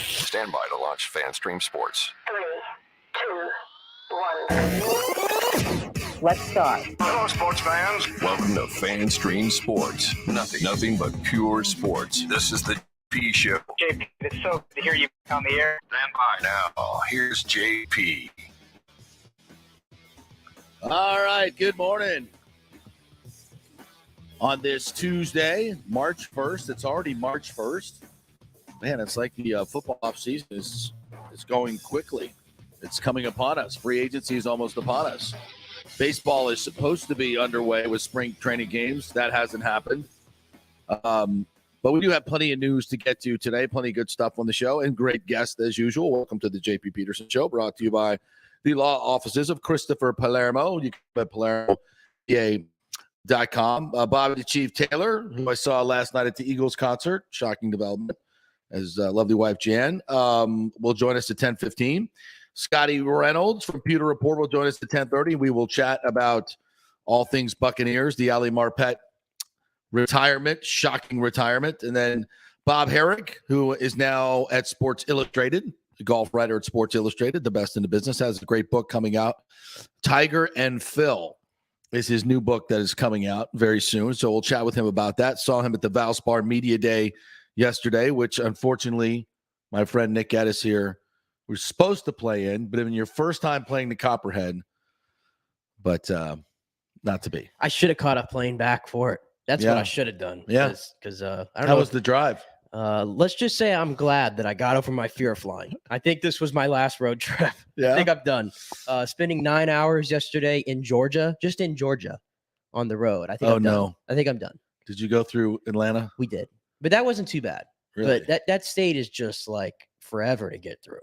Stand by to launch FanStream Sports. 3, 2, 1. Let's start. Hello, sports fans. Welcome to FanStream Sports. Nothing but pure sports. This is the JP Show. JP, it's so good to hear you on the air. Stand by now. Here's JP. All right, good morning. On this Tuesday, March 1st, it's already March 1st. Man, it's like the football offseason is going quickly. It's coming upon us. Free agency is almost upon us. Baseball is supposed to be underway with spring training games. That hasn't happened. But we do have plenty of news to get to today, plenty of good stuff on the show, and great guests as usual. Welcome to the JP Peterson Show, brought to you by the law offices of Christopher Palermo. You can go to PalermoPA.com. Bobby Chief Taylor, who I saw last night at the Eagles concert, shocking development, as lovely wife Jan, will join us at 10:15. Scotty Reynolds from Pewter Report will join us at 10:30. We will chat about all things Buccaneers, the Ali Marpet retirement, shocking retirement. And then Bob Harig, who is now at Sports Illustrated, the golf writer at Sports Illustrated, the best in the business, has a great book coming out. Tiger and Phil is his new book that is coming out very soon. So we'll chat with him about that. Saw him at the Valspar Media Day yesterday, which unfortunately my friend Nick Geddes here was supposed to play in, but in your first time playing the Copperhead, but not to be. I should have caught a plane back for it. That's what I should have done. Yeah. Because I don't know. How was the drive? Let's just say I'm glad that I got over my fear of flying. I think this was my last road trip. Yeah. I think I'm done. Spending 9 hours yesterday in Georgia, just in Georgia on the road. I think I'm done. No. I think I'm done. Did you go through Atlanta? We did. But that wasn't too bad. Really? But that state is just like forever to get through.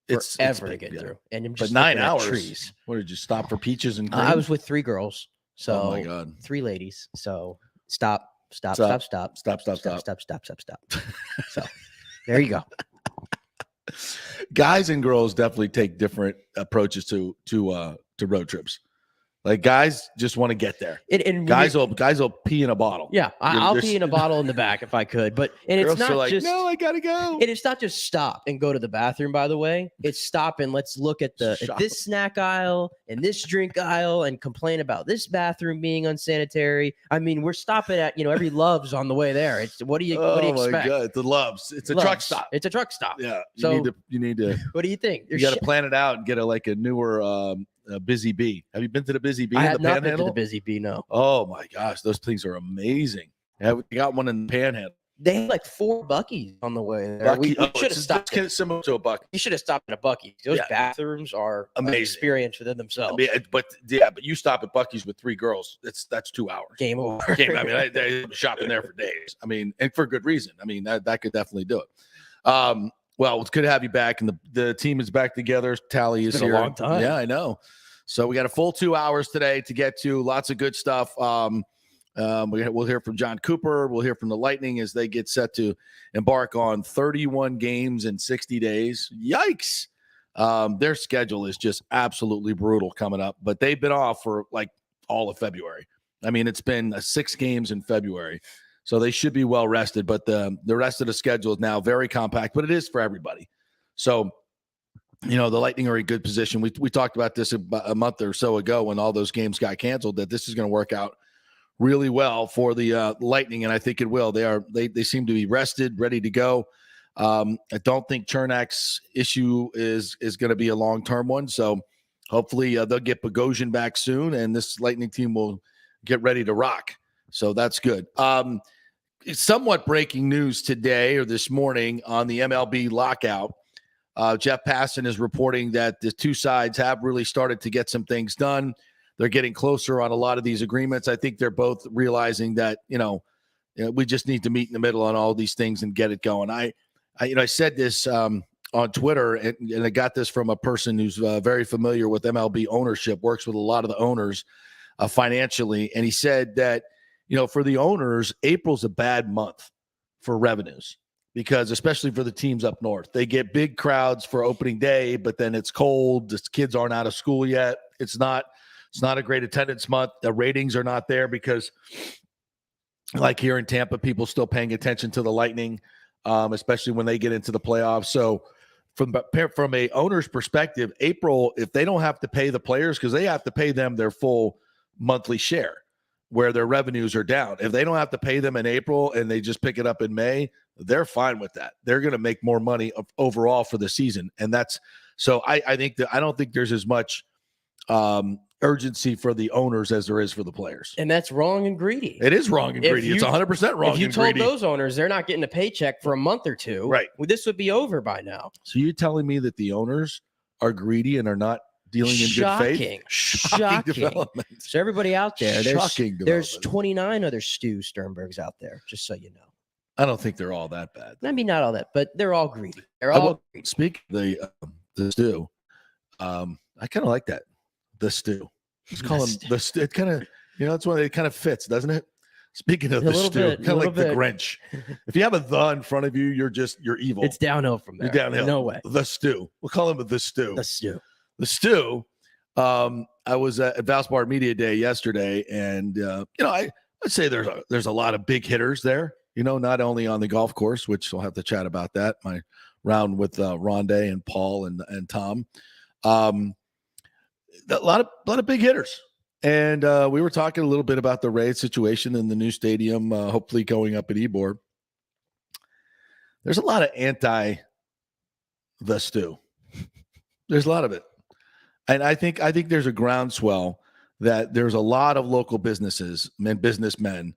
Forever to get through. And I'm just but 9 looking at hours. trees. What, did you stop for peaches and cream? I was with 3 girls. So oh my God. 3 ladies. So stop. So there you go. Guys and girls definitely take different approaches to road trips. Like guys just want to get there. Guys will pee in a bottle. Yeah, I'll pee in a bottle in the back if I could. But it's not like, just no, I gotta go. And it's not just stop and go to the bathroom. By the way, it's stop and let's look at this snack aisle and this drink aisle and complain about this bathroom being unsanitary. I mean, we're stopping at every Love's on the way there. It's what do you expect? Oh my God, it's the Love's. It's a truck stop. It's a truck stop. Yeah. So you need to. What do you think? You got to plan it out and get a newer. Busy Bee. Have you been to the Busy Bee? I have not been to the Busy Bee. No. Oh my gosh, those things are amazing. We got one in the Panhandle. They had like 4 Buc-ee's on the way there. We should have stopped. It's similar to a Buc-ee. You should have stopped at a Buc-ee's. Those bathrooms are amazing. An experience within themselves. I mean, but you stop at Buc-ee's with 3 girls. That's 2 hours. Game over. I mean, they're shopping there for days. I mean, and for good reason. I mean, that could definitely do it. Well, it's good to have you back, and the team is back together. Tally is here. A long time. Yeah, I know. So we got a full 2 hours today to get to. Lots of good stuff. We'll hear from John Cooper. We'll hear from the Lightning as they get set to embark on 31 games in 60 days. Yikes. Their schedule is just absolutely brutal coming up, but they've been off for like all of February. I mean, it's been 6 games in February, so they should be well rested, but the rest of the schedule is now very compact, but it is for everybody. So, the Lightning are in a good position. We talked about this about a month or so ago when all those games got canceled, that this is going to work out really well for the Lightning, and I think it will. They seem to be rested, ready to go. I don't think Chernak's issue is going to be a long-term one, so hopefully they'll get Bogosian back soon, and this Lightning team will get ready to rock. So that's good. It's somewhat breaking news today or this morning on the MLB lockout. Jeff Passan is reporting that the 2 sides have really started to get some things done. They're getting closer on a lot of these agreements. I think they're both realizing that, we just need to meet in the middle on all these things and get it going. I said this on Twitter, and I got this from a person who's very familiar with MLB ownership, works with a lot of the owners financially. And he said that, for the owners, April's a bad month for revenues. Because especially for the teams up north, they get big crowds for opening day, but then it's cold. The kids aren't out of school yet. It's not a great attendance month. The ratings are not there because like here in Tampa, people still paying attention to the Lightning, especially when they get into the playoffs. So from a owner's perspective, April, if they don't have to pay the players, because they have to pay them their full monthly share where their revenues are down. If they don't have to pay them in April and they just pick it up in May, they're fine with that. They're going to make more money overall for the season. And that's so I think that I don't think there's as much urgency for the owners as there is for the players. And that's wrong and greedy. It is wrong and greedy. It's 100% wrong. If you and told greedy. those owners they're not getting a paycheck for a month or two, right? Well, this would be over by now. So you're telling me that the owners are greedy and are not dealing in good faith? Shocking development. So everybody out there, there's 29 other Stu Sternbergs out there, just so you know. I don't think they're all that bad. I mean, not all that, but they're all greedy. They're all greedy. Speak the Stu. I kind of like that. The Stu. Let's call him the Stu. It kind of, that's when it kind of fits, doesn't it? Speaking of the Stu, kind of like the Grinch. If you have a the in front of you, you're evil. It's downhill from there. You're downhill. No way. The Stu. We'll call him the Stu. The Stu. The Stu. I was at Valspar Media Day yesterday, and I'd say there's a lot of big hitters there. Not only on the golf course, which we'll have to chat about that. My round with Rondé and Paul and Tom. A lot of big hitters, and we were talking a little bit about the Rays situation in the new stadium, hopefully going up at Ybor. There's a lot of the Stu. There's a lot of it. And I think there's a groundswell that there's a lot of local businesses and businessmen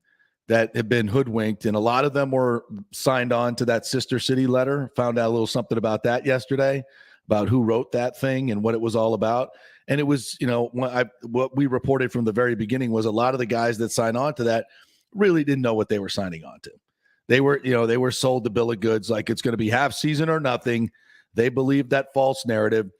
that have been hoodwinked, and a lot of them were signed on to that Sister City letter. Found out a little something about that yesterday, about who wrote that thing and what it was all about. And it was, what we reported from the very beginning was a lot of the guys that signed on to that really didn't know what they were signing on to. They were sold the bill of goods like it's going to be half season or nothing. They believed that false narrative.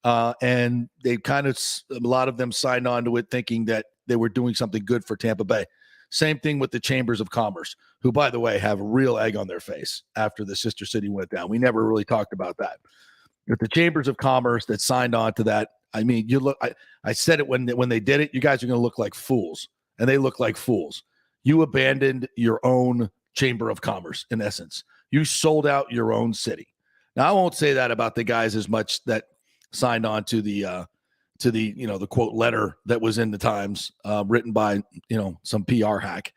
And they a lot of them signed on to it thinking that they were doing something good for Tampa Bay. Same thing with the Chambers of Commerce, who, by the way, have a real egg on their face after the Sister City went down. We never really talked about that. But the Chambers of Commerce that signed on to that, I mean, I said it when they did it, you guys are going to look like fools. And they look like fools. You abandoned your own Chamber of Commerce, in essence. You sold out your own city. Now, I won't say that about the guys as much that signed on to the the quote letter that was in the Times, written by some PR hack.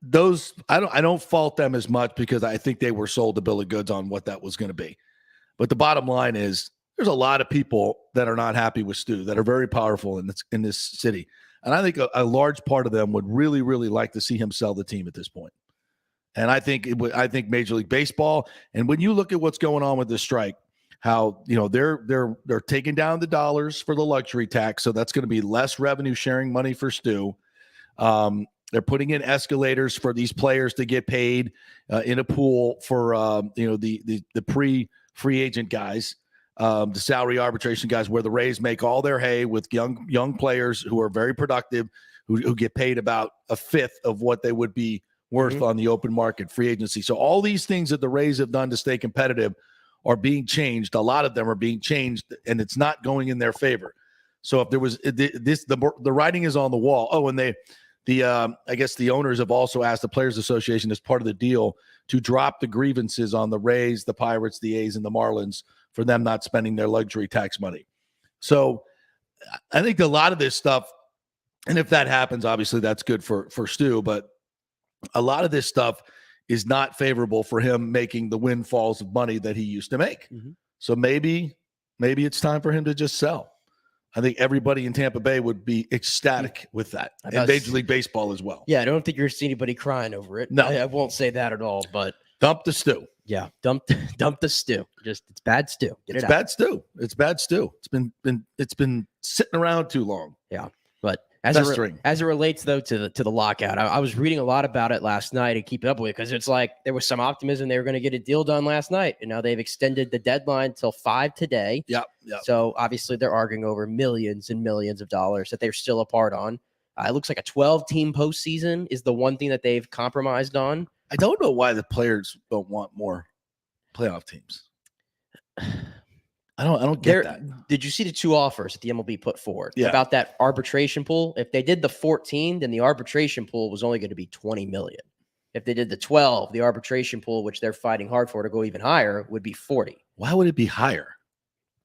Those I don't fault them as much because I think they were sold a bill of goods on what that was going to be. But the bottom line is there's a lot of people that are not happy with Stu that are very powerful in this city, and I think a large part of them would really, really like to see him sell the team at this point. And I think Major League Baseball, and when you look at what's going on with this strike, how they're taking down the dollars for the luxury tax, so that's going to be less revenue sharing money for Stu. They're putting in escalators for these players to get paid in a pool for the pre-free agent guys, the salary arbitration guys, where the Rays make all their hay with young players who are very productive, who get paid about a fifth of what they would be worth on the open market free agency. So all these things that the Rays have done to stay competitive are being changed. A lot of them are being changed, and it's not going in their favor. So if there was the writing is on the wall. Oh, and I guess the owners have also asked the Players Association as part of the deal to drop the grievances on the Rays, the Pirates, the A's, and the Marlins for them not spending their luxury tax money. So I think a lot of this stuff, and if that happens, obviously that's good for Stu, but a lot of this stuff is not favorable for him making the windfalls of money that he used to make. Mm-hmm. So maybe it's time for him to just sell. I think everybody in Tampa Bay would be ecstatic with that, and Major League Baseball as well. Yeah, I don't think you're seeing anybody crying over it. No, I won't say that at all. But dump the Stu. Yeah, dump the Stu. It's bad Stu. It's bad Stu. It's bad Stu. It's been sitting around too long. Yeah, but as it relates though to the lockout, I was reading a lot about it last night and keeping up with it because it's like there was some optimism they were going to get a deal done last night, and now they've extended the deadline till 5 today. Yep. So obviously they're arguing over millions and millions of dollars that they're still apart on. It looks like a 12-team postseason is the one thing that they've compromised on. I don't know why the players don't want more playoff teams. I don't get that. Did you see the 2 offers that the MLB put forward about that arbitration pool? If they did the 14, then the arbitration pool was only going to be 20 million. If they did the 12, the arbitration pool, which they're fighting hard for to go even higher, would be 40. Why would it be higher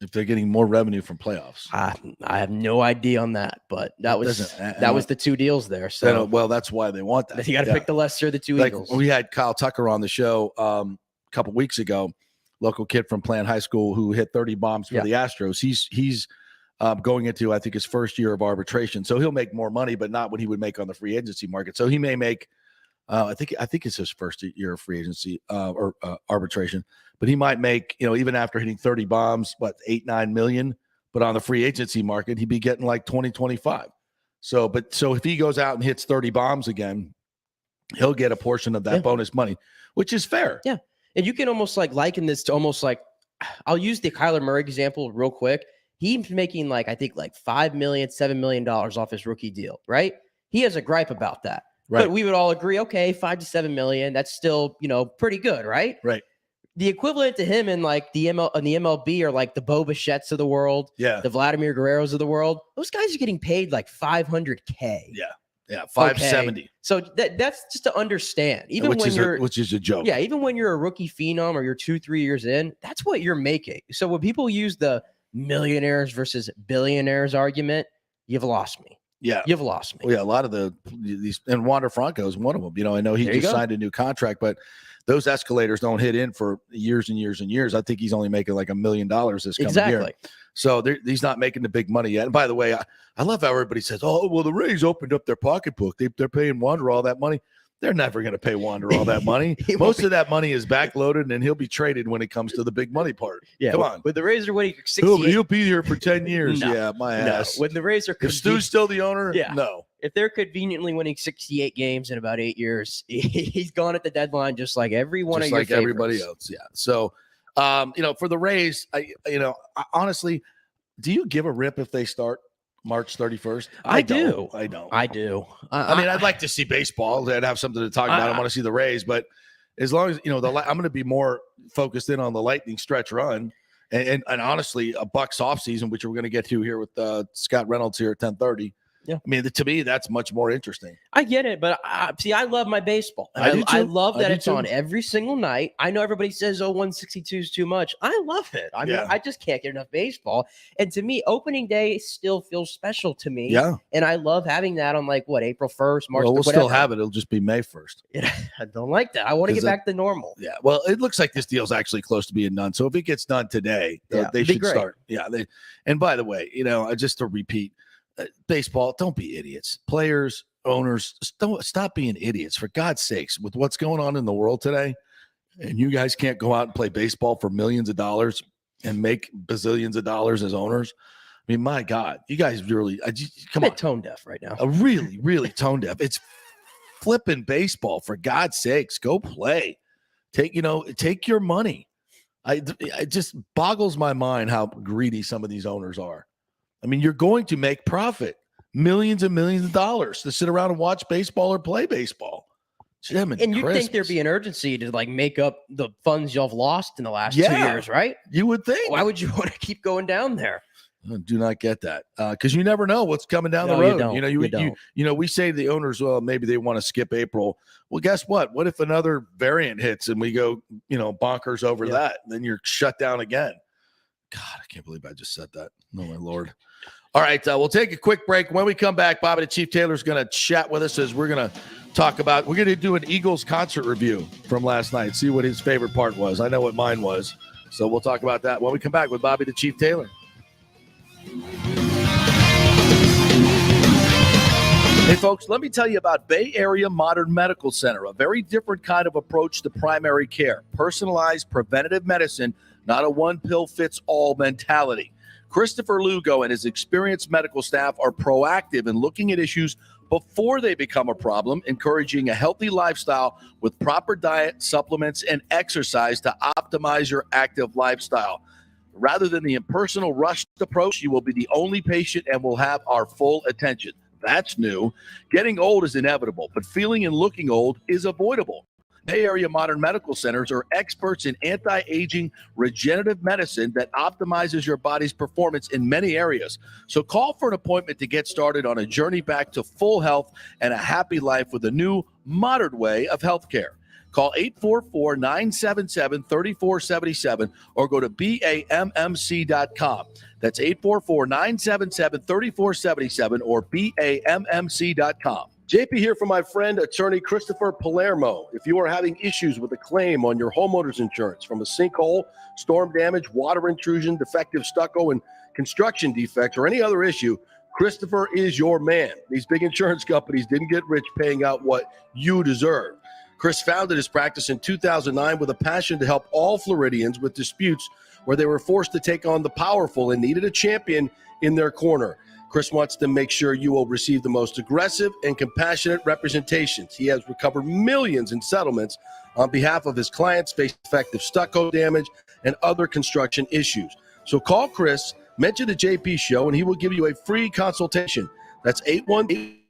if they're getting more revenue from playoffs? I have no idea on that, but that was the 2 deals there. So well, that's why they want that. You got to pick the lesser of the 2 evils. We had Kyle Tucker on the show a couple weeks ago, local kid from Plant High School who hit 30 bombs for the Astros. He's going into, I think, his first year of arbitration, so he'll make more money, but not what he would make on the free agency market. So he may make. I think it's his first year of free agency or arbitration, but he might make, even after hitting 30 bombs, 8-9 million, but on the free agency market, he'd be getting like 20-25. So if he goes out and hits 30 bombs again, he'll get a portion of that bonus money, which is fair. Yeah. And you can almost liken this to almost like, I'll use the Kyler Murray example real quick. He's making I think $5 million, $7 million off his rookie deal, right? He has a gripe about that. Right. But we would all agree, okay, 5 to 7 million, that's still, pretty good, right? Right. The equivalent to him in the MLB are the Bo Bichette's of the world, the Vladimir Guerreros of the world. Those guys are getting paid $500K. Yeah, 570. Okay. So that's just to understand. Which is a joke. Yeah, even when you're a rookie phenom or you're 2-3 years in, that's what you're making. So when people use the millionaires versus billionaires argument, you've lost me. Yeah, you've lost me. Well, yeah, a lot of these, and Wander Franco is one of them. I know he just signed a new contract, but those escalators don't hit in for years and years and years. I think he's only making $1 million this coming year. So he's not making the big money yet. And by the way, I love how everybody says, "Oh, well, the Rays opened up their pocketbook. They're paying Wander all that money." They're never going to pay Wander all that money. Most of that money is backloaded, and he'll be traded when it comes to the big money part. Yeah, come on. With the Rays are winning 68. He'll be here for 10 years. No, yeah, my ass. When the Rays are, if Stu's still the owner, no. If they're conveniently winning 68 games in about 8 years, he's gone at the deadline just like every one of your favorites. Everybody else. Yeah. So, for the Rays, I honestly, do you give a rip if they start March 31st? I do. I don't. I do. I mean, I'd like to see baseball and have something to talk about. I want to see the Rays, but as long as, I'm going to be more focused in on the lightning stretch run and honestly, a Bucks off season, which we're going to get to here with Scott Reynolds here at 10:30. Yeah. I mean, to me, that's much more interesting. I get it, but I love my baseball. I love that it's on every single night. I know everybody says, 162 is too much. I love it. I mean, I just can't get enough baseball. And to me, opening day still feels special to me. Yeah. And I love having that on April 1st, March. Well, we'll still have it. It'll just be May 1st. I don't like that. I want to get back to normal. Yeah. Well, it looks like this deal's actually close to being done. So if it gets done today, they should start. Yeah. And by the way, just to repeat, baseball, don't be idiots. Players, owners, don't stop being idiots, for God's sakes, with what's going on in the world today. And you guys can't go out and play baseball for millions of dollars and make bazillions of dollars as owners. I mean, my God, you guys really come on. Tone deaf right now. Really, really tone deaf. It's flipping baseball, for God's sakes. Go play. Take your money. It just boggles my mind how greedy some of these owners are. I mean, you're going to make profit, millions and millions of dollars to sit around and watch baseball or play baseball. And you think there'd be an urgency to make up the funds y'all have lost in the last 2 years, right? You would think. Why would you want to keep going down there? I do not get that, because you never know what's coming down the road. We say to the owners, well, maybe they want to skip April. Well, guess what? What if another variant hits and we go, bonkers over that? Then you're shut down again. God, I can't believe I just said that. Oh, my Lord. All right, we'll take a quick break. When we come back, Bobby the Chief Taylor is going to chat with us as we're going to talk about, we're going to do an Eagles concert review from last night, see what his favorite part was. I know what mine was. So we'll talk about that when we come back with Bobby the Chief Taylor. Hey, folks, let me tell you about Bay Area Modern Medical Center, a very different kind of approach to primary care. Personalized preventative medicine, not a one-pill-fits-all mentality. Christopher Lugo and his experienced medical staff are proactive in looking at issues before they become a problem, encouraging a healthy lifestyle with proper diet, supplements, and exercise to optimize your active lifestyle. Rather than the impersonal rushed approach, you will be the only patient and will have our full attention. That's new. Getting old is inevitable, but feeling and looking old is avoidable. Bay Area Modern Medical Centers are experts in anti-aging regenerative medicine that optimizes your body's performance in many areas. So call for an appointment to get started on a journey back to full health and a happy life with a new, modern way of healthcare. Call 844-977-3477 or go to BAMMC.com. That's 844-977-3477 or BAMMC.com. JP here for my friend, attorney Christopher Palermo. If you are having issues with a claim on your homeowner's insurance from a sinkhole, storm damage, water intrusion, defective stucco, and construction defects, or any other issue, Christopher is your man. These big insurance companies didn't get rich paying out what you deserve. Chris founded his practice in 2009 with a passion to help all Floridians with disputes where they were forced to take on the powerful and needed a champion in their corner. Chris wants to make sure you will receive the most aggressive and compassionate representations. He has recovered millions in settlements on behalf of his clients facing defective stucco damage and other construction issues. So call Chris, mention the JP Show, and he will give you a free consultation. That's 818.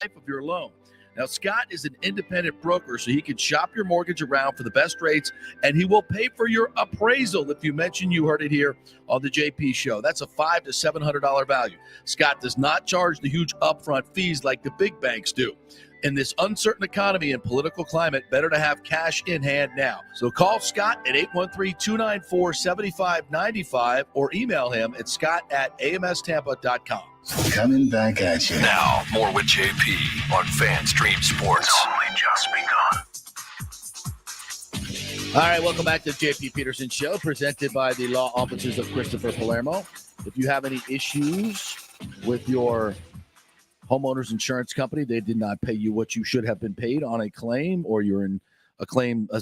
Of your loan. Now, Scott is an independent broker, so he can shop your mortgage around for the best rates, and he will pay for your appraisal if you mention you heard it here on the JP Show. That's a $500 to $700 value. Scott does not charge the huge upfront fees like the big banks do. In this uncertain economy and political climate, better to have cash in hand now. So call Scott at 813-294-7595 or email him at scott@amstampa.com. Coming back at you. Now, more with JP on FanStream Sports. It's only just begun. All right, welcome back to the JP Peterson Show, presented by the law offices of Christopher Palermo. If you have any issues with your homeowner's insurance company, they did not pay you what you should have been paid on a claim, or you're in a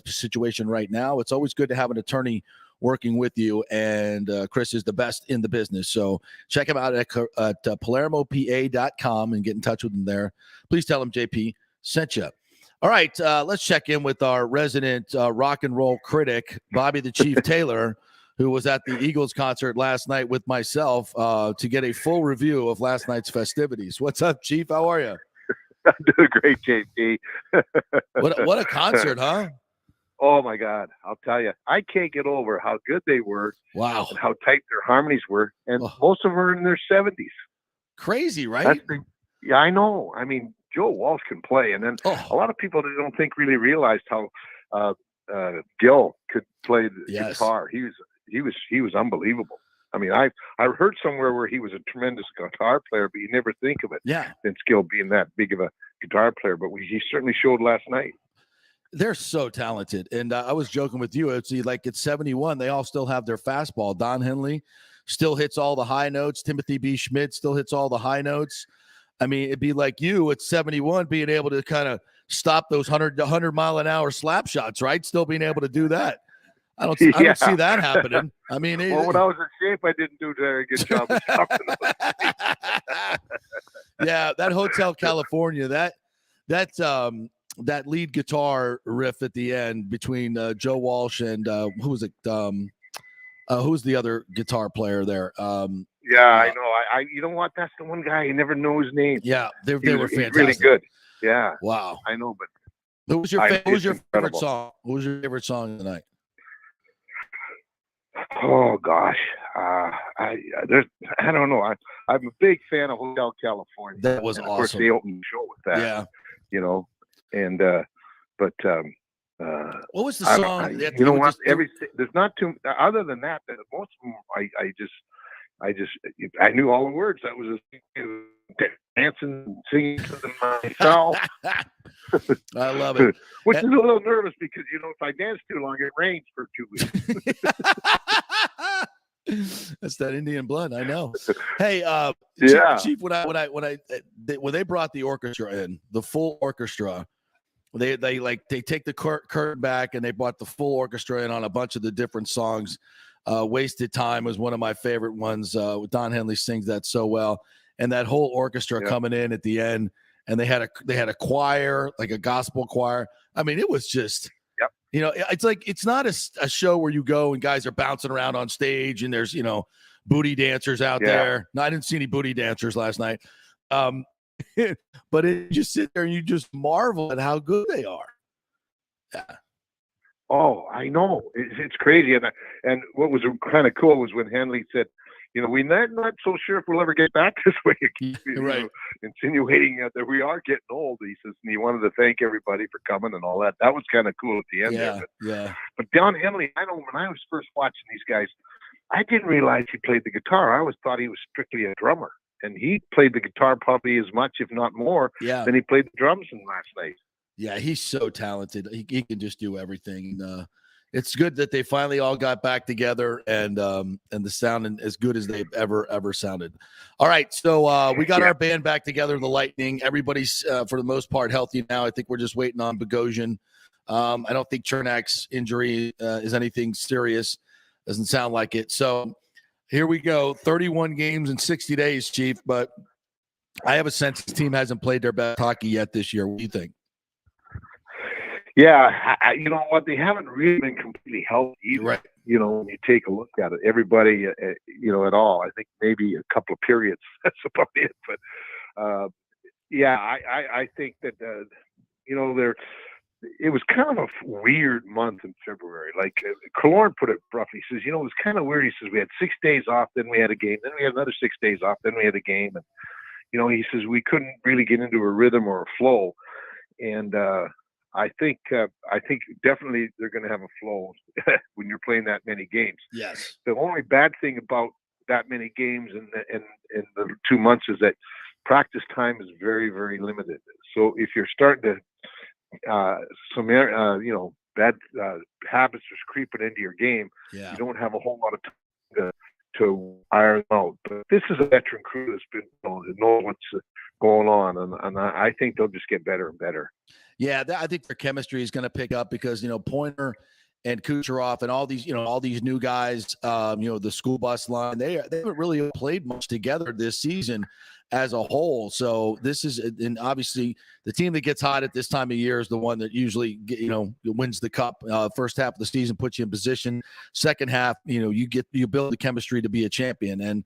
situation right now, it's always good to have an attorney working with you, and Chris is the best in the business. So check him out at PalermoPA.com and get in touch with him there. Please tell him JP sent you. All right, let's check in with our resident rock and roll critic, Bobby the Chief Taylor, who was at the Eagles concert last night with myself to get a full review of last night's festivities. What's up, Chief? How are you? I'm doing great, JP. What a concert, huh? Oh, my God. I'll tell you, I can't get over how good they were. Wow. And how tight their harmonies were. And most of them are in their 70s. Crazy, right? Yeah, I know. I mean, Joe Walsh can play. And then a lot of people that don't think really realized how Gil could play the guitar. He was unbelievable. I mean, I heard somewhere where he was a tremendous guitar player, but you never think of it. Yeah. Since Gil being that big of a guitar player, but he certainly showed last night. They're so talented. And I was joking with you. It's like at 71, they all still have their fastball. Don Henley still hits all the high notes. Timothy B. Schmidt still hits all the high notes. I mean, it'd be like you at 71 being able to kind of stop those 100 mile an hour slap shots, right? Still being able to do that. I don't see that happening. I mean, when I was in shape, I didn't do a very good job of stopping those. Yeah, that Hotel California, that lead guitar riff at the end between Joe Walsh and who was it? Who's the other guitar player there? Yeah, I know. I you know what? That's the one guy. You never know his name. Yeah, they were fantastic. Really good. Yeah. Wow. I know, but who was your favorite song? What was your favorite song tonight? Oh gosh, I don't know. I'm a big fan of Hotel California. That was awesome. Of course, they opened the show with that. Yeah. You know, and what was the song? You know what? There's not too. Other than that, most of them, I knew all the words. That was dancing, singing to them myself. I love it. Which is a little nervous because, you know, if I dance too long, it rains for 2 weeks. That's that Indian blood. I know. Hey, Chief, when they brought the orchestra in, the full orchestra, they take the curtain back and they brought the full orchestra in on a bunch of the different songs. Wasted Time was one of my favorite ones. Don Henley sings that so well, and that whole orchestra coming in at the end, and they had a choir, like a gospel choir. I mean, it was just. You know, it's like it's not a show where you go and guys are bouncing around on stage and there's, you know, booty dancers out there. No, I didn't see any booty dancers last night. But you just sit there and you just marvel at how good they are. Yeah. Oh, I know. It's crazy. And what was kind of cool was when Henley said, you know, we're not so sure if we'll ever get back this way. Right. Insinuating that we are getting old, he says, and he wanted to thank everybody for coming and all that. That was kind of cool at the end there. But Don Henley, I know when I was first watching these guys, I didn't realize he played the guitar. I always thought he was strictly a drummer. And he played the guitar probably as much, if not more, than he played the drums in last night. Yeah, he's so talented. He can just do everything. It's good that they finally all got back together and the sound as good as they've ever sounded. All right, so we got our band back together, the Lightning. Everybody's for the most part healthy now. I think we're just waiting on Bogosian. I don't think Chernak's injury is anything serious. Doesn't sound like it. So here we go. 31 games in 60 days, Chief. But I have a sense this team hasn't played their best hockey yet this year. What do you think? Yeah, you know what? They haven't really been completely healthy either. Right. You know, when you take a look at it, everybody, you know, at all. I think maybe a couple of periods. That's about it. But I think that you know, it was kind of a weird month in February. Like Killorn put it roughly. He says, you know, it was kind of weird. He says we had 6 days off, then we had a game, then we had another 6 days off, then we had a game, and you know, he says we couldn't really get into a rhythm or a flow, and I think definitely they're going to have a flow when you're playing that many games. Yes. The only bad thing about that many games in the 2 months is that practice time is very, very limited. So if you're starting to you know, bad habits are creeping into your game, you don't have a whole lot of time to iron out. But this is a veteran crew that's been, you know, that knows what's going on, and I think they'll just get better and better. Yeah, I think their chemistry is going to pick up because, you know, Pointer and Kucherov and all these new guys, you know, the school bus line, they haven't really played much together this season as a whole. So this is, and obviously the team that gets hot at this time of year is the one that usually, you know, wins the cup. First half of the season puts you in position. Second half, you know, you build the chemistry to be a champion. And,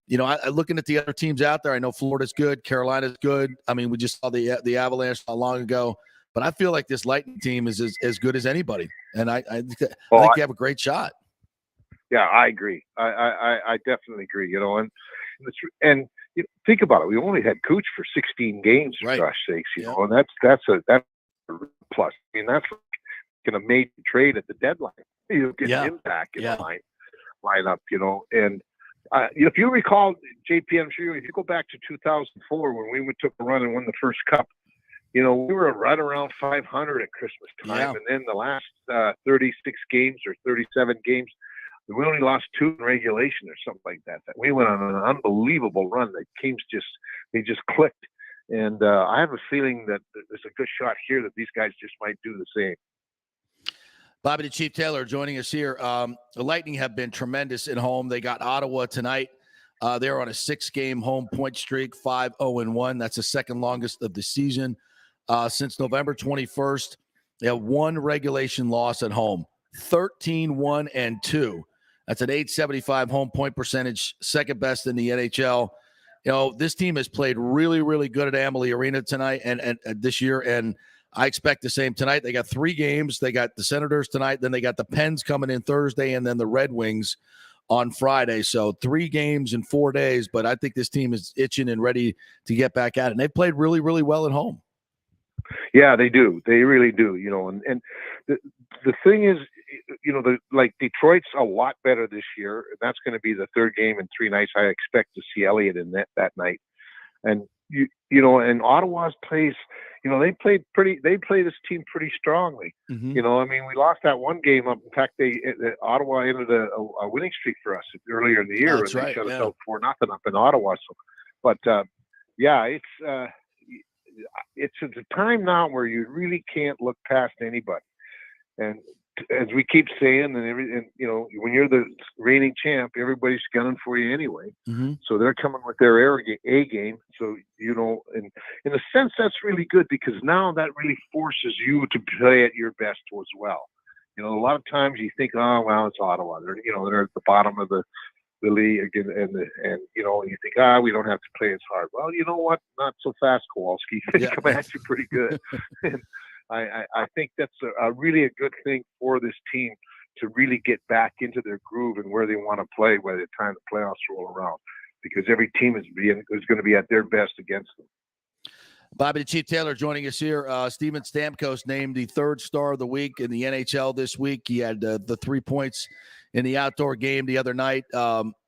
you know, looking at the other teams out there, I know Florida's good, Carolina's good. I mean, we just saw the Avalanche not long ago. But I feel like this Lightning team is as good as anybody, and I think you have a great shot. Yeah, I agree. I definitely agree. You know, and you know, think about it. We only had Cooch for 16 games, for gosh sakes. You know, and that's a plus. I mean, that's like a major trade at the deadline. You get him back in the lineup. You know, and if you recall, JP, I'm sure if you go back to 2004 when we took a run and won the first cup. You know, we were right around 500 at Christmas time, and then the last 36 games or 37 games, we only lost 2 in regulation or something like that. We went on an unbelievable run. The teams just clicked, and I have a feeling that there's a good shot here that these guys just might do the same. Bobby the Chief Taylor joining us here. The Lightning have been tremendous at home. They got Ottawa tonight. They're on a 6-game home point streak, 5-0-1. That's the second longest of the season. Since November 21st, they have 1 regulation loss at home, 13-1-2. That's an .875 home point percentage, second best in the NHL. You know, this team has played really, really good at Amalie Arena tonight and this year, and I expect the same tonight. They got 3 games. They got the Senators tonight, then they got the Pens coming in Thursday, and then the Red Wings on Friday. So 3 games in 4 days, but I think this team is itching and ready to get back at it. And they've played really, really well at home. Yeah, they do. They really do. You know, and the thing is, you know, like Detroit's a lot better this year. And that's going to be the 3rd game in 3 nights. I expect to see Elliott in that night. And you know, and Ottawa's plays, they played this team pretty strongly. Mm-hmm. I mean, we lost that one game up. In fact, Ottawa ended a winning streak for us earlier in the year. That's right. They shut us out 4-0 up in Ottawa. So, but it's at a time now where you really can't look past anybody. And as we keep saying, when you're the reigning champ, everybody's gunning for you anyway. Mm-hmm. So they're coming with their A game. So, and in a sense, that's really good because now that really forces you to play at your best as well. A lot of times you think, oh, well, it's Ottawa. They're at the bottom of the league, and you think, we don't have to play as hard. Well, you know what? Not so fast, Kowalski. They come at you pretty good. And I think that's a really a good thing for this team to really get back into their groove and where they want to play by the time the playoffs roll around, because every team is going to be at their best against them. Bobby the Chief Taylor joining us here. Steven Stamkos named the third star of the week in the NHL this week. He had the 3 points in the outdoor game the other night.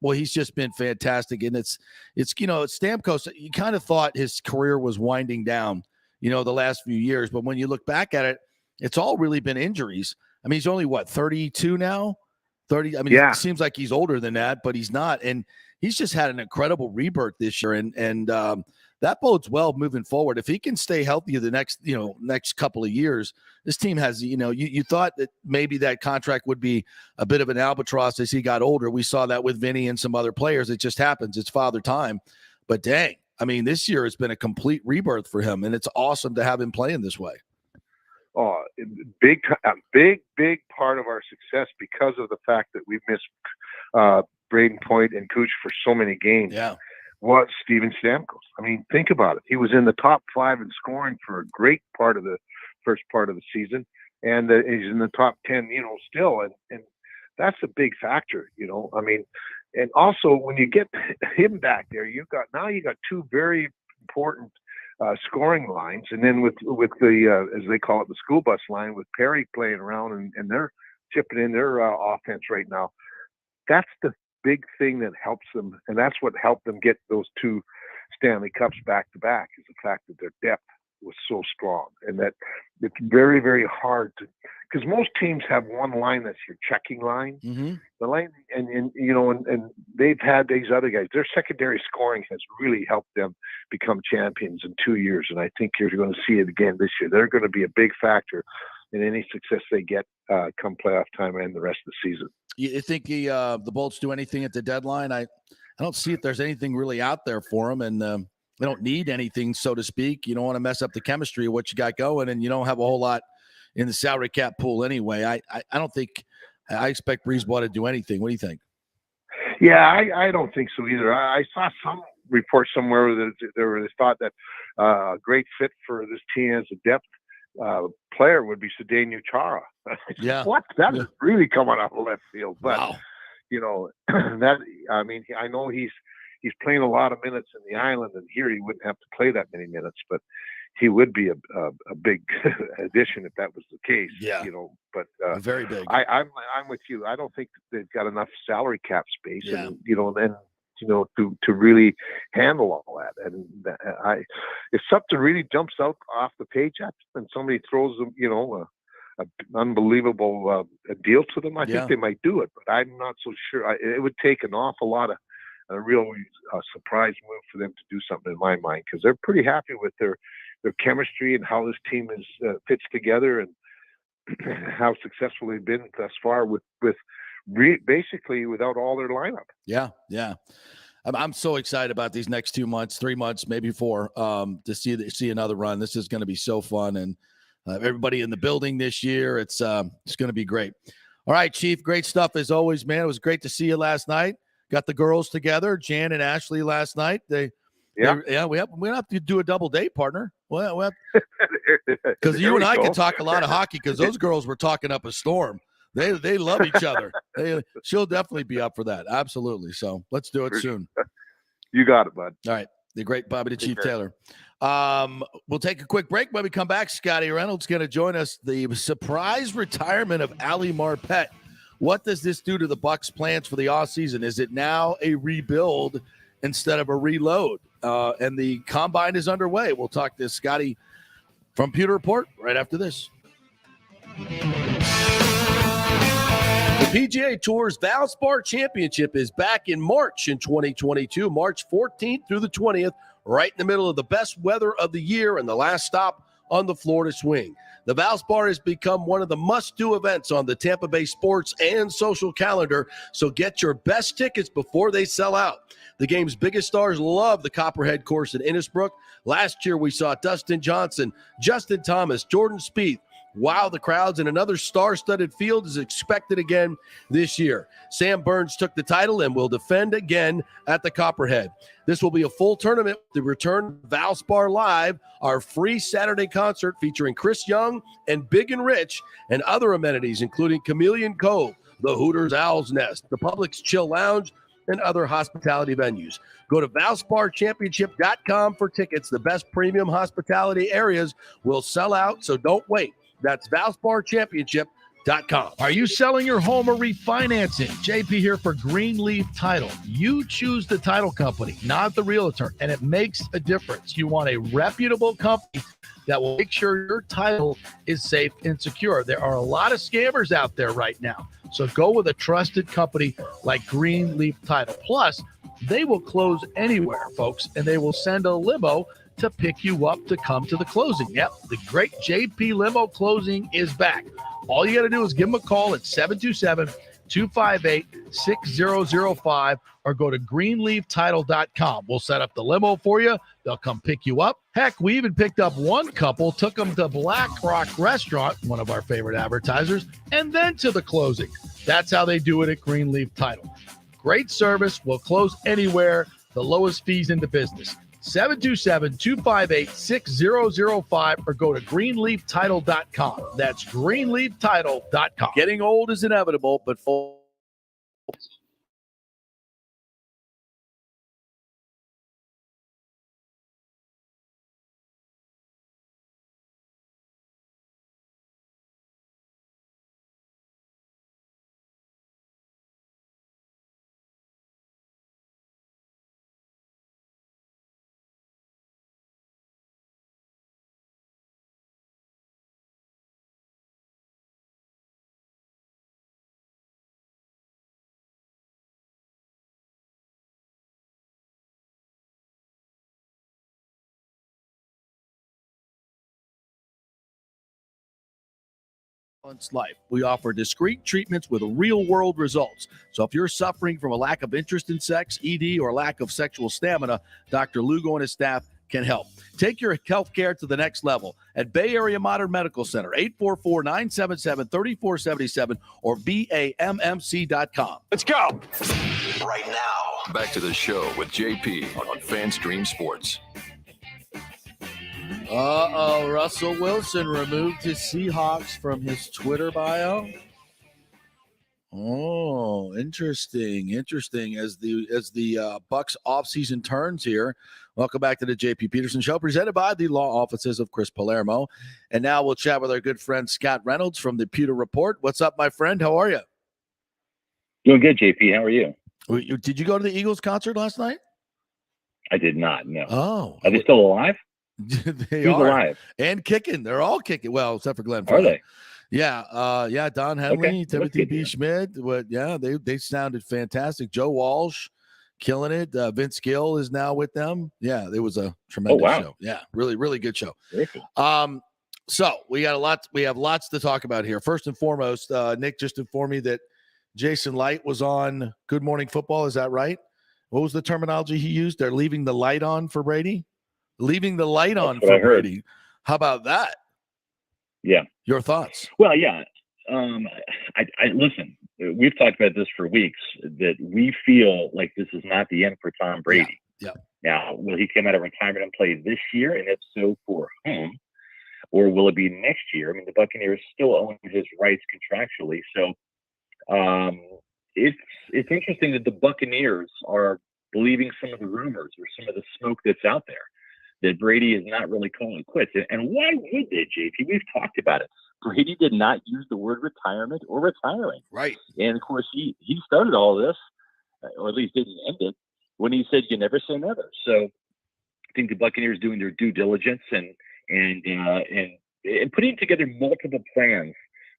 He's just been fantastic. And it's Stamkos, you kind of thought his career was winding down, the last few years. But when you look back at it, it's all really been injuries. I mean, he's only 32 now? 30. I mean, It seems like he's older than that, but he's not. And he's just had an incredible rebirth this year. And that bodes well moving forward. If he can stay healthy the next couple of years, this team has, you thought that maybe that contract would be a bit of an albatross as he got older. We saw that with Vinny and some other players. It just happens. It's father time. But dang, I mean, this year has been a complete rebirth for him, and it's awesome to have him playing this way. Oh, a big part of our success because of the fact that we've missed Braden Point and Cooch for so many games. Yeah. Was Steven Stamkos. I mean, think about it. He was in the top 5 in scoring for a great part of the first part of the season, and he's in the top 10, still, and that's a big factor, I mean, and also when you get him back there, you got 2 very important scoring lines, and then with the as they call it, the school bus line, with Perry playing around and they're chipping in their offense right now. That's the big thing that helps them, and that's what helped them get those 2 Stanley Cups back to back, is the fact that their depth was so strong, and that it's very, very hard to, because most teams have one line that's your checking line, the line, and they've had these other guys. Their secondary scoring has really helped them become champions in 2 years, and I think you're going to see it again this year. They're going to be a big factor in any success they get come playoff time and the rest of the season. You think the Bolts do anything at the deadline? I don't see if there's anything really out there for them, and they don't need anything, so to speak. You don't want to mess up the chemistry of what you got going, and you don't have a whole lot in the salary cap pool anyway. I don't think – I expect Breezeball to do anything. What do you think? Yeah, I don't think so either. I saw some report somewhere that they thought that a great fit for this team as a depth player would be Zdeno Chara. Yeah. What? That is really coming off of left field. But, wow. That, I mean, I know he's playing a lot of minutes in the island, and here he wouldn't have to play that many minutes, but he would be a big addition if that was the case. Yeah. But very big. I'm with you. I don't think they've got enough salary cap space, yeah. and to really handle all that. And if something really jumps out off the page and somebody throws them, an unbelievable deal to them, I think they might do it, but I'm not so sure. It would take an awful lot of a real surprise move for them to do something, in my mind, because they're pretty happy with their chemistry and how this team is fits together and how successful they've been thus far with basically without all their lineup. Yeah. I'm so excited about these next 2 months, 3 months, maybe 4, to see another run. This is going to be so fun, and everybody in the building this year, it's going to be great. All right, Chief, great stuff as always, man. It was great to see you last night. Got the girls together, Jan and Ashley last night. We have to do a double date, partner. Well, because you and I can talk a lot of hockey, because those girls were talking up a storm. They love each other. She'll definitely be up for that. Absolutely. So let's do it soon. You got it, bud. All right. The great Bobby the Chief Taylor. We'll take a quick break. When we come back, Scotty Reynolds going to join us. The surprise retirement of Ali Marpet. What does this do to the Bucs' plans for the offseason? Is it now a rebuild instead of a reload? And the combine is underway. We'll talk to Scotty from Pewter Report right after this. The PGA Tour's Valspar Championship is back in March in 2022, March 14th through the 20th, right in the middle of the best weather of the year and the last stop on the Florida swing. The Valspar has become one of the must-do events on the Tampa Bay sports and social calendar, so get your best tickets before they sell out. The game's biggest stars love the Copperhead course in Innisbrook. Last year, we saw Dustin Johnson, Justin Thomas, Jordan Spieth. Wow, the crowds, and another star-studded field is expected again this year. Sam Burns took the title and will defend again at the Copperhead. This will be a full tournament. The return Valspar Live, our free Saturday concert featuring Chris Young and Big and Rich, and other amenities including Chameleon Cove, the Hooters Owl's Nest, the Publix Chill Lounge, and other hospitality venues. Go to ValsparChampionship.com for tickets. The best premium hospitality areas will sell out, so don't wait. That's ValsparChampionship.com. Are you selling your home or refinancing? JP here for Greenleaf Title. You choose the title company, not the realtor, and it makes a difference. You want a reputable company that will make sure your title is safe and secure. There are a lot of scammers out there right now, so go with a trusted company like Greenleaf Title. Plus, they will close anywhere, folks, and they will send a limo to pick you up to come to the closing. Yep, the great JP Limo Closing is back. All you got to do is give them a call at 727-258-6005 or go to greenleaftitle.com. We'll set up the limo for you. They'll come pick you up. Heck, we even picked up one couple, took them to Black Rock Restaurant, one of our favorite advertisers, and then to the closing. That's how they do it at Greenleaf Title. Great service. We'll close anywhere. The lowest fees in the business. 727-258-6005 or go to greenleaftitle.com. That's greenleaftitle.com. Getting old is inevitable, but life. We offer discreet treatments with real-world results. So if you're suffering from a lack of interest in sex, ED, or lack of sexual stamina, Dr. Lugo and his staff can help. Take your health care to the next level at Bay Area Modern Medical Center, 844-977-3477 or BAMMC.com. Let's go. Right now, back to the show with JP on FanStream Sports. Russell Wilson removed his Seahawks from his Twitter bio. Oh, interesting. As the Bucs offseason turns here. Welcome back to the JP Peterson Show, presented by the law offices of Chris Palermo. And now we'll chat with our good friend Scott Reynolds from the Pewter Report. What's up, my friend? How are you? Doing good, JP. How are you? Did you go to the Eagles concert last night? I did not, no. Oh. Are they still alive? They Who's are alive? And kicking. They're all kicking. Well, except for Glenn. Are they? Yeah. Don Henley, Okay. Timothy B. Schmidt. But yeah, they sounded fantastic. Joe Walsh killing it. Vince Gill is now with them. Yeah, it was a tremendous show. Yeah, really, really good show. Very cool. So we have lots to talk about here. First and foremost, Nick just informed me that Jason Licht was on Good Morning Football. Is that right? What was the terminology he used? They're leaving the light on for Brady? Leaving the light on for Brady. How about that? Yeah. Your thoughts? Well, yeah. I listen, we've talked about this for weeks, that we feel like this is not the end for Tom Brady. Yeah. Now, will he come out of retirement and play this year? And if so, for whom? Or will it be next year? I mean, the Buccaneers still own his rights contractually. So it's interesting that the Buccaneers are believing some of the rumors or some of the smoke that's out there, that Brady is not really calling quits. And why would they, JP? We've talked about it. Brady did not use the word retirement or retiring. Right. And, of course, he started all of this, or at least didn't end it, when he said you never say never. So I think the Buccaneers doing their due diligence and and putting together multiple plans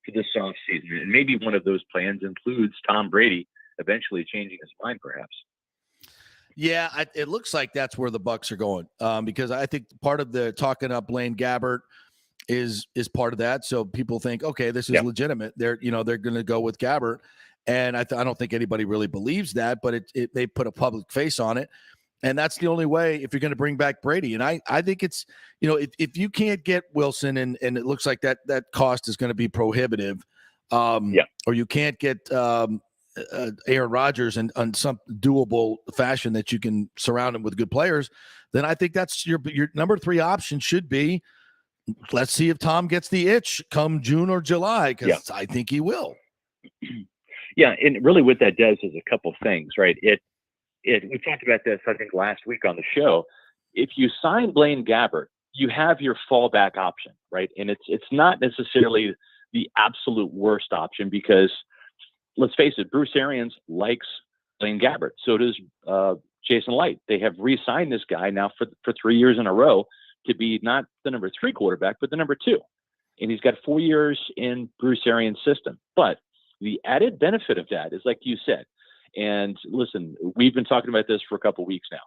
for this offseason. And maybe one of those plans includes Tom Brady eventually changing his mind, perhaps. Yeah, it looks like that's where the Bucs are going, because I think part of the talking up Blaine Gabbert is part of that. So people think, okay, this is legitimate. They're going to go with Gabbert, and I don't think anybody really believes that, but they put a public face on it, and that's the only way if you're going to bring back Brady. And I think it's if you can't get Wilson, and it looks like that cost is going to be prohibitive, or you can't get Aaron Rodgers on some doable fashion that you can surround him with good players, then I think that's your number 3 option should be, let's see if Tom gets the itch come June or July, because I think he will. Yeah, and really what that does is a couple things, right? We talked about this, I think, last week on the show. If you sign Blaine Gabbert, you have your fallback option, right? And it's not necessarily the absolute worst option, because let's face it, Bruce Arians likes Blaine Gabbert. So does Jason Licht. They have re-signed this guy now for 3 years in a row to be not the number 3 quarterback, but the number 2. And he's got 4 years in Bruce Arians' system. But the added benefit of that is, like you said, and listen, we've been talking about this for a couple of weeks now.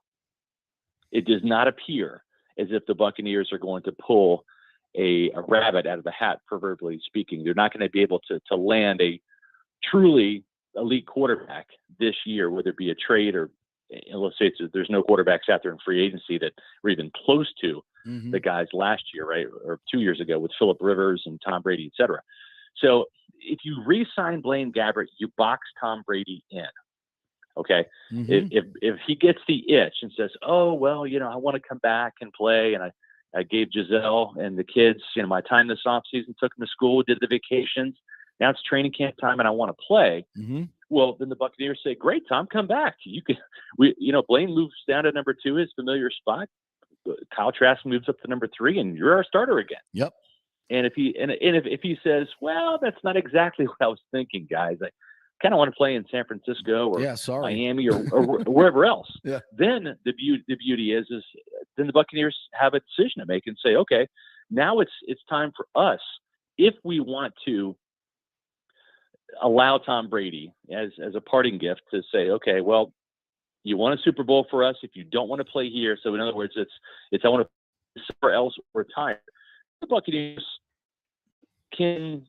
It does not appear as if the Buccaneers are going to pull a rabbit out of the hat, proverbially speaking. They're not going to be able to land a truly elite quarterback this year, whether it be a trade or, let's say there's no quarterbacks out there in free agency that were even close to the guys last year, right? Or 2 years ago with Phillip Rivers and Tom Brady, et cetera. So if you re-sign Blaine Gabbert, you box Tom Brady in. Okay. If he gets the itch and says, oh, well, I want to come back and play, and I gave Giselle and the kids, my time this offseason, took them to school, did the vacations. Now it's training camp time and I want to play. Well, then the Buccaneers say, great, Tom, come back. Blaine moves down to number 2, his familiar spot. Kyle Trask moves up to number 3, and you're our starter again. Yep. And if he says, well, that's not exactly what I was thinking, guys, I kind of want to play in San Francisco or Miami or wherever else. Then the beauty is then the Buccaneers have a decision to make and say, okay, now it's time for us, if we want to allow Tom Brady as a parting gift, to say, okay, well, you won a Super Bowl for us. If you don't want to play here, so in other words, it's I want to somewhere else retire. The Buccaneers can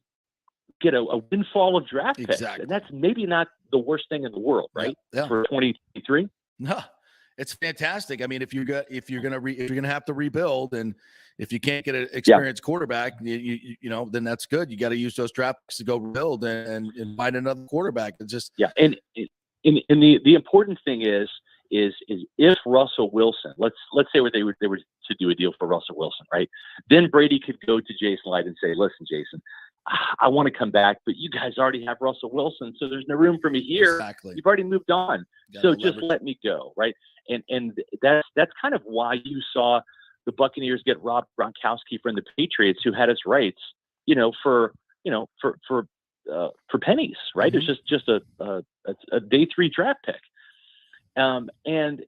get a windfall of draft picks, and that's maybe not the worst thing in the world, right? For 2023. No, it's fantastic. I mean, if you're gonna have to rebuild, and if you can't get an experienced quarterback, then that's good. You got to use those draft picks to go rebuild and find another quarterback. It's just and the important thing is if Russell Wilson, let's say they were to do a deal for Russell Wilson, right? Then Brady could go to Jason Licht and say, listen, Jason, I want to come back, but you guys already have Russell Wilson, so there's no room for me here. Exactly. You've already moved on, so just let me go, right? And that's kind of why you saw the Buccaneers get Rob Gronkowski from the Patriots, who had his rights, for pennies, right? It's just a day 3 draft pick. And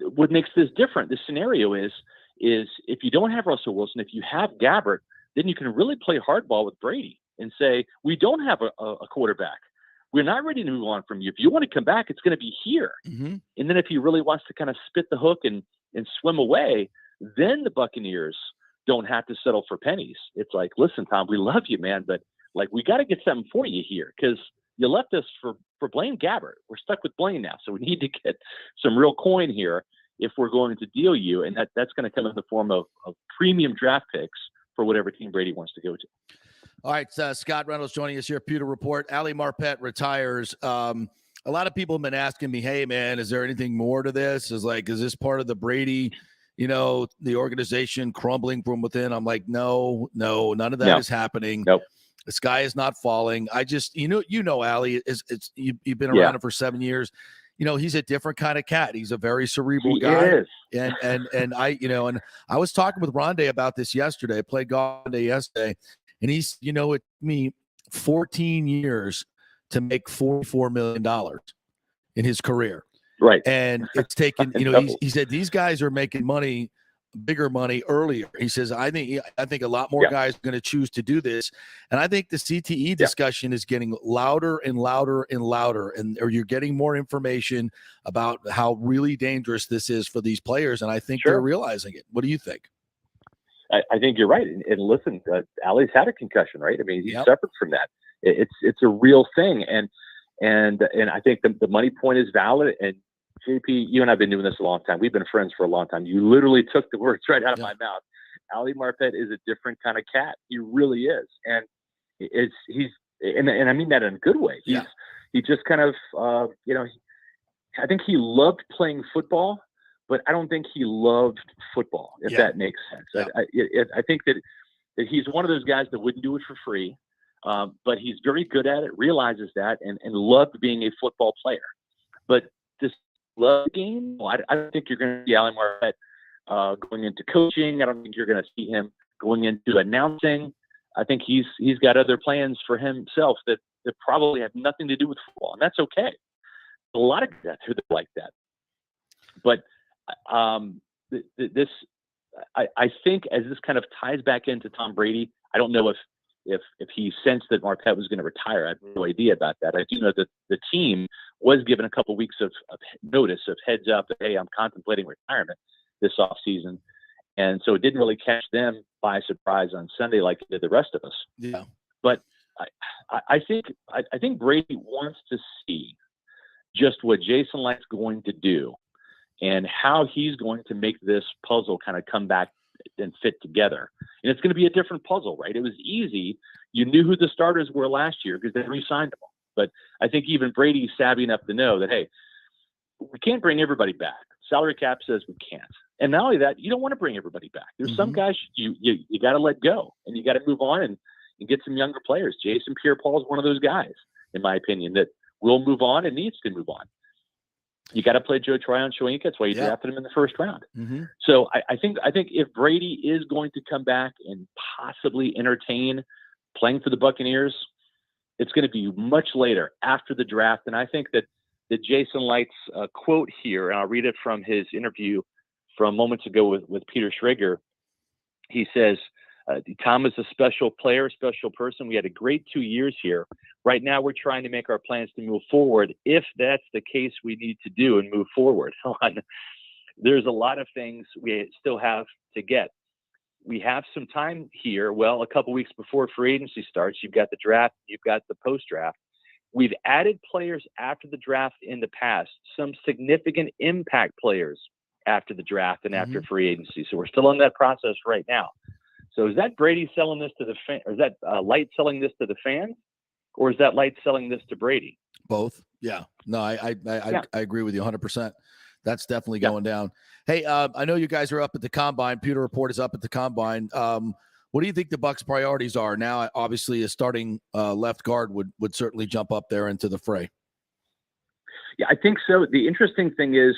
what makes this different, this scenario is if you don't have Russell Wilson, if you have Gabbert, then you can really play hardball with Brady and say, we don't have a quarterback. We're not ready to move on from you. If you want to come back, it's going to be here. And then if he really wants to kind of spit the hook and swim away, then the Buccaneers don't have to settle for pennies. It's like, listen, Tom, we love you, man, but like, we got to get something for you here, because you left us for Blaine Gabbert. We're stuck with Blaine now, so we need to get some real coin here if we're going to deal you, and that's going to come in the form of premium draft picks for whatever team Brady wants to go to. All right, Scott Reynolds joining us here, Pewter Report. Ali Marpet retires. A lot of people have been asking me, hey, man, is there anything more to this? Is this part of the Brady, the organization crumbling from within? I'm like, no, none of that is happening. Nope. The sky is not falling. I just, Ali, you've been around him for 7 years. He's a different kind of cat. He's a very cerebral guy. And I was talking with Rondé about this yesterday. I played golf yesterday, and he's, it took me 14 years to make $44 million in his career. Right. And it's taken, he said, these guys are making money bigger money earlier. He says, I think a lot more guys are going to choose to do this. And I think the CTE discussion is getting louder and louder and louder. And or you're getting more information about how really dangerous this is for these players. And I think they're realizing it. What do you think? I think you're right. And listen, Ali's had a concussion, right? I mean, he suffered from that. It's a real thing. And I think the money point is valid. And JP, you and I have been doing this a long time. We've been friends for a long time. You literally took the words right out of my mouth. Ali Marpet is a different kind of cat. He really is. And he's I mean that in a good way. He just kind of, I think he loved playing football, but I don't think he loved football, if that makes sense. I think that he's one of those guys that wouldn't do it for free, but he's very good at it, realizes that, and loved being a football player. But this love game, I don't think you're going to see Ali Marpet going into coaching. I don't think you're going to see him going into announcing. I think he's got other plans for himself that probably have nothing to do with football, and that's okay. A lot of guys are like that. But I think as this kind of ties back into Tom Brady, I don't know if he sensed that Marpet was going to retire. I have no idea about that. I do know that the team was given a couple of weeks of notice, of heads up that, hey, I'm contemplating retirement this offseason. And so it didn't really catch them by surprise on Sunday like it did the rest of us. Yeah. But I think Brady wants to see just what Jason Licht's going to do and how he's going to make this puzzle kind of come back and fit together. And it's going to be a different puzzle, right? It was easy. You knew who the starters were last year because they re-signed them. But I think even Brady's savvy enough to know that, hey, we can't bring everybody back. Salary cap says we can't. And not only that, you don't want to bring everybody back. There's some guys you got to let go, and you got to move on and get some younger players. Jason Pierre-Paul is one of those guys, in my opinion, that will move on and needs to move on. You got to play Joe Tryon-Shoyinka. That's why you drafted him in the first round. So I think if Brady is going to come back and possibly entertain playing for the Buccaneers, it's going to be much later after the draft. And I think that Jason Licht's quote here, and I'll read it from his interview from moments ago with Peter Schrager. He says, Tom is a special player, special person. We had a great 2 years here. Right now, we're trying to make our plans to move forward. If that's the case, we need to do and move forward. There's a lot of things we still have to get. We have some time here. Well, a couple weeks before free agency starts, you've got the draft, you've got the post-draft. We've added players after the draft in the past, some significant impact players after the draft and after free agency. So we're still in that process right now. So is that Brady selling this to the fan, or is that Licht selling this to the fans, or is that Licht selling this to Brady? Both. Yeah. No, I agree with you 100%. That's definitely going down. Hey, I know you guys are up at the Combine. Pewter Report is up at the Combine. What do you think the Bucs' priorities are now? Obviously, a starting left guard would certainly jump up there into the fray. Yeah, I think so. The interesting thing is,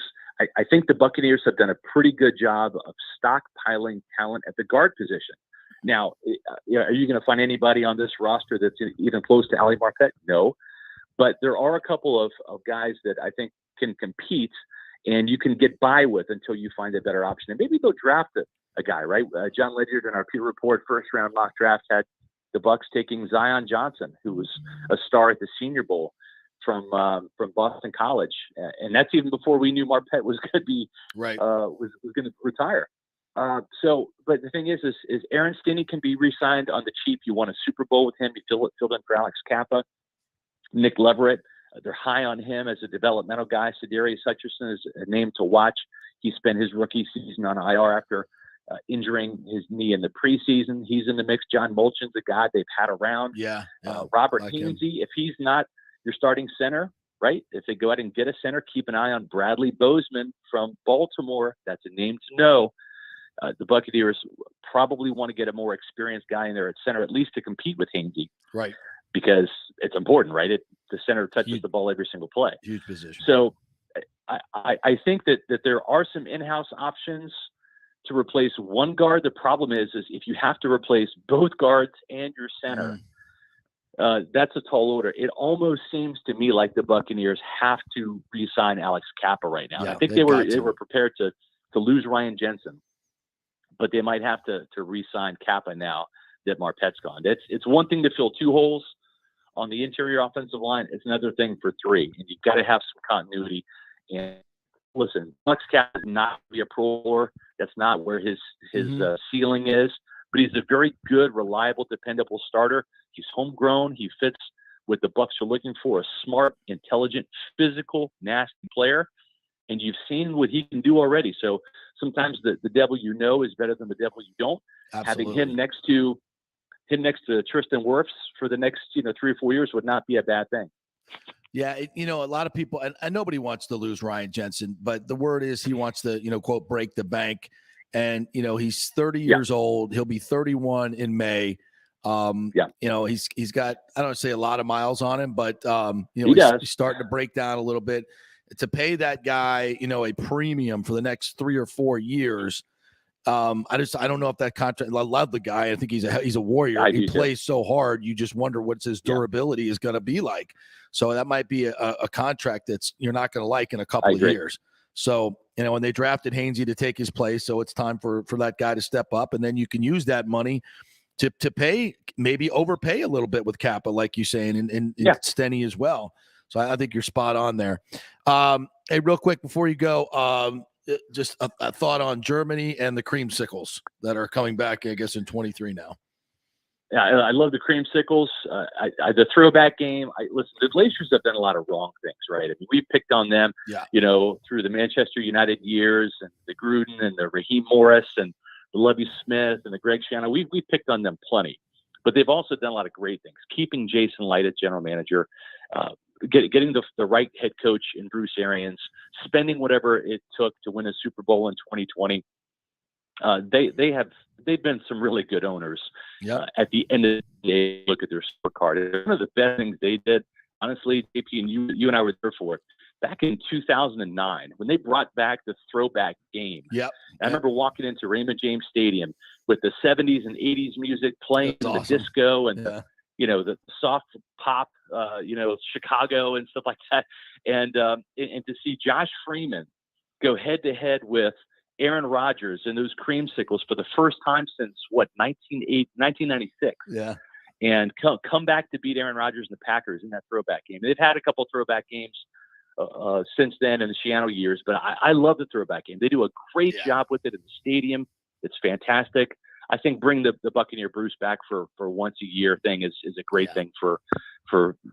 I think the Buccaneers have done a pretty good job of stockpiling talent at the guard position. Now, are you going to find anybody on this roster that's even close to Ali Marpet? No. But there are a couple of guys that I think can compete and you can get by with until you find a better option. And maybe they'll draft a guy, right? John Ledyard in our Pewter Report first-round mock draft had the Bucs taking Zion Johnson, who was a star at the Senior Bowl from Boston College, and that's even before we knew Marpet was going to be was going to retire. But the thing is Aaron Stinney can be re-signed on the cheap. You won a Super Bowl with him. You filled in for Alex Kappa. Nick Leverett, they're high on him as a developmental guy. Sedarius Hutcherson is a name to watch. He spent his rookie season on IR after injuring his knee in the preseason. He's in the mix. John Molchan's a guy they've had around. Robert Hainsey, if he's not your starting center, right? If they go out and get a center, keep an eye on Bradley Bozeman from Baltimore. That's a name to know. The Buccaneers probably want to get a more experienced guy in there at center, at least to compete with Hainsey. Right. Because it's important, right? The center touches the ball every single play. Huge position. So I think that there are some in-house options to replace one guard. The problem is if you have to replace both guards and your center, that's a tall order. It almost seems to me like the Buccaneers have to re-sign Alex Kappa right now. I think they were prepared to lose Ryan Jensen. but they might have to re-sign Kappa now that Marpet's gone. It's one thing to fill 2 holes on the interior offensive line. It's another thing for 3, and you've got to have some continuity. And listen, Flex Cap is not be a pro bowler. That's not where his ceiling is. But he's a very good, reliable, dependable starter. He's homegrown. He fits what the Bucs are looking for: a smart, intelligent, physical, nasty player. And you've seen what he can do already. So sometimes the devil you know is better than the devil you don't. Absolutely. Having him next to Tristan Wirfs for the next 3 or 4 years would not be a bad thing. Yeah, a lot of people, and nobody wants to lose Ryan Jensen, but the word is he wants to, quote, break the bank. And, he's 30 years old. He'll be 31 in May. He's got, I don't say a lot of miles on him, but, he's starting to break down a little bit. To pay that guy, a premium for the next 3 or 4 years. I don't know if that contract. I love the guy. I think he's a warrior. He plays so hard. You just wonder what his durability is going to be like. So that might be a contract that's you're not going to like in a couple of years. So, when they drafted Hainsey to take his place, so it's time for that guy to step up, and then you can use that money to pay, maybe overpay a little bit with Kappa, like you saying, and Stenny as well. So I think you're spot on there. Hey, real quick before you go, just a thought on Germany and the creamsicles that are coming back, I guess, in 23 now. Yeah, I love the creamsicles. The throwback game. Listen, the Glaciers have done a lot of wrong things, right? I mean, we picked on them, through the Manchester United years, and the Gruden and the Raheem Morris and the Lovie Smith and the Greg Shannon. We picked on them plenty, but they've also done a lot of great things. Keeping Jason Licht as general manager, getting the right head coach in Bruce Arians, spending whatever it took to win a Super Bowl in 2020. They've been some really good owners. At the end of the day, look at their scorecard. One of the best things they did, honestly, JP, and you and I were there for it, back in 2009 when they brought back the throwback game. I remember walking into Raymond James Stadium with the 70s and 80s music playing, the disco and the soft pop, Chicago and stuff like that, and to see Josh Freeman go head to head with Aaron Rodgers and those creamsicles for the first time since 1996. And come back to beat Aaron Rodgers and the Packers in that throwback game. They've had a couple throwback games since then in the Shiano years, but I love the throwback game. They do a great job with it in the stadium. It's fantastic. I think bring the Buccaneer Bruce back for once a year thing is a great thing for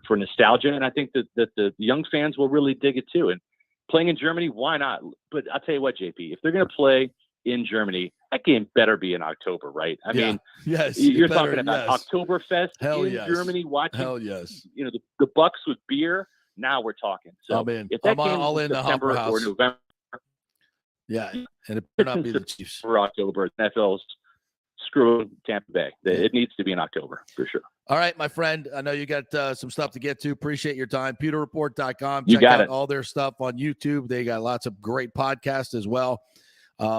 nostalgia. And I think that the young fans will really dig it too. And playing in Germany, why not? But I'll tell you what, JP, if they're going to play in Germany, that game better be in October, right? I mean, you're talking about Oktoberfest in Germany, watching the Bucs with beer. Now we're talking. So if that game all in September the or November, and it better not be the Chiefs for October. NFL's screw Tampa Bay. It needs to be in October for sure. All right, my friend. I know you got some stuff to get to. Appreciate your time. PewterReport.com. Check out all their stuff on YouTube. They got lots of great podcasts as well.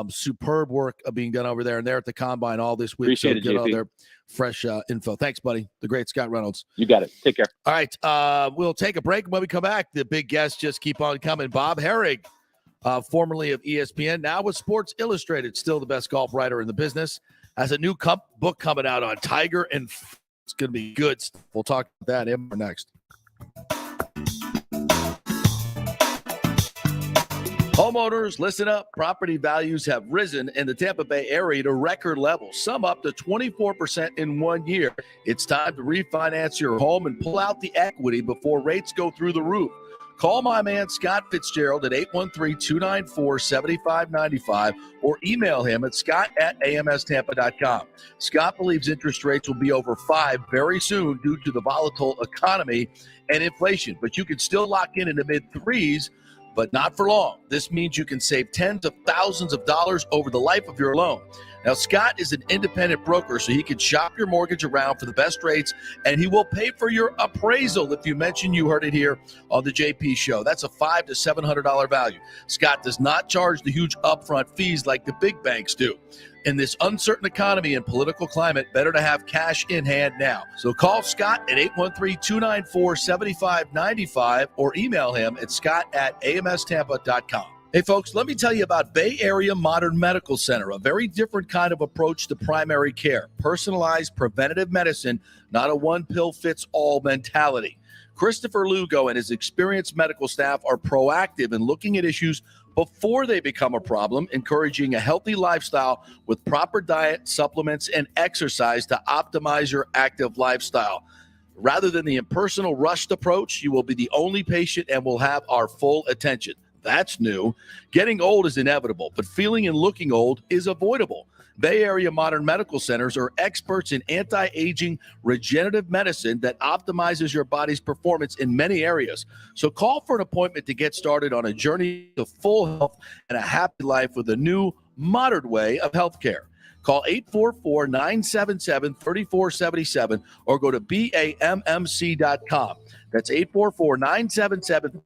Superb work being done over there, and they're at the Combine all this week. Appreciate it, get JP. all their fresh info. Thanks, buddy. The great Scott Reynolds. You got it. Take care. All right, we'll take a break. When we come back, the big guests just keep on coming. Bob Harig, formerly of ESPN, now with Sports Illustrated, still the best golf writer in the business, has a new book coming out on Tiger, and it's going to be good stuff. We'll talk about that and more next. Homeowners, listen up. Property values have risen in the Tampa Bay area to record levels, some up to 24% in 1 year. It's time to refinance your home and pull out the equity before rates go through the roof. Call my man Scott Fitzgerald at 813-294-7595 or email him at scott@amstampa.com. Scott believes interest rates will be over 5 very soon due to the volatile economy and inflation, but you can still lock in the mid-3s, but not for long. This means you can save tens of thousands of dollars over the life of your loan. Now, Scott is an independent broker, so he can shop your mortgage around for the best rates, and he will pay for your appraisal if you mention you heard it here on the JP Show. That's a $500 to $700 value. Scott does not charge the huge upfront fees like the big banks do. In this uncertain economy and political climate, better to have cash in hand now. So call Scott at 813-294-7595 or email him at scott@amstampa.com. Hey, folks, let me tell you about Bay Area Modern Medical Center, a very different kind of approach to primary care. Personalized preventative medicine, not a one-pill-fits-all mentality. Christopher Lugo and his experienced medical staff are proactive in looking at issues before they become a problem, encouraging a healthy lifestyle with proper diet, supplements, and exercise to optimize your active lifestyle. Rather than the impersonal, rushed approach, you will be the only patient and will have our full attention. That's new. Getting old is inevitable, but feeling and looking old is avoidable. Bay Area Modern Medical Centers are experts in anti-aging regenerative medicine that optimizes your body's performance in many areas. So call for an appointment to get started on a journey to full health and a happy life with a new, modern way of healthcare. Call 844-977-3477 or go to BAMMC.com. That's 844-977-3477.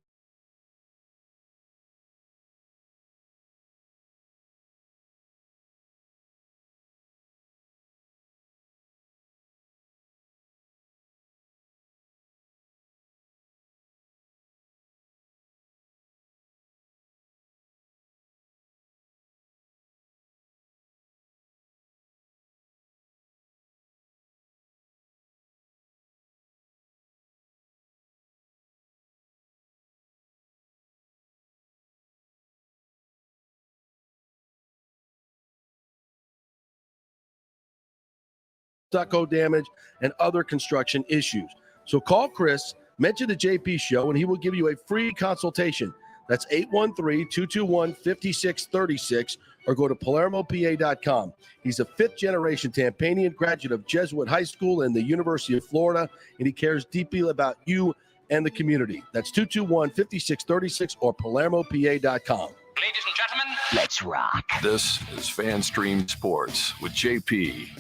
Stucco damage, and other construction issues. So call Chris, mention the JP Show, and he will give you a free consultation. That's 813-221-5636, or go to PalermoPA.com. He's a fifth-generation Tampanian graduate of Jesuit High School and the University of Florida, and he cares deeply about you and the community. That's 221-5636 or PalermoPA.com. Ladies and gentlemen, let's rock. This is FanStream Sports with JP.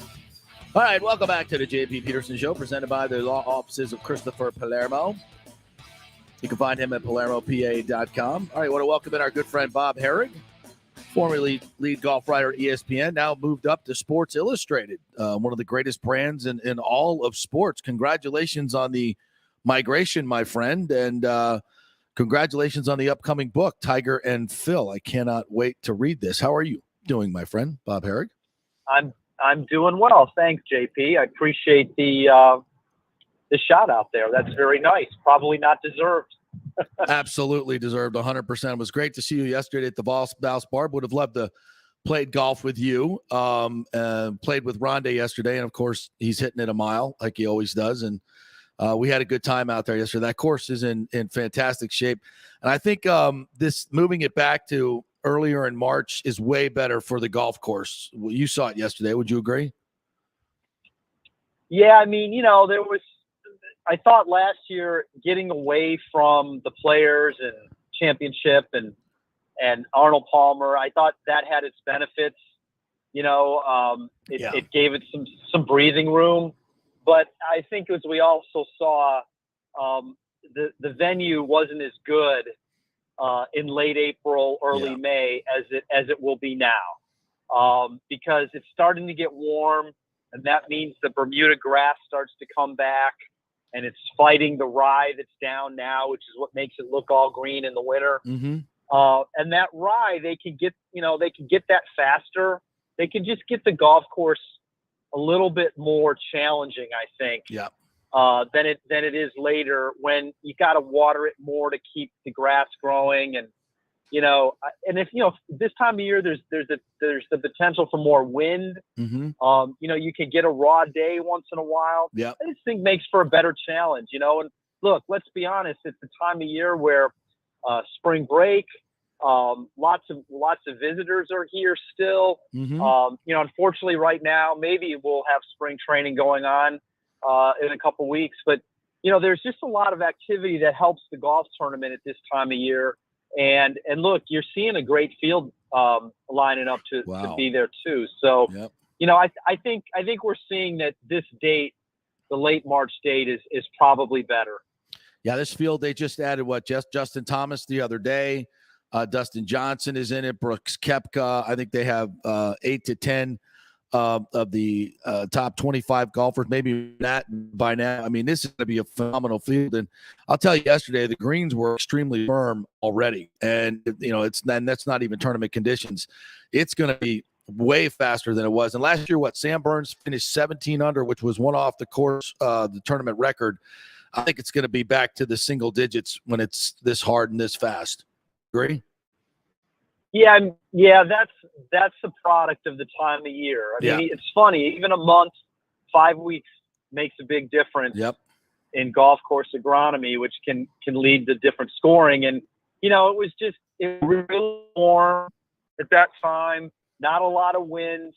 All right, welcome back to the JP Peterson Show, presented by the law offices of Christopher Palermo. You can find him at PalermoPA.com. All right, I want to welcome in our good friend Bob Harig, formerly lead golf writer at ESPN, now moved up to Sports Illustrated, one of the greatest brands in all of sports. Congratulations on the migration, my friend, and congratulations on the upcoming book, Tiger and Phil. I cannot wait to read this. How are you doing, my friend, Bob Harig? I'm doing well. Thanks, JP. I appreciate the shout out there. That's very nice. Probably not deserved. Absolutely deserved. 100%. It was great to see you yesterday at the Valspar. Would have loved to played golf with you. Played with Rondé yesterday, and of course he's hitting it a mile like he always does. And we had a good time out there yesterday. That course is in fantastic shape, and I think this moving it back to earlier in March is way better for the golf course. You saw it yesterday. Would you agree? Yeah, I mean, I thought last year getting away from the Players and Championship and Arnold Palmer, I thought that had its benefits. It gave it some breathing room. But I think as we also saw, the venue wasn't as good in late April, early May as it will be now, because it's starting to get warm, and that means the Bermuda grass starts to come back, and it's fighting the rye that's down now, which is what makes it look all green in the winter. Mm-hmm. And that rye, they can get that faster. They can just get the golf course a little bit more challenging, I think. Yeah. Than it is later when you got to water it more to keep the grass growing, and if this time of year there's the potential for more wind. Mm-hmm. You can get a raw day once in a while. Yeah, I just think makes for a better challenge. And look, let's be honest, it's the time of year where spring break, lots of visitors are here still. Mm-hmm. Unfortunately, right now maybe we'll have spring training going on in a couple weeks, but there's just a lot of activity that helps the golf tournament at this time of year. And look, you're seeing a great field lining up to be there too. So, yep. I think we're seeing that this date, the late March date, is probably better. Yeah, this field, they just added Justin Thomas the other day. Dustin Johnson is in it. Brooks Koepka. I think they have 8 to 10 of the top 25 golfers, maybe that by now. I mean, this is going to be a phenomenal field. And I'll tell you, yesterday, the greens were extremely firm already. And, that's not even tournament conditions. It's going to be way faster than it was. And last year, Sam Burns finished 17 under, which was one off the course, the tournament record. I think it's going to be back to the single digits when it's this hard and this fast. Agree? Yeah, that's the product of the time of year. I mean, it's funny. Even a month, 5 weeks makes a big difference in golf course agronomy, which can lead to different scoring. And it was really warm at that time. Not a lot of wind.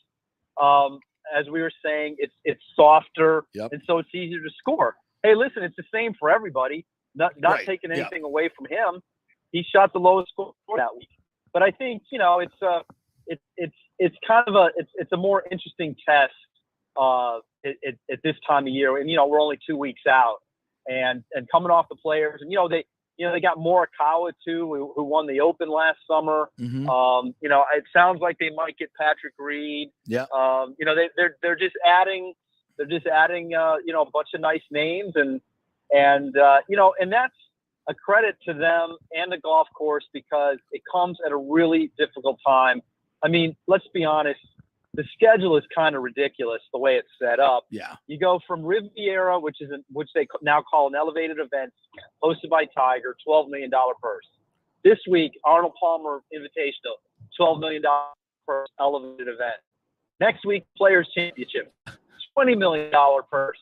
As we were saying, it's softer, and so it's easier to score. Hey, listen, it's the same for everybody. Not taking anything away from him. He shot the lowest score that week. But I think it's kind of a more interesting test at this time of year, and we're only 2 weeks out, and coming off the players, and they got Morikawa too, who won the Open last summer. Mm-hmm. It sounds like they might get Patrick Reed. Yeah. They're just adding a bunch of nice names, and that's a credit to them and the golf course because it comes at a really difficult time. I mean, let's be honest, the schedule is kind of ridiculous the way it's set up. Yeah. You go from Riviera, which they now call an elevated event, hosted by Tiger, $12 million purse. This week, Arnold Palmer Invitational, $12 million purse, elevated event. Next week, Players Championship, $20 million purse.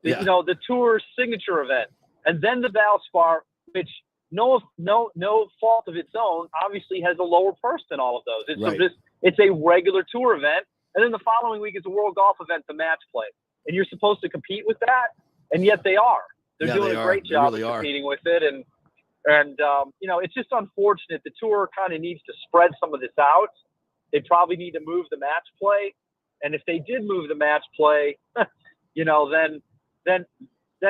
Yeah. The Tour signature event. And then the Valspar, which no fault of its own, obviously has a lower purse than all of those. It's a regular tour event. And then the following week is a World Golf event, the match play. And you're supposed to compete with that, and yet they are. They're doing a great job of competing with it. And it's just unfortunate. The Tour kind of needs to spread some of this out. They probably need to move the match play. And if they did move the match play, then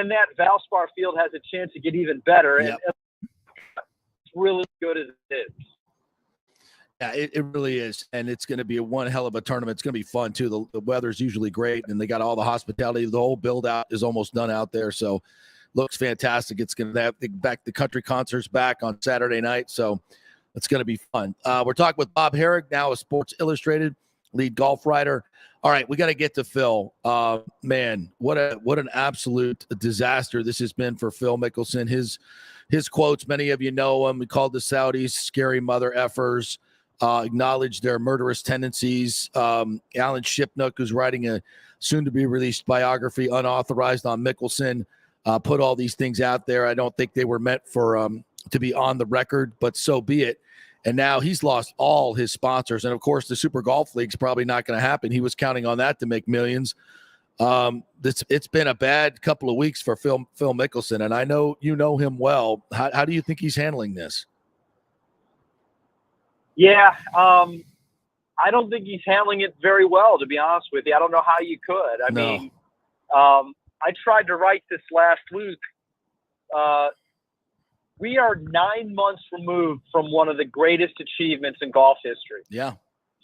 that Valspar field has a chance to get even better. And it's really good as it is. Yeah, it really is. And it's going to be one hell of a tournament. It's going to be fun, too. The weather's usually great, and they got all the hospitality. The whole build-out is almost done out there, so looks fantastic. It's going to have the country concerts back on Saturday night, so it's going to be fun. We're talking with Bob Harig, now a Sports Illustrated lead golf writer. All right, we got to get to Phil. Man, what an absolute disaster this has been for Phil Mickelson. His quotes, many of you know him. We called the Saudis scary mother effers, acknowledged their murderous tendencies. Alan Shipnuck, who's writing a soon-to-be-released biography unauthorized on Mickelson, put all these things out there. I don't think they were meant for to be on the record, but so be it. And now he's lost all his sponsors. And, of course, the Super Golf League's probably not going to happen. He was counting on that to make millions. It's been a bad couple of weeks for Phil Mickelson, and I know you know him well. How do you think he's handling this? Yeah, I don't think he's handling it very well, to be honest with you. I don't know how you could. I mean, I tried to write this last week. We are 9 months removed from one of the greatest achievements in golf history. Yeah.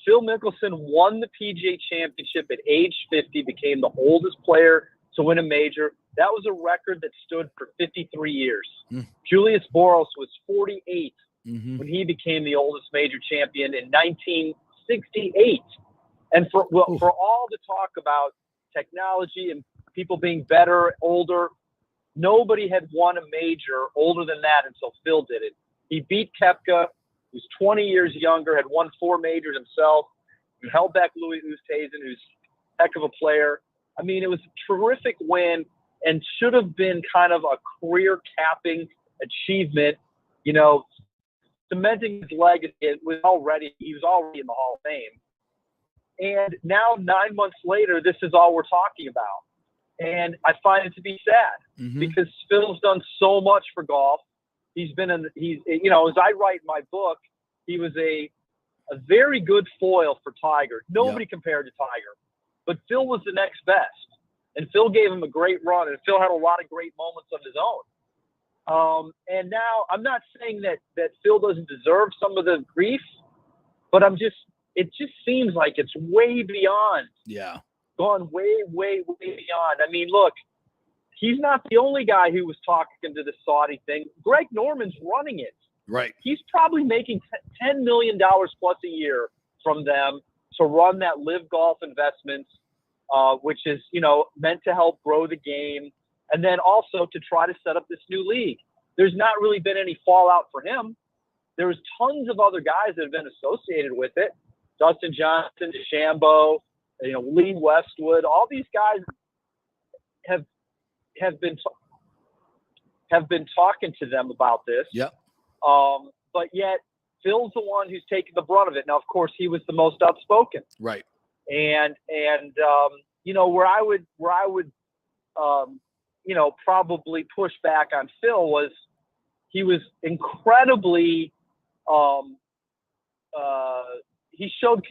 Phil Mickelson won the PGA Championship at age 50, became the oldest player to win a major. That was a record that stood for 53 years. Julius Boros was 48 when he became the oldest major champion in 1968. And for all the talk about technology and people being better, older, nobody had won a major older than that until Phil did it. He beat Koepka, who's 20 years younger, had won 4 majors himself, and held back Louis Oosthuizen, who's a heck of a player. I mean, it was a terrific win and should have been kind of a career-capping achievement, cementing his legacy. He was already in the Hall of Fame. And now 9 months later, this is all we're talking about. And I find it to be sad because Phil's done so much for golf. As I write in my book, he was a very good foil for Tiger. Nobody compared to Tiger, but Phil was the next best. And Phil gave him a great run, and Phil had a lot of great moments of his own. And now I'm not saying that Phil doesn't deserve some of the grief, but I'm just it just seems like it's way beyond. Yeah. Gone way, way, way beyond. I mean, look, he's not the only guy who was talking to the Saudi thing. Greg Norman's running it. Right. He's probably making $10 million plus a year from them to run that Live Golf Investments, which is, meant to help grow the game, and then also to try to set up this new league. There's not really been any fallout for him. There's tons of other guys that have been associated with it. Dustin Johnson, DeChambeau, Lee Westwood, all these guys have been talking to them about this. Yep. But yet Phil's the one who's taking the brunt of it. Now, of course, he was the most outspoken. Right. And where I would probably push back on Phil was he was incredibly he showed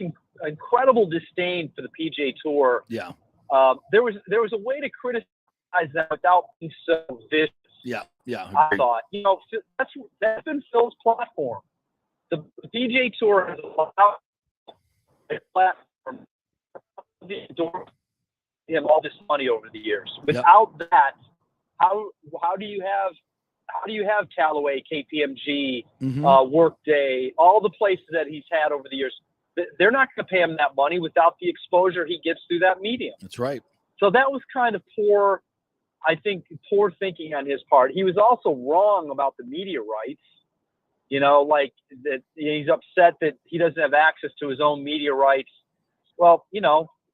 incredible disdain for the PGA Tour. Yeah. There was a way to criticize them without being so vicious. Yeah. Yeah. I thought, that's been Phil's platform. The PGA Tour has allowed a platform to endorse him all this money over the years. Without that, how do you have Callaway, KPMG, Workday, all the places that he's had over the years? They're not going to pay him that money without the exposure he gets through that medium. That's right. So that was kind of poor thinking on his part. He was also wrong about the media rights. Like that he's upset that he doesn't have access to his own media rights. Well,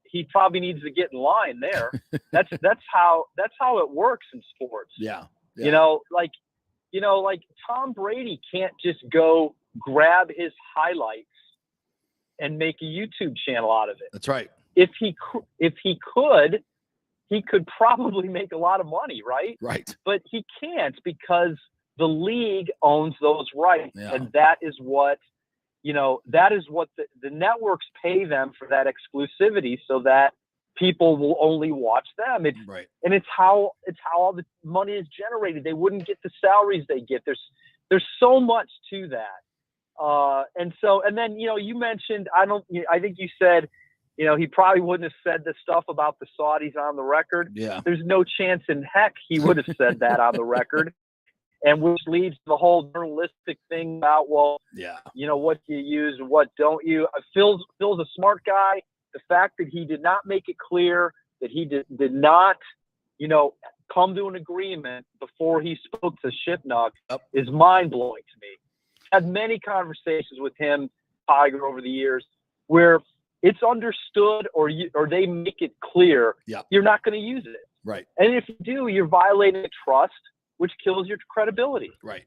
he probably needs to get in line there. That's how it works in sports. Yeah. Like Tom Brady can't just go grab his highlights and make a YouTube channel out of it. That's right. If he could, he could probably make a lot of money, right? Right. But he can't because the league owns those rights. Yeah. And that is what, the networks pay them for that exclusivity so that people will only watch them. Right. And it's how all the money is generated. They wouldn't get the salaries they get. There's so much to that. And then, you mentioned, I think you said, he probably wouldn't have said the stuff about the Saudis on the record. Yeah. There's no chance in heck he would have said that on the record. And which leads to the whole journalistic thing about, what do you use and what don't you? Phil's a smart guy. The fact that he did not make it clear that he did not, come to an agreement before he spoke to Shipnuck is mind-blowing to me. I've had many conversations with him, Tiger, over the years where it's understood or they make it clear you're not going to use it. Right. And if you do, you're violating trust, which kills your credibility. Right.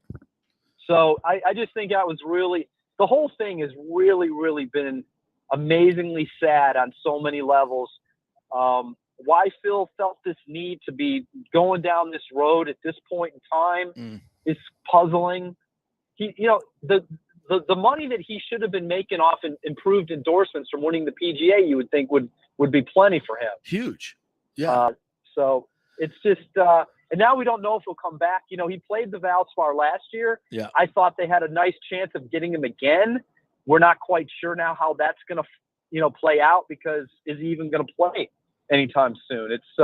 So I just think that was really – the whole thing has really, really been amazingly sad on so many levels. Why Phil felt this need to be going down this road at this point in time is puzzling. The money that he should have been making off improved endorsements from winning the PGA, you would think would be plenty for him. Huge. Yeah. So it's just and now we don't know if he'll come back. He played the Valspar last year. Yeah. I thought they had a nice chance of getting him again. We're not quite sure now how that's going to, play out because is he even going to play anytime soon? It's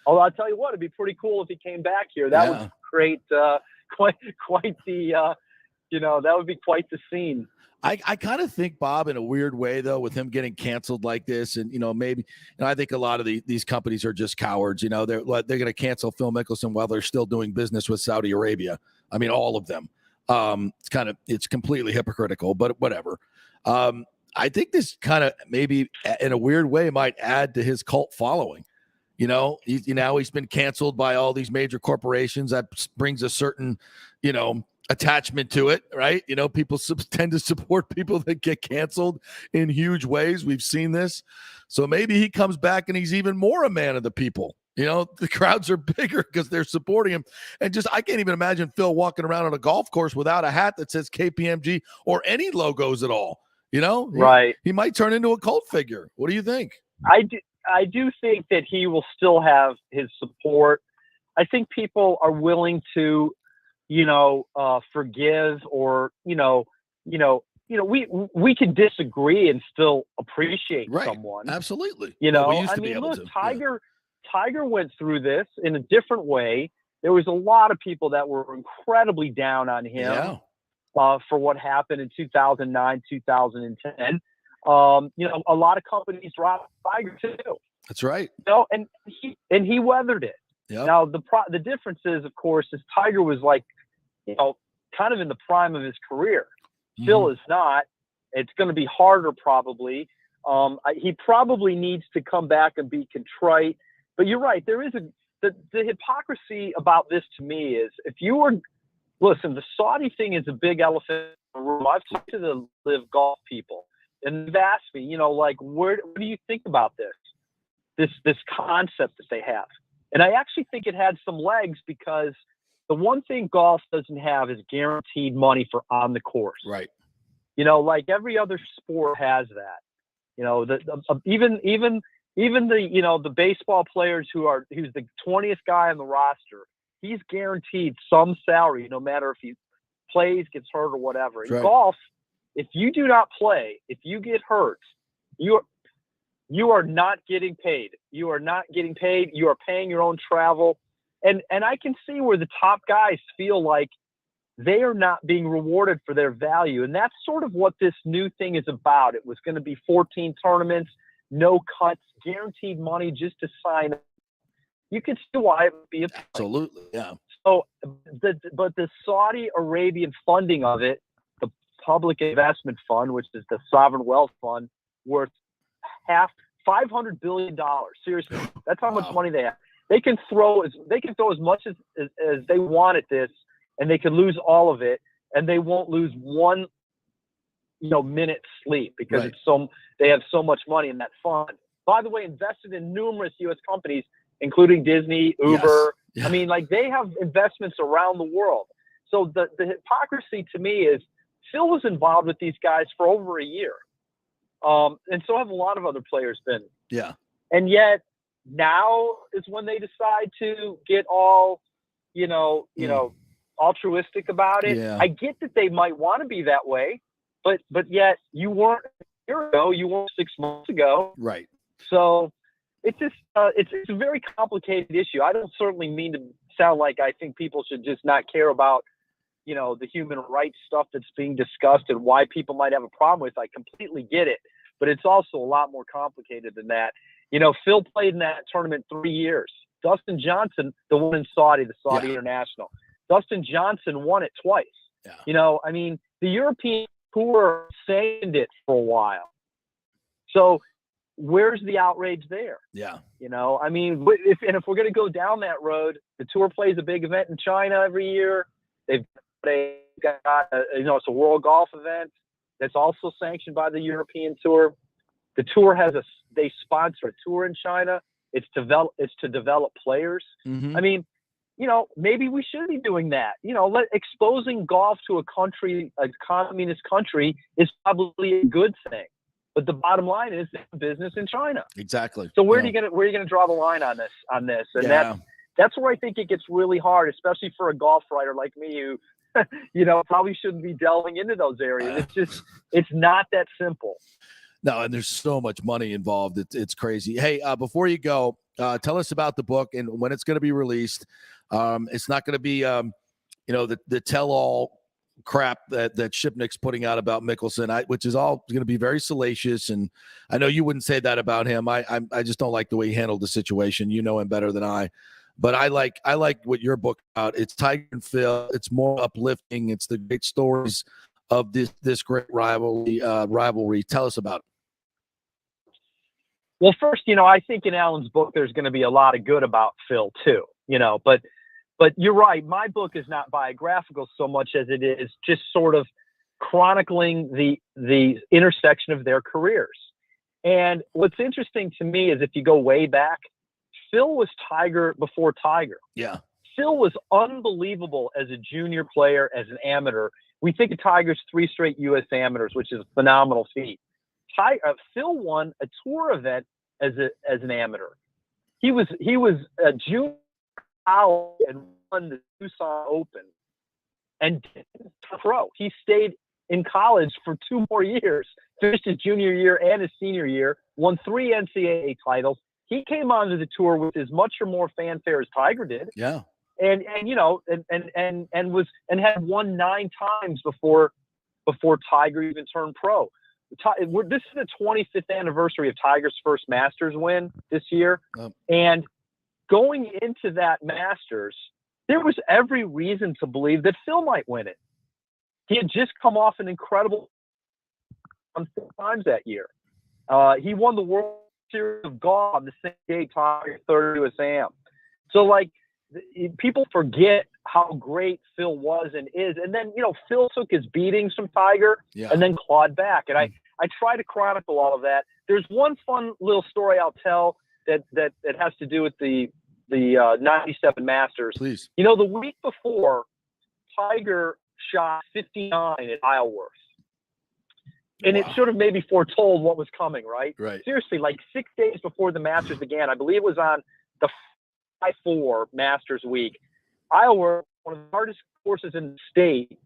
although I'll tell you what, it'd be pretty cool if he came back here. That would create quite the that would be quite the scene. I kind of think, Bob, in a weird way, though, with him getting canceled like this, and maybe, I think a lot of these companies are just cowards. They're going to cancel Phil Mickelson while they're still doing business with Saudi Arabia. I mean, all of them. It's completely hypocritical, but whatever. I think this kind of maybe in a weird way might add to his cult following. He's been canceled by all these major corporations. That brings a certain, attachment to it, right? People tend to support people that get canceled in huge ways. We've seen this. So maybe he comes back and he's even more a man of the people. The crowds are bigger because they're supporting him. And I can't even imagine Phil walking around on a golf course without a hat that says KPMG or any logos at all. Right. He might turn into a cult figure. What do you think? I do think that he will still have his support. I think people are willing to, forgive or, we can disagree and still appreciate someone. Absolutely. You know, we used I to be mean, able look, to. Tiger went through this in a different way. There was a lot of people that were incredibly down on him for what happened in 2009, 2010. A lot of companies dropped Tiger too. That's right. You know, and he weathered it. Yep. Now the difference is, of course, is Tiger was like, kind of in the prime of his career. Phil is not. It's going to be harder probably. He probably needs to come back and be contrite. But you're right. There is the hypocrisy about this to me is listen, the Saudi thing is a big elephant in the room. I've talked to the live golf people, and they've asked me, like, what do you think about this concept that they have? And I actually think it had some legs because the one thing golf doesn't have is guaranteed money for on the course. Right. Like every other sport has that. Even the baseball players who's the 20th guy on the roster, he's guaranteed some salary no matter if he plays, gets hurt, or whatever. In golf, if you do not play, if you get hurt, you are not getting paid. You are not getting paid. You are paying your own travel. And I can see where the top guys feel like they are not being rewarded for their value. And that's sort of what this new thing is about. It was going to be 14 tournaments, no cuts, guaranteed money just to sign up. You can see why it would be a point. Absolutely, yeah. So, but the Saudi Arabian funding of it, the Public Investment Fund, which is the sovereign wealth fund, worth $500 billion. Seriously, that's how much money they have. They can throw as much as they want at this, and they can lose all of it, and they won't lose one minute sleep because they have so much money in that fund. By the way, invested in numerous U.S. companies, including Disney, Uber. Yes. Yeah. I mean, like, they have investments around the world. So the hypocrisy to me is Phil was involved with these guys for over a year. And so have a lot of other players been. Yeah. And yet now is when they decide to get all, altruistic about it. Yeah. I get that they might want to be that way, but yet you weren't a year ago, you weren't 6 months ago. Right. So it's just, it's a very complicated issue. I don't certainly mean to sound like I think people should just not care about, the human rights stuff that's being discussed and why people might have a problem with. I completely get it, but it's also a lot more complicated than that. Phil played in that tournament 3 years. Dustin Johnson, the one in Saudi, the Saudi International. Dustin Johnson won it twice. Yeah. The European Tour sanctioned it for a while. So where's the outrage there? Yeah. If we're going to go down that road, the Tour plays a big event in China every year. They've got it's a world golf event that's also sanctioned by the European Tour. The Tour they sponsor a tour in China. It's to develop players. Mm-hmm. Maybe we should be doing that. Exposing golf to a communist country is probably a good thing. But the bottom line is business in China. Exactly. So where are you gonna draw the line on this? And that's where I think it gets really hard, especially for a golf writer like me who, probably shouldn't be delving into those areas. It's not that simple. No, and there's so much money involved. It's crazy. Hey, before you go, tell us about the book and when it's going to be released. It's not going to be, the tell-all crap that Shipnick's putting out about Mickelson, which is all going to be very salacious. And I know you wouldn't say that about him. I just don't like the way he handled the situation. You know him better than I. But I like what your book about. It's Tiger and Phil. It's more uplifting. It's the great stories of this great rivalry. Tell us about it. Well, first, I think in Alan's book, there's going to be a lot of good about Phil too, but you're right. My book is not biographical so much as it is just sort of chronicling the intersection of their careers. And what's interesting to me is if you go way back, Phil was Tiger before Tiger. Yeah. Phil was unbelievable as a junior player, as an amateur. We think of Tiger's 3 straight U.S. amateurs, which is a phenomenal feat. Phil won a tour event as an amateur. He was a junior and won the Tucson Open and pro. He stayed in college for 2 more years, finished his junior year and his senior year, won 3 NCAA titles. He came onto the tour with as much or more fanfare as Tiger did. Yeah. And had won 9 times before Tiger even turned pro. This is the 25th anniversary of Tiger's first Masters win this year. And going into that Masters, there was every reason to believe that Phil might win it. He had just come off an incredible 4 times that year. He won the World Series of Golf on the same day Tiger 30 to a Sam. So, like, people forget how great Phil was and is. And then, Phil took his beatings from Tiger and then clawed back. And I try to chronicle all of that. There's one fun little story I'll tell that has to do with the 97 Masters. Please. The week before, Tiger shot 59 at Isleworth. And it should have maybe foretold what was coming, right? Right. Seriously, like 6 days before the Masters began, I believe it was on the 5-4 Masters week, Isleworth, one of the hardest courses in the state,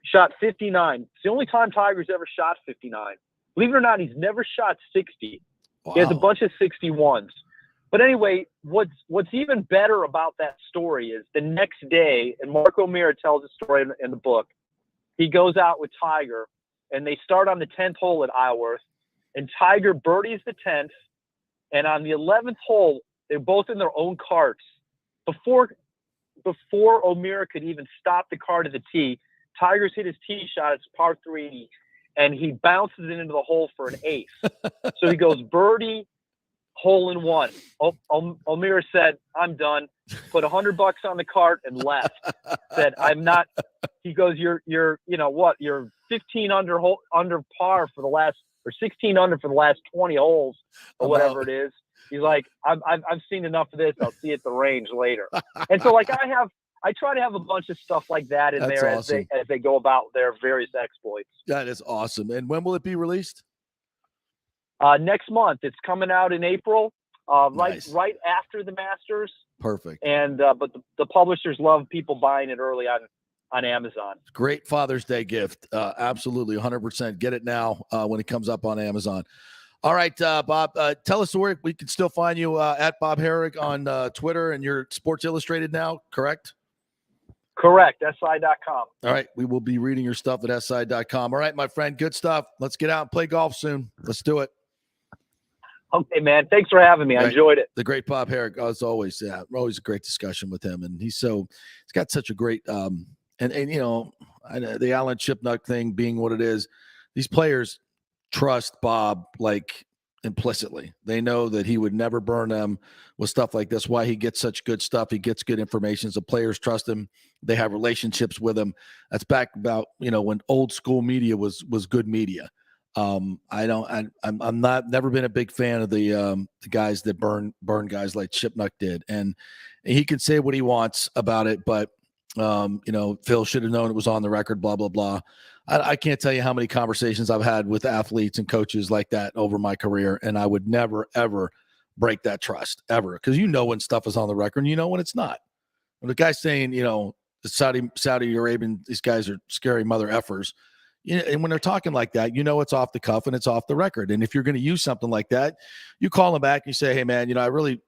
shot 59. It's the only time Tiger's ever shot 59. Believe it or not, he's never shot 60. Wow. He has a bunch of 61s. But anyway, what's even better about that story is the next day, and Mark O'Meara tells the story in the book, he goes out with Tiger, and they start on the 10th hole at Isleworth, and Tiger birdies the 10th, and on the 11th hole, they're both in their own carts. Before O'Meara could even stop the cart at the tee, Tiger's hit his tee shot. It's par 3, and he bounces it into the hole for an ace. So he goes birdie, hole in 1. O'Meara said, "I'm done." Put $100 on the cart and left. Said, "I'm not." He goes, "You're 15 under par for the last, or 16 under for the last 20 holes, or whatever it is." He's like, I've seen enough of this. I'll see you at the range later. And so, like, I try to have a bunch of stuff like that in there awesome. as they go about their various exploits. That is awesome. And when will it be released? Next month. It's coming out in April, nice. right after the Masters. Perfect. And but the publishers love people buying it early on Amazon. Great Father's Day gift. Absolutely, 100%. Get it now when it comes up on Amazon. All right, Bob, tell us where we can still find you at Bob Harig on Twitter, and you're Sports Illustrated now, correct? Correct, SI.com. All right, we will be reading your stuff at SI.com. All right, my friend, good stuff. Let's get out and play golf soon. Let's do it. Okay, man. Thanks for having me. I enjoyed it. The great Bob Harig, as always. Yeah, always a great discussion with him, and he's got such a great and the Alan Shipnuck thing being what it is, these players trust Bob like implicitly. They know that he would never burn them with stuff like this. Why he gets such good stuff. He gets good information. So players trust him. They have relationships with him. That's back about, when old school media was good media. I'm never been a big fan of the guys that burn guys like Shipnuck did. And he can say what he wants about it, but Phil should have known it was on the record, blah, blah, blah. I can't tell you how many conversations I've had with athletes and coaches like that over my career, and I would never, ever break that trust, ever, because when stuff is on the record and when it's not. When the guy's saying, the Saudi Arabian, these guys are scary mother effers, and when they're talking like that, it's off the cuff and it's off the record. And if you're going to use something like that, you call them back and you say, "Hey, man, I really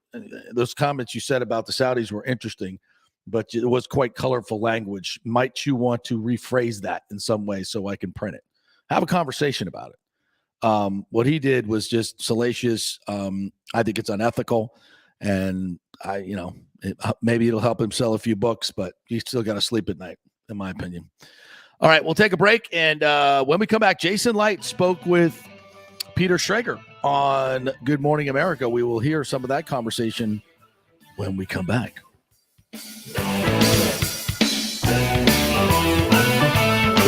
those comments you said about the Saudis were interesting, but it was quite colorful language. Might you want to rephrase that in some way so I can print it?" Have a conversation about it. What he did was just salacious. I think it's unethical, and maybe it'll help him sell a few books, but he's still got to sleep at night, in my opinion. All right, we'll take a break, and when we come back, Jason Licht spoke with Peter Schrager on Good Morning America. We will hear some of that conversation when we come back. The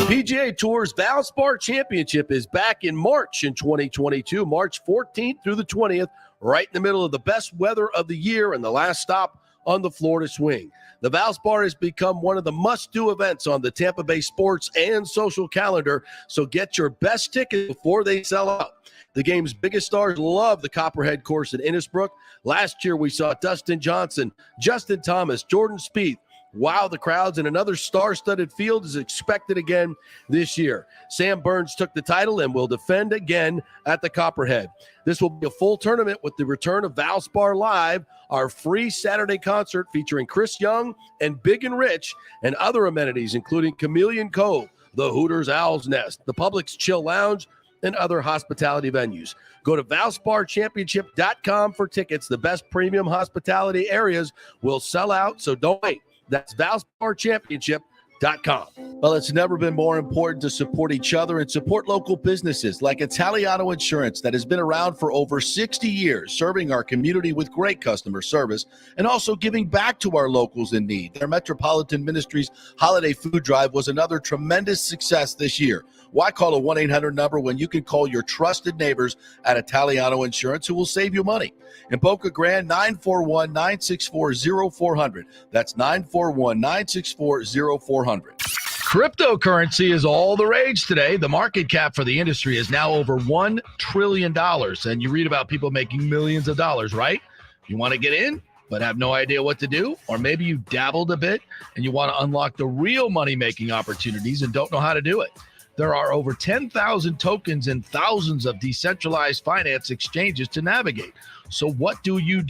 PGA Tour's Valspar Championship is back in March in 2022, March 14th through the 20th, right in the middle of the best weather of the year and the last stop on the Florida swing. The Valspar has become one of the must-do events on the Tampa Bay sports and social calendar, so get your best ticket before they sell out. The game's biggest stars love the Copperhead course in Innisbrook. Last year, we saw Dustin Johnson, Justin Thomas, Jordan Spieth, wow the crowds, and another star-studded field is expected again this year. Sam Burns took the title and will defend again at the Copperhead. This will be a full tournament with the return of Valspar Live, our free Saturday concert featuring Chris Young and Big and Rich, and other amenities including Chameleon Cove, the Hooters Owl's Nest, the Publix Chill Lounge, and other hospitality venues. Go to ValsparChampionship.com for tickets. The best premium hospitality areas will sell out, so don't wait. That's ValsparChampionship.com. Well, it's never been more important to support each other and support local businesses like Italiano Insurance that has been around for over 60 years, serving our community with great customer service and also giving back to our locals in need. Their Metropolitan Ministries Holiday Food Drive was another tremendous success this year. Why call a 1-800 number when you can call your trusted neighbors at Italiano Insurance who will save you money? In Boca Grande, 941-964-0400. That's 941-964-0400. Cryptocurrency is all the rage today. The market cap for the industry is now over $1 trillion. And you read about people making millions of dollars, right? You want to get in, but have no idea what to do? Or maybe you dabbled a bit and you want to unlock the real money-making opportunities and don't know how to do it. There are over 10,000 tokens and thousands of decentralized finance exchanges to navigate. So what do? You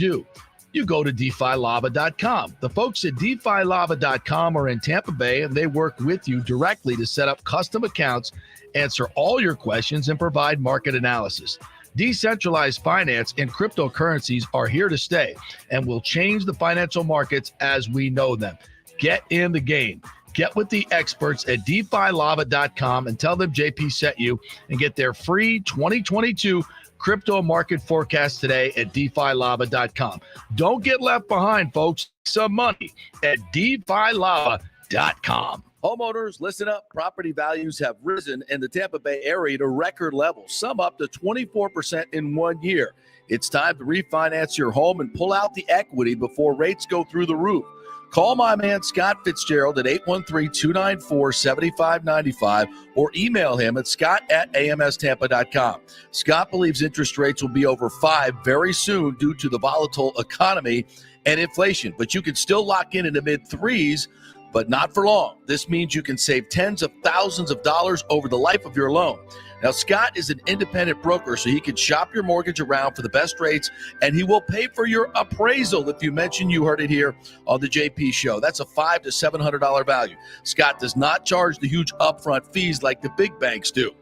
go to DeFiLava.com. The folks at DeFiLava.com are in Tampa Bay, and they work with you directly to set up custom accounts, answer all your questions, and provide market analysis. Decentralized finance and cryptocurrencies are here to stay and will change the financial markets as we know them. Get in the game. Get with the experts at DeFiLava.com and tell them JP sent you, and get their free 2022 crypto market forecast today at DeFiLava.com. Don't get left behind, folks. Some money at DeFiLava.com. Homeowners, listen up. Property values have risen in the Tampa Bay area to record levels, some up to 24% in 1 year. It's time to refinance your home and pull out the equity before rates go through the roof. Call my man Scott Fitzgerald at 813-294-7595 or email him at scott@amstampa.com. Scott believes interest rates will be over 5 very soon due to the volatile economy and inflation, but you can still lock in the mid-3s, but not for long. This means you can save tens of thousands of dollars over the life of your loan. Now, Scott is an independent broker, so he can shop your mortgage around for the best rates, and he will pay for your appraisal if you mention you heard it here on the JP Show. That's a $500 to $700 value. Scott does not charge the huge upfront fees like the big banks do.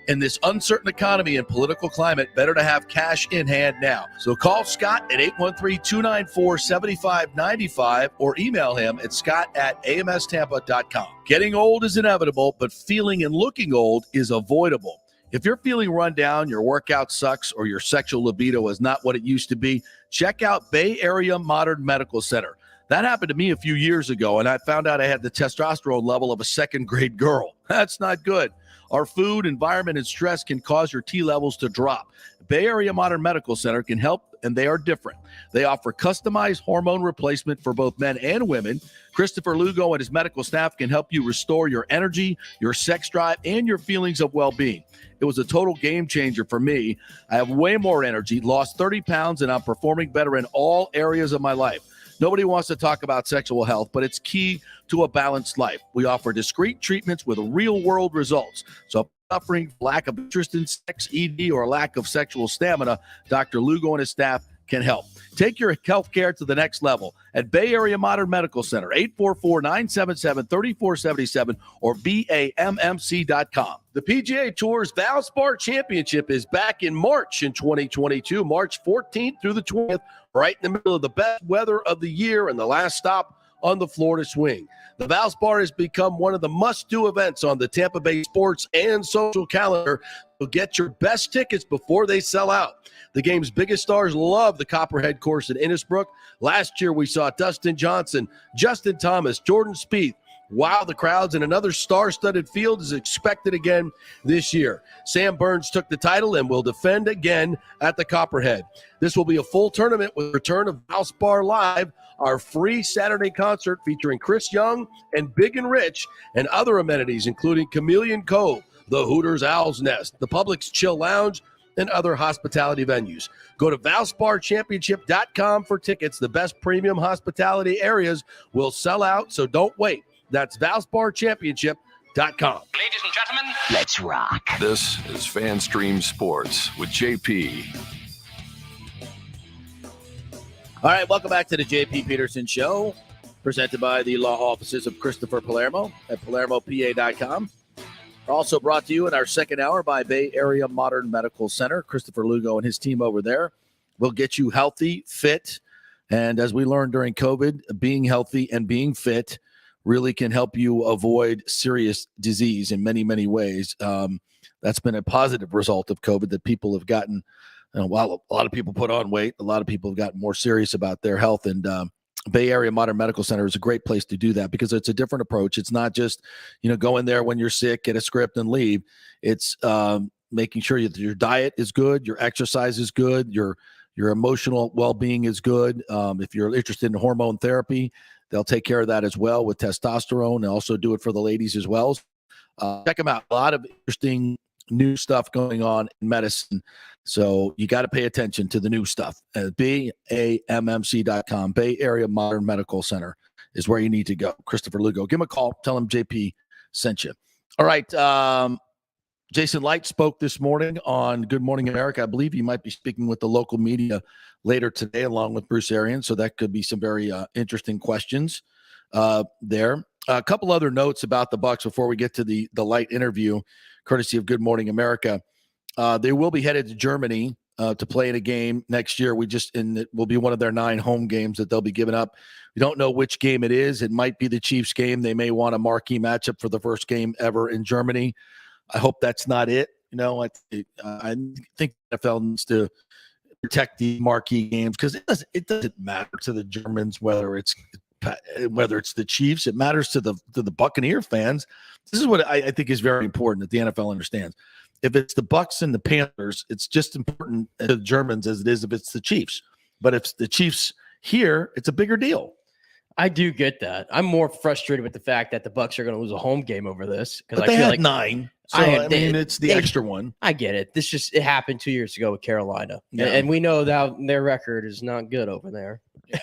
In this uncertain economy and political climate, better to have cash in hand now. So call Scott at 813-294-7595 or email him at scott@amstampa.com. Getting old is inevitable, but feeling and looking old is avoidable. If you're feeling run down, your workout sucks, or your sexual libido is not what it used to be, check out Bay Area Modern Medical Center. That happened to me a few years ago, and I found out I had the testosterone level of a second-grade girl. That's not good. Our food, environment, and stress can cause your T levels to drop. Bay Area Modern Medical Center can help, and they are different. They offer customized hormone replacement for both men and women. Christopher Lugo and his medical staff can help you restore your energy, your sex drive, and your feelings of well-being. It was a total game changer for me. I have way more energy, lost 30 pounds, and I'm performing better in all areas of my life. Nobody wants to talk about sexual health, but it's key to a balanced life. We offer discreet treatments with real-world results. So if you're suffering lack of interest in sex, ED, or lack of sexual stamina, Dr. Lugo and his staff can help. Take your health care to the next level at Bay Area Modern Medical Center, 844-977-3477 or BAMMC.com. The PGA Tour's Valspar Championship is back in March in 2022, March 14th through the 20th, right in the middle of the best weather of the year and the last stop on the Florida swing. The Valspar has become one of the must-do events on the Tampa Bay sports and social calendar, so get your best tickets before they sell out. The game's biggest stars love the Copperhead course in Innisbrook. Last year, we saw Dustin Johnson, Justin Thomas, Jordan Spieth wow the crowds, and another star-studded field is expected again this year. Sam Burns took the title and will defend again at the Copperhead. This will be a full tournament with the return of Valspar Live, our free Saturday concert featuring Chris Young and Big and Rich, and other amenities including Chameleon Cove, the Hooters Owl's Nest, the Publix Chill Lounge, and other hospitality venues. Go to ValsparChampionship.com for tickets. The best premium hospitality areas will sell out, so don't wait. That's ValsparChampionship.com. Ladies and gentlemen, let's rock. This is FanStream Sports with JP. All right, welcome back to the JP Peterson Show, presented by the law offices of Christopher Palermo at PalermoPA.com. Also brought to you in our second hour by Bay Area Modern Medical Center. Christopher Lugo and his team over there will get you healthy, fit, and as we learned during COVID, being healthy and being fit really can help you avoid serious disease in many, many ways. That's been a positive result of COVID, that people have gotten, while a lot of people put on weight, a lot of people have gotten more serious about their health, and Bay Area Modern Medical Center is a great place to do that because it's a different approach. It's not just, go in there when you're sick, get a script and leave. It's making sure that your diet is good, your exercise is good, your emotional well-being is good. If you're interested in hormone therapy, they'll take care of that as well with testosterone, and also do it for the ladies as well. Check them out. A lot of interesting new stuff going on in medicine. So you got to pay attention to the new stuff. BAMMC.com, Bay Area Modern Medical Center is where you need to go. Christopher Lugo, give him a call. Tell him JP sent you. All right. Jason Licht spoke this morning on Good Morning America. I believe he might be speaking with the local media later today, along with Bruce Arians. So that could be some very interesting questions there. A couple other notes about the Bucs before we get to the Licht interview, courtesy of Good Morning America. They will be headed to Germany to play in a game next year. It will be one of their 9 home games that they'll be giving up. We don't know which game it is. It might be the Chiefs game. They may want a marquee matchup for the first game ever in Germany. I hope that's not it. I think the NFL needs to protect the marquee games because it doesn't matter to the Germans whether it's the Chiefs. It matters to the Buccaneer fans. This is what I think is very important that the NFL understands. If it's the Bucs and the Panthers, it's just important to the Germans as it is if it's the Chiefs. But if it's the Chiefs here, it's a bigger deal. I do get that. I'm more frustrated with the fact that the Bucs are going to lose a home game over this because they had 9. So it's the extra one. I get it. It happened 2 years ago with Carolina, and we know that their record is not good over there. Yeah.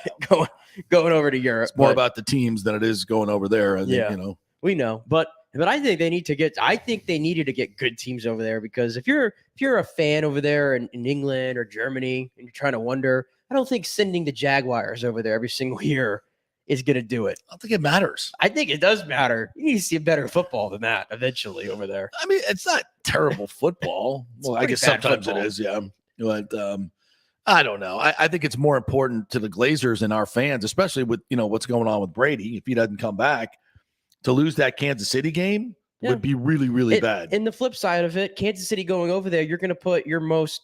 going over to Europe. It's more about the teams than it is going over there. I think, we know, but I think they need to get. I think they needed to get good teams over there because if you're a fan over there in England or Germany and you're trying to wonder, I don't think sending the Jaguars over there every single year is going to do it. I don't think it matters. I think it does matter. You need to see a better football than that eventually over there. I mean, it's not terrible football. Well, I guess sometimes football. It is, yeah. But I don't know. I think it's more important to the Glazers and our fans, especially with what's going on with Brady. If he doesn't come back, to lose that Kansas City game would be really, really bad. And the flip side of it, Kansas City going over there, you're going to put your most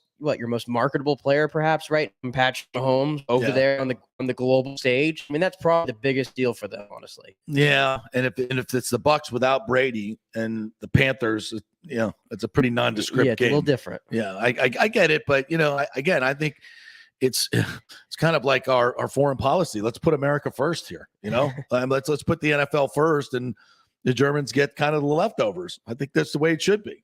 marketable player, perhaps, right? Patrick Mahomes over there on the global stage. I mean, that's probably the biggest deal for them, honestly. Yeah, and if it's the Bucs without Brady and the Panthers, it's a pretty nondescript game. It's a little different. Yeah, I get it, but I think it's kind of like our foreign policy. Let's put America first here. Let's put the NFL first, and the Germans get kind of the leftovers. I think that's the way it should be.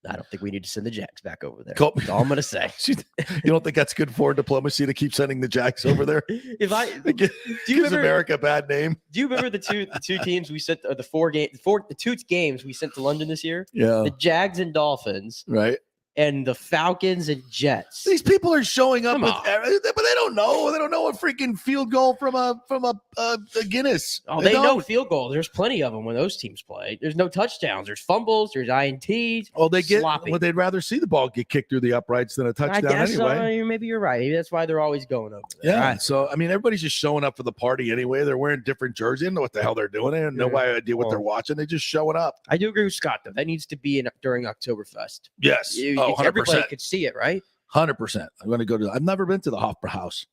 I don't think we need to send the Jacks back over there. That's all I'm going to say. You don't think that's good for diplomacy to keep sending the Jacks over there? Gives America a bad name. Do you remember the two teams we sent, or the 2 games we sent to London this year? Yeah, the Jags and Dolphins, right? And the Falcons and Jets. These people are showing up but they don't know. They don't know a freaking field goal from a Guinness. Oh, they know field goals. There's plenty of them when those teams play. There's no touchdowns. There's fumbles. There's INTs. Oh, they get sloppy. Well, they'd rather see the ball get kicked through the uprights than a touchdown anyway. Maybe you're right. Maybe that's why they're always going over there. Yeah. Right. So, I mean, everybody's just showing up for the party anyway. They're wearing different jerseys. They don't know what the hell they're doing. They have no idea what they're watching. They're just showing up. I do agree with Scott, though. That needs to be during Oktoberfest. Yes. 100%. Everybody could see it, right? 100%. I'm going to go to. I've never been to the Hofbrauhaus.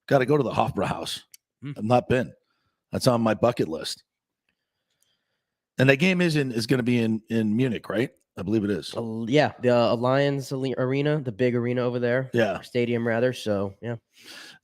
Got to go to the Hofbrauhaus. I've not been. That's on my bucket list. And that game is going to be in Munich, right? I believe it is. Yeah, the Allianz Arena, the big arena over there. Yeah, stadium rather. So yeah,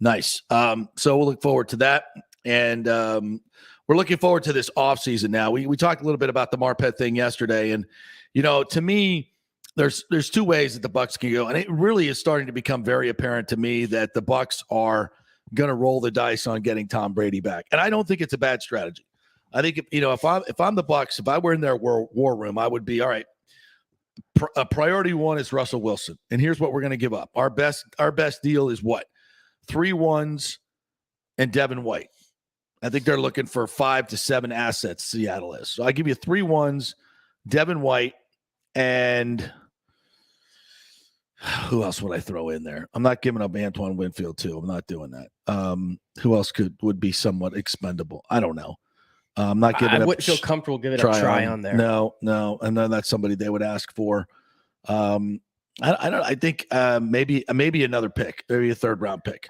nice. So we'll look forward to that, and we're looking forward to this offseason now. We talked a little bit about the Marpet thing yesterday, and to me, there's two ways that the Bucs can go, and it really is starting to become very apparent to me that the Bucs are going to roll the dice on getting Tom Brady back, and I don't think it's a bad strategy. I think if I'm the Bucs, if I were in their war room, I would be all right. Priority one is Russell Wilson, and here's what we're going to give up. Our best deal is what? 3 1s and Devin White. I think they're looking for 5 to 7 assets. Seattle is. So I give you 3 1s, Devin White, and who else would I throw in there? I'm not giving up Antoine Winfield too. I'm not doing that. Who else would be somewhat expendable? I don't know. I'm not giving. I wouldn't feel comfortable giving a try on there. No, and then that's somebody they would ask for. I don't. I think maybe another pick, maybe a 3rd round pick.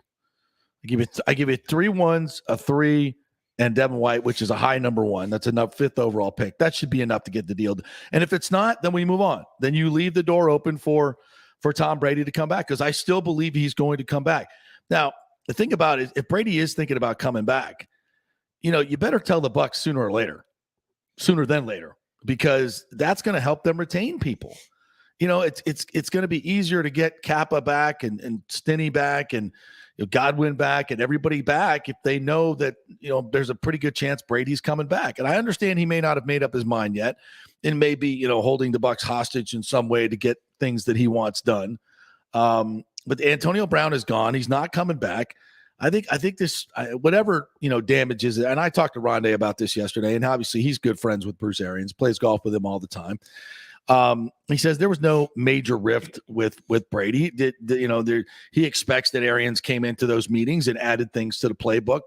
I give you 3 1s, a 3, and Devin White, which is a high number 1. That's enough 5th overall pick. That should be enough to get the deal. And if it's not, then we move on. Then you leave the door open for Tom Brady to come back, because I still believe he's going to come back. Now, the thing about it is, if Brady is thinking about coming back, you better tell the Bucs sooner than later, because that's going to help them retain people. It's going to be easier to get Kappa back and Stinney back and Godwin back and everybody back if they know that, there's a pretty good chance Brady's coming back. And I understand he may not have made up his mind yet, and maybe, holding the Bucs hostage in some way to get things that he wants done. But Antonio Brown is gone. He's not coming back. I think this, whatever, damages it. And I talked to Rondé about this yesterday, and obviously he's good friends with Bruce Arians, plays golf with him all the time. He says there was no major rift with Brady. He expects that Arians came into those meetings and added things to the playbook.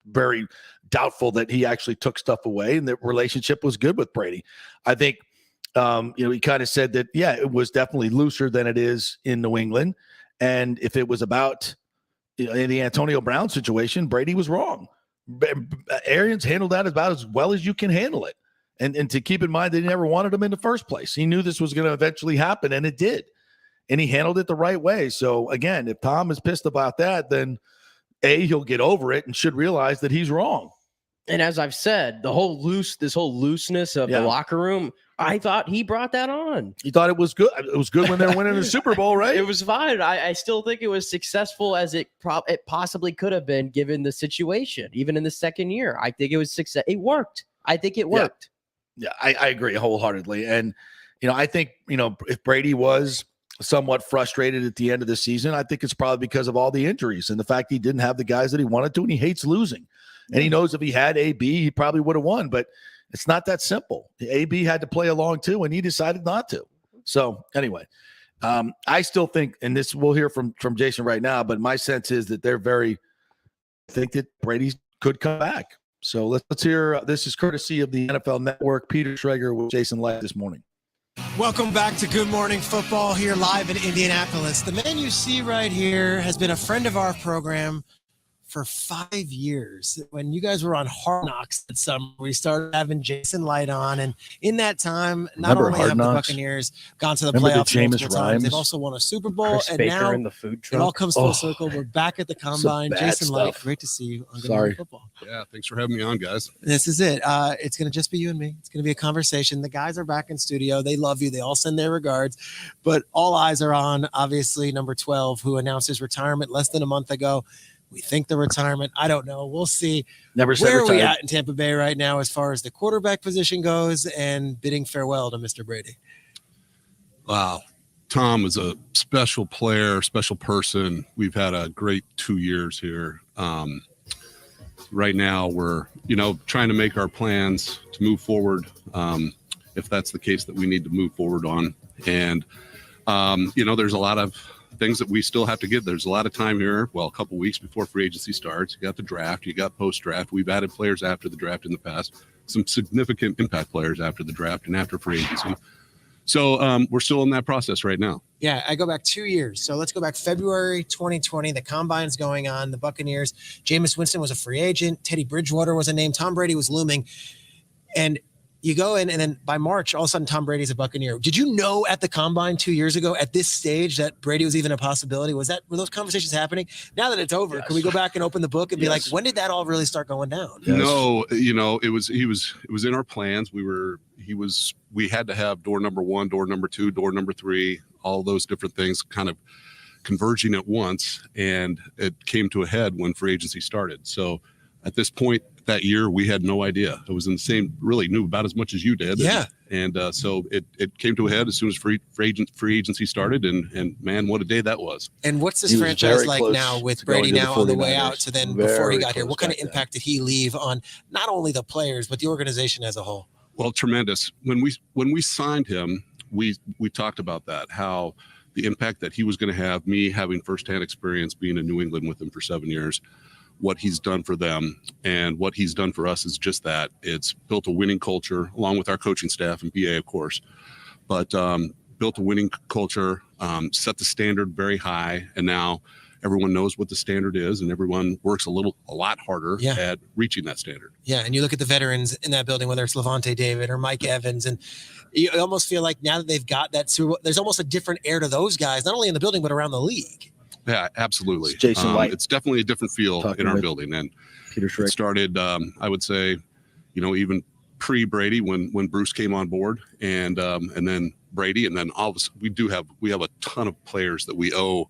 Very doubtful that he actually took stuff away, and the relationship was good with Brady. I think, he kind of said that, yeah, it was definitely looser than it is in New England. And if it was about, in the Antonio Brown situation, Brady was wrong. Arians handled that about as well as you can handle it. And to keep in mind, they never wanted him in the first place. He knew this was going to eventually happen, and it did. And he handled it the right way. So, again, if Tom is pissed about that, then, he'll get over it and should realize that he's wrong. And as I've said, this whole looseness of the locker room, I thought he brought that on. You thought it was good? It was good when they were winning the Super Bowl, right? It was fine. I still think it was successful as it possibly could have been given the situation, even in the second year. I think it was success. It worked. I think it worked. Yeah, I agree wholeheartedly. And, I think, if Brady was somewhat frustrated at the end of the season, I think it's probably because of all the injuries and the fact he didn't have the guys that he wanted to, and he hates losing. And he knows if he had AB, he probably would have won, but it's not that simple. AB had to play along too, and he decided not to. So anyway, I still think, and this we'll hear from Jason right now, but my sense is that think that Brady could come back. So let's hear. This is courtesy of the NFL Network. Peter Schrager with Jason Licht this morning. Welcome back to Good Morning Football here live in Indianapolis. The man you see right here has been a friend of our program for 5 years. When you guys were on Hard Knocks that summer, we started having Jason Licht on, and in that time, not only have the Buccaneers gone to the playoffs multiple times, they've also won a Super Bowl, Chris and Baker now in the food truck. It all comes full circle. We're back at the Combine. Jason Licht, great to see you on Good Morning Football. Yeah, thanks for having me on, guys. This is it. It's going to just be you and me. It's going to be a conversation. The guys are back in studio. They love you. They all send their regards, but all eyes are on, obviously, number 12, who announced his retirement less than a month ago. We think the retirement. I don't know. We'll see. Never said where retired. Are we at in Tampa Bay right now as far as the quarterback position goes and bidding farewell to Mr. Brady? Wow. Tom is a special player, special person. We've had a great 2 years here. Right now we're, trying to make our plans to move forward. If that's the case that we need to move forward on. And, there's a lot of things that we still have to give. There's a lot of time here. Well, a couple weeks before free agency starts, you got the draft, you got post-draft. We've added players after the draft in the past, some significant impact players after the draft and after free agency. So we're still in that process right now. Yeah, I go back 2 years. So let's go back February 2020. The Combine's going on. The Buccaneers, Jameis Winston was a free agent. Teddy Bridgewater was a name. Tom Brady was looming. And you go in, and then by March, all of a sudden, Tom Brady's a Buccaneer. Did you know at the Combine 2 years ago, at this stage, that Brady was even a possibility? Were those conversations happening? Now that it's over, can we go back and open the book and be like, when did that all really start going down? No, it was in our plans. We had to have door number 1, door number 2, door number 3, all those different things kind of converging at once, and it came to a head when free agency started. So at this point that year, we had no idea. It was in the same, really knew about as much as you did. Yeah. And so it came to a head as soon as free agency started, and man, what a day that was. And what's this franchise like now with Brady now on the way out to then before he got here? What kind of impact did he leave on not only the players, but the organization as a whole? Well, tremendous. When we signed him, we talked about that, how the impact that he was going to have, me having firsthand experience being in New England with him for 7 years, what he's done for them and what he's done for us is just that. It's built a winning culture along with our coaching staff and BA, of course, but built a winning culture, set the standard very high. And now everyone knows what the standard is, and everyone works a lot harder at reaching that standard. Yeah. And you look at the veterans in that building, whether it's Levante David or Mike Evans, and you almost feel like now that they've got that Super Bowl, there's almost a different air to those guys, not only in the building, but around the league. Yeah, absolutely. It's Jason Licht. It's definitely a different feel in our building. And Peter it started, I would say, even pre-Brady when Bruce came on board, and then Brady, and then all of us, we have a ton of players that we owe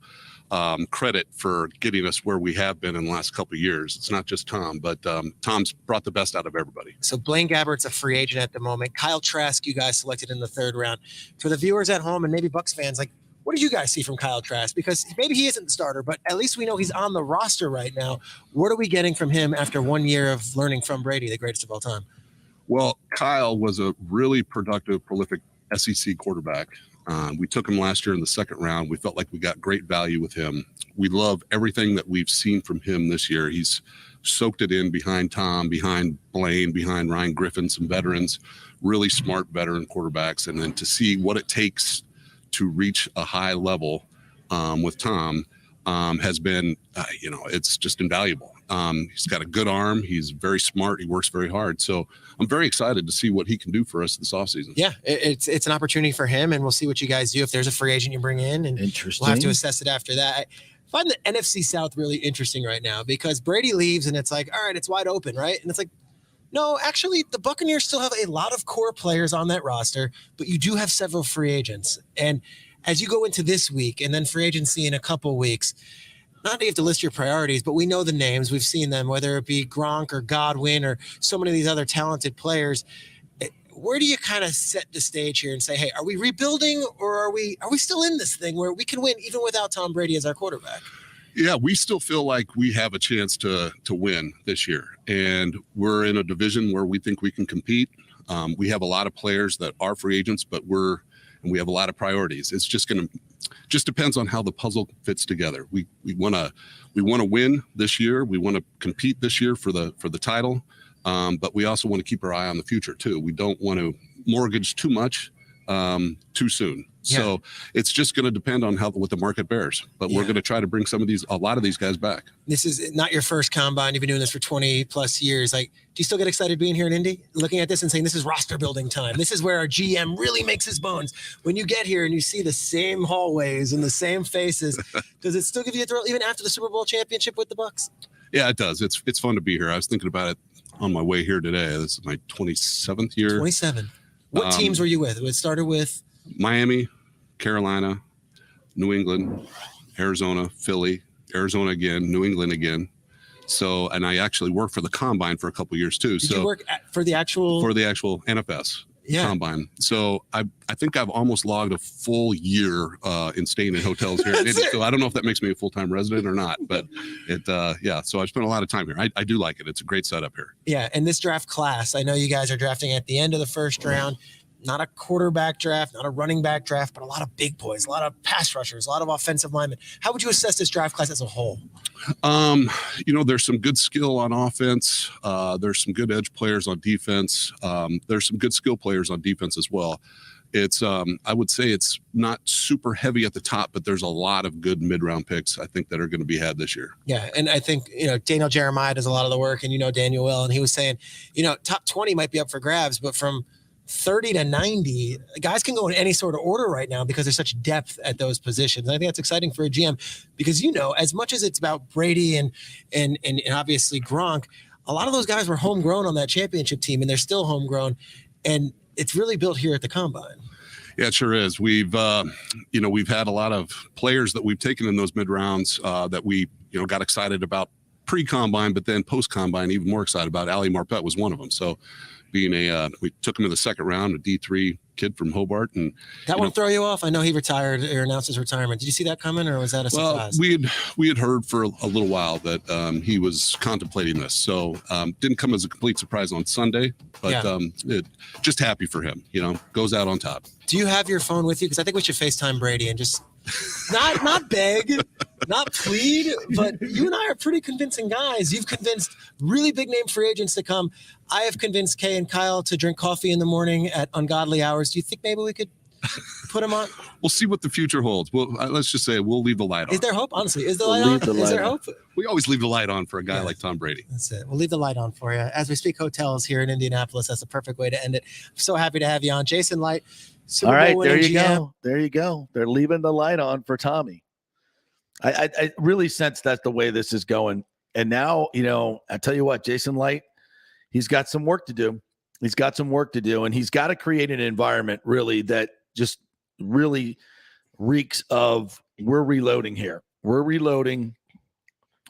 credit for getting us where we have been in the last couple of years. It's not just Tom, but Tom's brought the best out of everybody. So Blaine Gabbert's a free agent at the moment. Kyle Trask, you guys selected in the 3rd round. For the viewers at home and maybe Bucs fans, like, what did you guys see from Kyle Trask? Because maybe he isn't the starter, but at least we know he's on the roster right now. What are we getting from him after 1 year of learning from Brady, the greatest of all time? Well, Kyle was a really productive, prolific SEC quarterback. We took him last year in the 2nd round. We felt like we got great value with him. We love everything that we've seen from him this year. He's soaked it in behind Tom, behind Blaine, behind Ryan Griffin, some veterans, really smart veteran quarterbacks. And then to see what it takes to reach a high level with Tom has been, it's just invaluable. He's got a good arm. He's very smart. He works very hard. So I'm very excited to see what he can do for us this offseason. Yeah, it's an opportunity for him, and we'll see what you guys do if there's a free agent you bring in, and we'll have to assess it after that. I find the NFC South really interesting right now because Brady leaves, and it's like, all right, it's wide open, right? And it's like, no, actually, the Buccaneers still have a lot of core players on that roster, but you do have several free agents. And as you go into this week and then free agency in a couple weeks, not that you have to list your priorities, but we know the names. We've seen them, whether it be Gronk or Godwin or so many of these other talented players. Where do you kind of set the stage here and say, hey, are we rebuilding, or are we still in this thing where we can win even without Tom Brady as our quarterback? Yeah, we still feel like we have a chance to win this year, and we're in a division where we think we can compete. We have a lot of players that are free agents, but we have a lot of priorities. It's just depends on how the puzzle fits together. We want to win this year. We want to compete this year for the title, but we also want to keep our eye on the future too. We don't want to mortgage too much too soon. Yeah. So it's just going to depend on what the market bears, but we're going to try to bring a lot of these guys back. This is not your first combine. You've been doing this for 20 plus years. Like, do you still get excited being here in Indy, looking at this and saying, this is roster building time? This is where our GM really makes his bones. When you get here and you see the same hallways and the same faces, does it still give you a thrill even after the Super Bowl championship with the Bucs? Yeah, it does. It's fun to be here. I was thinking about it on my way here today. This is my 27th year. 27. What teams were you with? It started with Miami, Carolina, New England, Arizona, Philly, Arizona again, New England again. So, and I actually worked for the Combine for a couple of years too. Did you work for the actual NFS Combine? So I think I've almost logged a full year in staying in hotels here. So I don't know if that makes me a full-time resident or not, but so I spent a lot of time here. I do like it. It's a great setup here. Yeah. And this draft class, I know you guys are drafting at the end of the first round. Not a quarterback draft, not a running back draft, but a lot of big boys, a lot of pass rushers, a lot of offensive linemen. How would you assess this draft class as a whole? There's some good skill on offense. There's some good edge players on defense. There's some good skill players on defense as well. It's I would say it's not super heavy at the top, but there's a lot of good mid-round picks, I think, that are going to be had this year. Yeah, and I think, Daniel Jeremiah does a lot of the work, and Daniel well, and he was saying, top 20 might be up for grabs, but from 30 to 90, guys can go in any sort of order right now because there's such depth at those positions. And I think that's exciting for a GM because, you know, as much as it's about Brady and obviously Gronk, a lot of those guys were homegrown on that championship team, and they're still homegrown. And it's really built here at the Combine. Yeah, it sure is. We've had a lot of players that we've taken in those mid rounds that we, got excited about pre-Combine, but then post-Combine, even more excited about. Ali Marpet was one of them. So we took him in the second round, a D3 kid from Hobart. And that won't throw you off? I know he retired or announced his retirement. Did you see that coming, or was that a surprise? Well, we had heard for a little while that he was contemplating this. So didn't come as a complete surprise on Sunday, but just happy for him, goes out on top. Do you have your phone with you? Because I think we should FaceTime Brady and just not beg, not plead, but you and I are pretty convincing guys. You've convinced really big name free agents to come. I have convinced Kay and Kyle to drink coffee in the morning at ungodly hours. Do you think maybe we could put them on? We'll see what the future holds. Well, let's just say we'll leave the light on. Is there hope? Honestly, is the light on? Is there hope? We always leave the light on for a guy like Tom Brady. That's it. We'll leave the light on for you. As we speak hotels here in Indianapolis, that's the perfect way to end it. I'm so happy to have you on. Jason Licht. All right, there you go. There you go. They're leaving the light on for Tommy. I really sense that's the way this is going. And now, I tell you what, Jason Licht, he's got some work to do. He's got some work to do, and he's got to create an environment really that just really reeks of we're reloading here. We're reloading.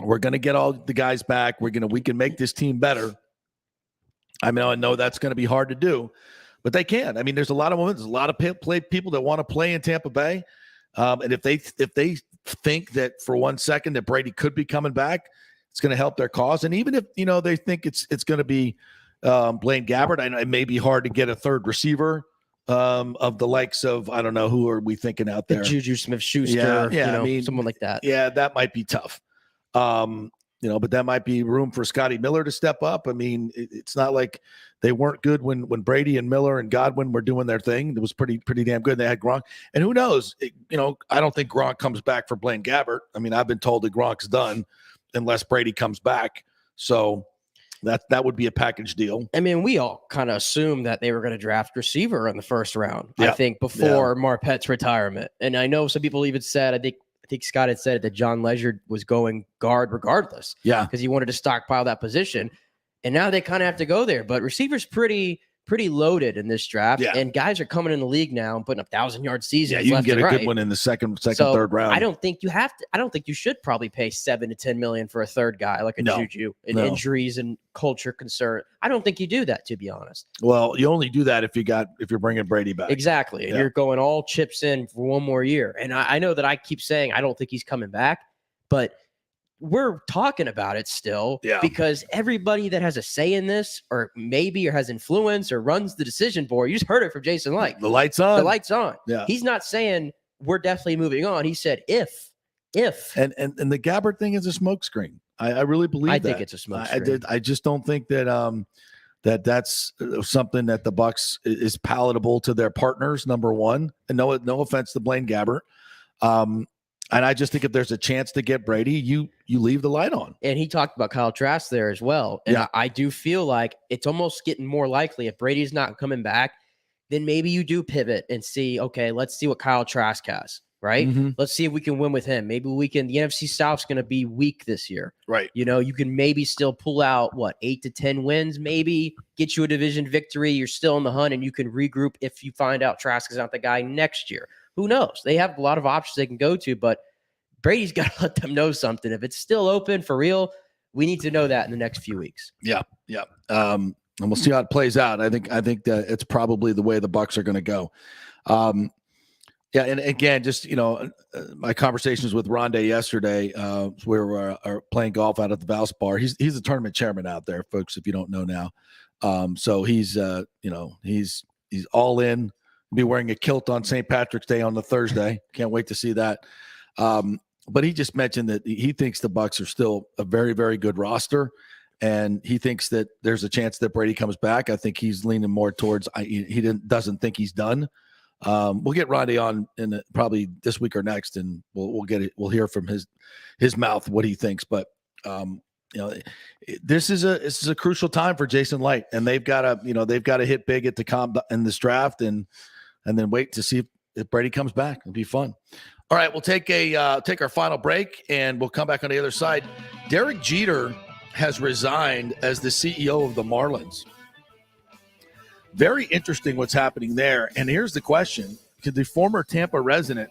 We're going to get all the guys back. We can make this team better. I know that's going to be hard to do. But they can. I mean, there's a lot of moments, there's a lot of people that want to play in Tampa Bay. And if they think that for 1 second that Brady could be coming back, it's going to help their cause. And even if, they think it's going to be Blaine Gabbert, I know it may be hard to get a third receiver of the likes of, I don't know, who are we thinking out there? Juju Smith-Schuster, someone like that. Yeah, that might be tough. But that might be room for Scotty Miller to step up. I mean, it's not like they weren't good when Brady and Miller and Godwin were doing their thing. It was pretty damn good. They had Gronk. And who knows? I don't think Gronk comes back for Blaine Gabbert. I mean, I've been told that Gronk's done unless Brady comes back. So that would be a package deal. I mean, we all kind of assumed that they were going to draft receiver in the first round, I think, before Marpet's retirement. And I know some people even said, I think Scott had said that John Ledyard was going guard regardless. Yeah. Because he wanted to stockpile that position. And now they kind of have to go there. But receivers pretty loaded in this draft. Yeah. And guys are coming in the league now and putting up 1,000-yard seasons. Yeah, you can get a good one in the second, third round. I don't think you should probably pay $7 to $10 million for a third guy like a Juju and injuries and culture concern. I don't think you do that, to be honest. Well, you only do that if you're bringing Brady back. Exactly. And you're going all chips in for one more year. And I know that I keep saying I don't think he's coming back, but we're talking about it still because everybody that has a say in this or has influence or runs the decision board, you just heard it from Jason Licht. The light's on. The light's on. Yeah. He's not saying we're definitely moving on. He said if. And the Gabbert thing is a smokescreen. I really believe that. I think it's a smokescreen. I just don't think that that's something that the Bucs is palatable to their partners, number one. And no offense to Blaine Gabbert. And I just think if there's a chance to get Brady, you leave the light on. And he talked about Kyle Trask there as well. And I do feel like it's almost getting more likely if Brady's not coming back, then maybe you do pivot and see, okay, let's see what Kyle Trask has, right? Mm-hmm. Let's see if we can win with him. Maybe we can. The NFC South's going to be weak this year. Right. You can maybe still pull out, 8 to 10 wins, maybe get you a division victory. You're still in the hunt and you can regroup if you find out Trask is not the guy next year. Who knows? They have a lot of options they can go to, but Brady's got to let them know something. If it's still open for real, we need to know that in the next few weeks. Yeah. And we'll see how it plays out. I think that it's probably the way the Bucs are going to go. And again, just my conversations with Rondé yesterday, we were playing golf out at the Valspar. He's the tournament chairman out there, folks. If you don't know now, so he's all in. Be wearing a kilt on St. Patrick's Day on the Thursday. Can't wait to see that. But he just mentioned that he thinks the Bucs are still a very, very good roster, and he thinks that there's a chance that Brady comes back. I think he's leaning more towards doesn't think he's done. We'll get Rondé on in probably this week or next, and we'll get it. We'll hear from his mouth what he thinks. But this is a crucial time for Jason Licht, and they've got to hit big at in this draft, and then wait to see if Brady comes back. It'll be fun. All right, we'll take our final break, and we'll come back on the other side. Derek Jeter has resigned as the CEO of the Marlins. Very interesting what's happening there. And here's the question: could the former Tampa resident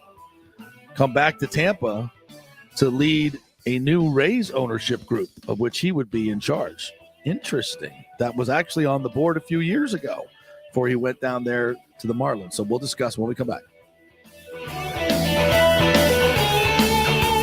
come back to Tampa to lead a new Rays ownership group, of which he would be in charge? Interesting. That was actually on the board a few years ago before he went down there to the Marlins. So we'll discuss when we come back.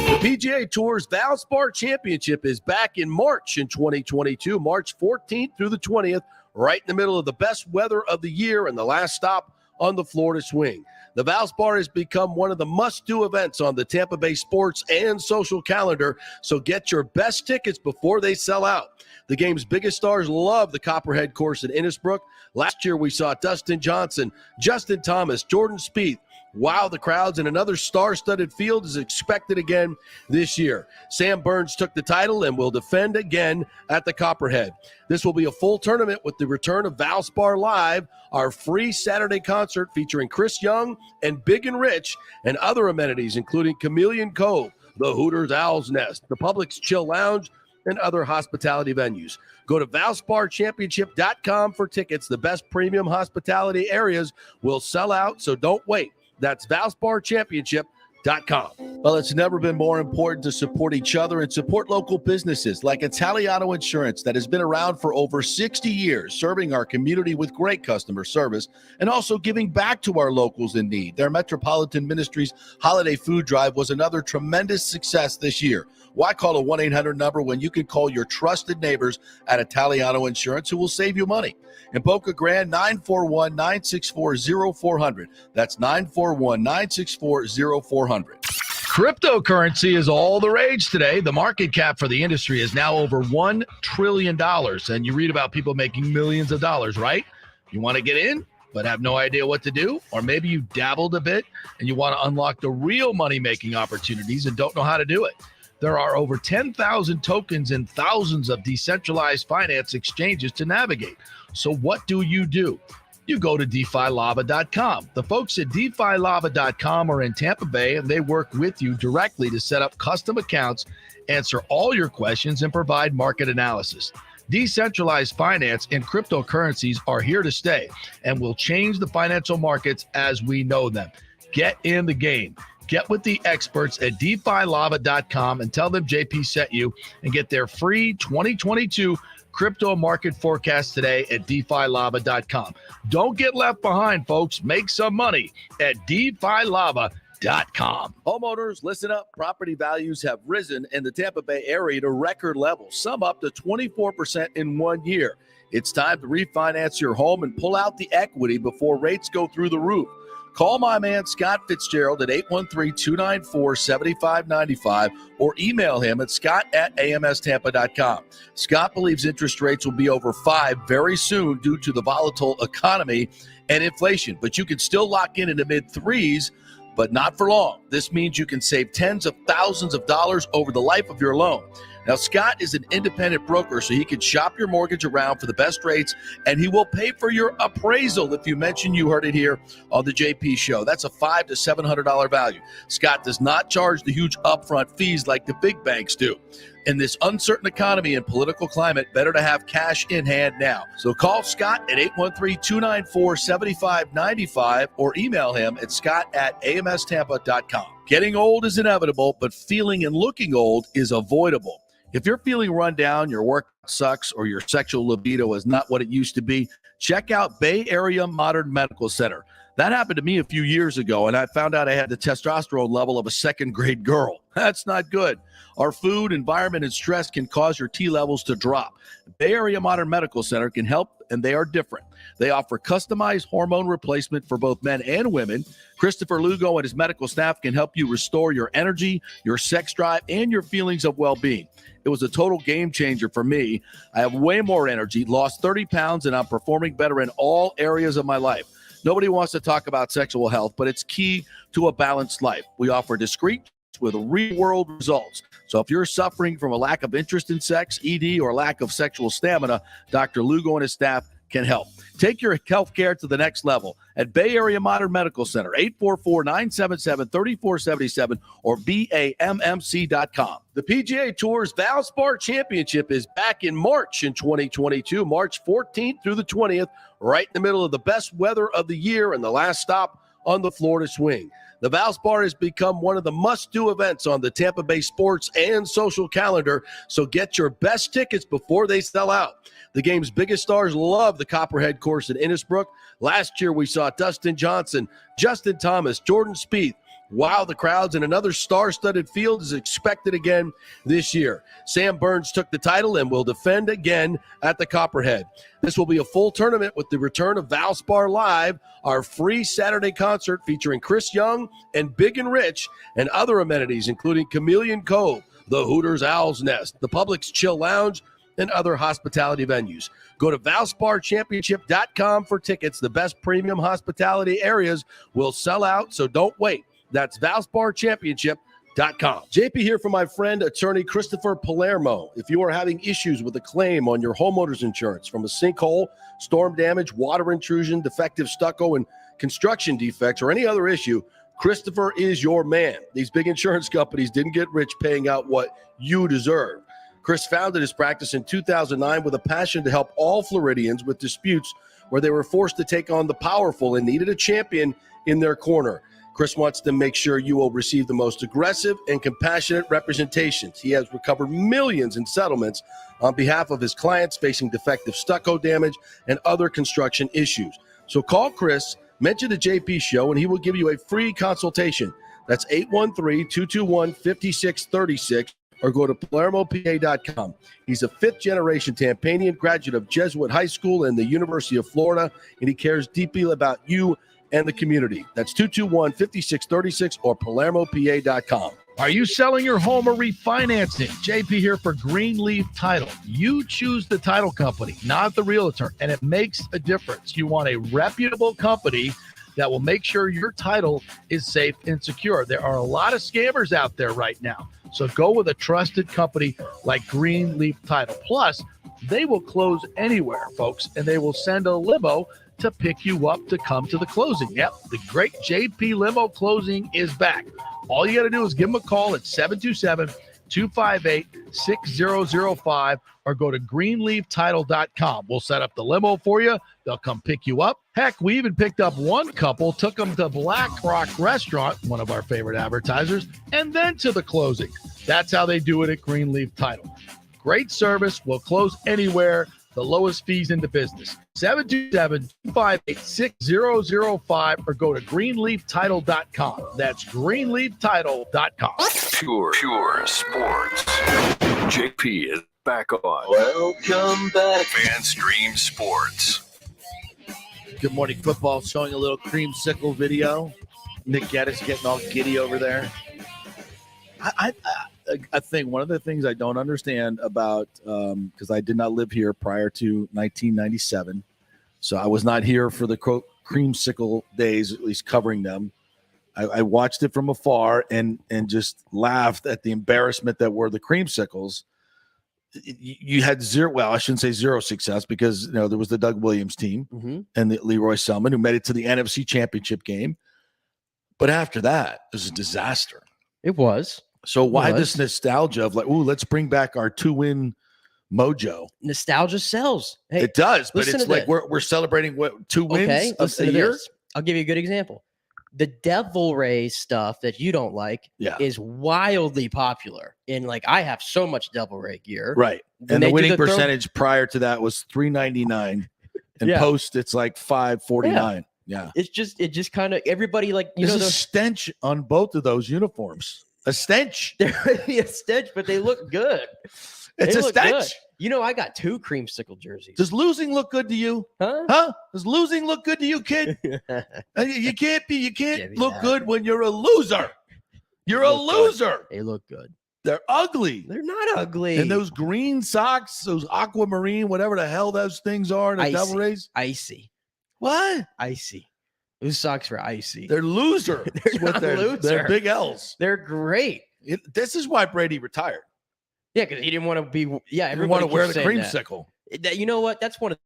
The PGA Tour's Valspar Championship is back in March in 2022, March 14th through the 20th, right in the middle of the best weather of the year and the last stop on the Florida swing. The Valspar has become one of the must-do events on the Tampa Bay sports and social calendar, so get your best tickets before they sell out. The game's biggest stars love the Copperhead course in Innisbrook. Last year, we saw Dustin Johnson, Justin Thomas, Jordan Spieth wow the crowds, and another star-studded field is expected again this year. Sam Burns took the title and will defend again at the Copperhead. This will be a full tournament with the return of Valspar Live, our free Saturday concert featuring Chris Young and Big and Rich, and other amenities including Chameleon Cove, the Hooters Owl's Nest, the Publix Chill Lounge, and other hospitality venues. Go to ValsparChampionship.com for tickets. The best premium hospitality areas will sell out, so don't wait. That's ValsparChampionship.com. Well, it's never been more important to support each other and support local businesses like Italiano Insurance that has been around for over 60 years, serving our community with great customer service and also giving back to our locals in need. Their Metropolitan Ministries Holiday Food Drive was another tremendous success this year. Why call a 1-800 number when you can call your trusted neighbors at Italiano Insurance who will save you money? In Boca Grande, 941-964-0400. That's 941-964-0400. Cryptocurrency is all the rage today. The market cap for the industry is now over $1 trillion. And you read about people making millions of dollars, right? You want to get in, but have no idea what to do? Or maybe you dabbled a bit and you want to unlock the real money-making opportunities and don't know how to do it. There are over 10,000 tokens and thousands of decentralized finance exchanges to navigate. So what do? You go to DeFiLava.com. The folks at DeFiLava.com are in Tampa Bay, and they work with you directly to set up custom accounts, answer all your questions, and provide market analysis. Decentralized finance and cryptocurrencies are here to stay and will change the financial markets as we know them. Get in the game. Get with the experts at DeFiLava.com and tell them JP sent you, and get their free 2022 crypto market forecast today at DeFiLava.com. Don't get left behind, folks. Make some money at DeFiLava.com. Homeowners, listen up. Property values have risen in the Tampa Bay area to record levels, some up to 24% in 1 year. It's time to refinance your home and pull out the equity before rates go through the roof. Call my man Scott Fitzgerald at 813-294-7595 or email him at scott@amstampa.com. Scott believes interest rates will be over 5 very soon due to the volatile economy and inflation, but you can still lock in the mid-3s, but not for long. This means you can save tens of thousands of dollars over the life of your loan. Now, Scott is an independent broker, so he can shop your mortgage around for the best rates, and he will pay for your appraisal if you mention you heard it here on the JP Show. That's a $500 to $700 value. Scott does not charge the huge upfront fees like the big banks do. In this uncertain economy and political climate, better to have cash in hand now. So call Scott at 813-294-7595 or email him at scott@amstampa.com. Getting old is inevitable, but feeling and looking old is avoidable. If you're feeling run down, your work sucks, or your sexual libido is not what it used to be, check out Bay Area Modern Medical Center. That happened to me a few years ago, and I found out I had the testosterone level of a second-grade girl. That's not good. Our food, environment, and stress can cause your T levels to drop. Bay Area Modern Medical Center can help, and they are different. They offer customized hormone replacement for both men and women. Christopher Lugo and his medical staff can help you restore your energy, your sex drive, and your feelings of well-being. It was a total game changer for me. I have way more energy, lost 30 pounds, and I'm performing better in all areas of my life. Nobody wants to talk about sexual health, but it's key to a balanced life. We offer discreet with real-world results. So if you're suffering from a lack of interest in sex, ED, or lack of sexual stamina, Dr. Lugo and his staff can help. Take your health care to the next level at Bay Area Modern Medical Center, 844-977-3477 or BAMMC.com. The PGA Tour's Valspar Championship is back in March in 2022, March 14th through the 20th, right in the middle of the best weather of the year and the last stop on the Florida swing. The Valspar has become one of the must-do events on the Tampa Bay sports and social calendar, so get your best tickets before they sell out. The game's biggest stars love the Copperhead course in Innisbrook. Last year, we saw Dustin Johnson, Justin Thomas, Jordan Spieth. Wow, the crowds, and another star-studded field is expected again this year. Sam Burns took the title and will defend again at the Copperhead. This will be a full tournament with the return of Valspar Live, our free Saturday concert featuring Chris Young and Big and Rich, and other amenities including Chameleon Cove, the Hooters Owl's Nest, the Publix Chill Lounge, and other hospitality venues. Go to ValsparChampionship.com for tickets. The best premium hospitality areas will sell out, so don't wait. That's ValsparChampionship.com. JP here for my friend, attorney Christopher Palermo. If you are having issues with a claim on your homeowner's insurance from a sinkhole, storm damage, water intrusion, defective stucco, and construction defects, or any other issue, Christopher is your man. These big insurance companies didn't get rich paying out what you deserve. Chris founded his practice in 2009 with a passion to help all Floridians with disputes where they were forced to take on the powerful and needed a champion in their corner. Chris wants to make sure you will receive the most aggressive and compassionate representations. He has recovered millions in settlements on behalf of his clients facing defective stucco damage and other construction issues. So call Chris, mention the JP Show, and he will give you a free consultation. That's 813-221-5636, or go to PalermoPA.com. He's a fifth-generation Tampanian, graduate of Jesuit High School and the University of Florida, and he cares deeply about you and the community. That's 221-5636 or PalermoPA.com. Are you selling your home or refinancing? JP here for Greenleaf Title. You choose the title company, not the realtor, and it makes a difference. You want a reputable company that will make sure your title is safe and secure. There are a lot of scammers out there right now, so go with a trusted company like Greenleaf Title. Plus, they will close anywhere, folks, and they will send a limo to pick you up to come to the closing. Yep, the great JP Limo Closing is back. All you got to do is give them a call at 727-258-6005 or go to greenleaftitle.com. We'll set up the limo for you. They'll come pick you up. Heck, we even picked up one couple, took them to Black Rock Restaurant, one of our favorite advertisers, and then to the closing. That's how they do it at Greenleaf Title. Great service. We'll close anywhere. The lowest fees in the business. 727-258-6005 or go to greenleaftitle.com. That's greenleaftitle.com. Pure sports. JP is back on. Welcome back. FanStream Sports. Good Morning Football showing a little creamsicle video. Nick Geddes getting all giddy over there. I think one of the things I don't understand about, because I did not live here prior to 1997, so I was not here for the quote creamsicle days, at least covering them. I watched it from afar and just laughed at the embarrassment that were the creamsicles. You had zero, well, I shouldn't say zero success, because there was the Doug Williams team and the Leroy Selman who made it to the NFC Championship game. But after that, it was a disaster. It was. So why this nostalgia of like, ooh, let's bring back our 2-win mojo? Nostalgia sells. Hey, it does, but it's like this. we're celebrating what 2 wins of the year. I'll give you a good example. The Devil Ray stuff that you don't like is wildly popular. And like, I have so much Devil Ray gear. Right. And the winning percentage prior to that was $3.99. And post, it's like $5.49. Yeah. It just kind of everybody like, There's a stench on both of those uniforms. A stench. They're a stench, but they look good. It's a stench. Good. I got 2 creamsicle jerseys. Does losing look good to you? Huh? Does losing look good to you, kid? You can't look good when you're a loser. You're a loser. They look good. They're ugly. They're not ugly. And those green socks, those aquamarine, whatever the hell those things are, the Devil Rays. Icy. What? Icy. Those socks are icy. They're loser. They're not loser. They're big L's. They're great. This is why Brady retired. Yeah, because he didn't want to be. Yeah, He didn't want to everybody wear keeps the saying creamsicle. that. You know what? That's one of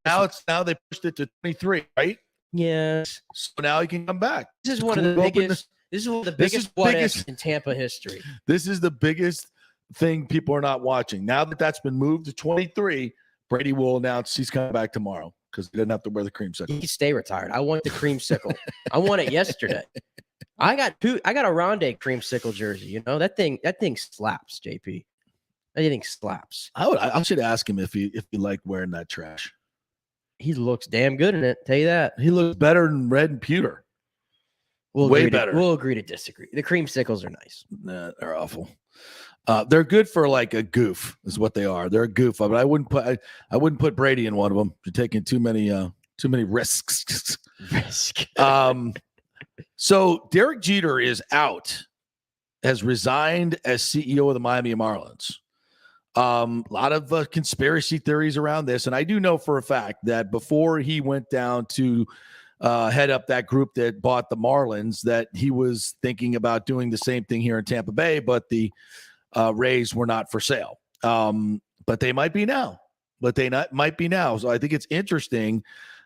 Now they pushed it to 23, right? Yes. So now he can come back. This is one of the biggest. This is one of the biggest what ifs in Tampa history. This is the biggest thing people are not watching. Now that that's been moved to 23, Brady will announce he's coming back tomorrow because he didn't have to wear the creamsicle. He can stay retired. I want the creamsicle. I want it yesterday. I got a Ronde creamsicle jersey. You know that thing slaps, JP. That thing slaps. I should ask him if he liked wearing that trash. He looks damn good in it. Tell you that. He looks better than red and pewter. Way better. We'll agree to disagree. The creamsicles are nice. Nah, they're awful. They're good for like a goof, is what they are. They're a goof, but I wouldn't put Brady in one of them. You're taking too many risks. So Derek Jeter is out, has resigned as CEO of the Miami Marlins. A lot of conspiracy theories around this, and I do know for a fact that before he went down to head up that group that bought the Marlins, that he was thinking about doing the same thing here in Tampa Bay, but the Rays were not for sale. But they might be now. Might be now. So I think it's interesting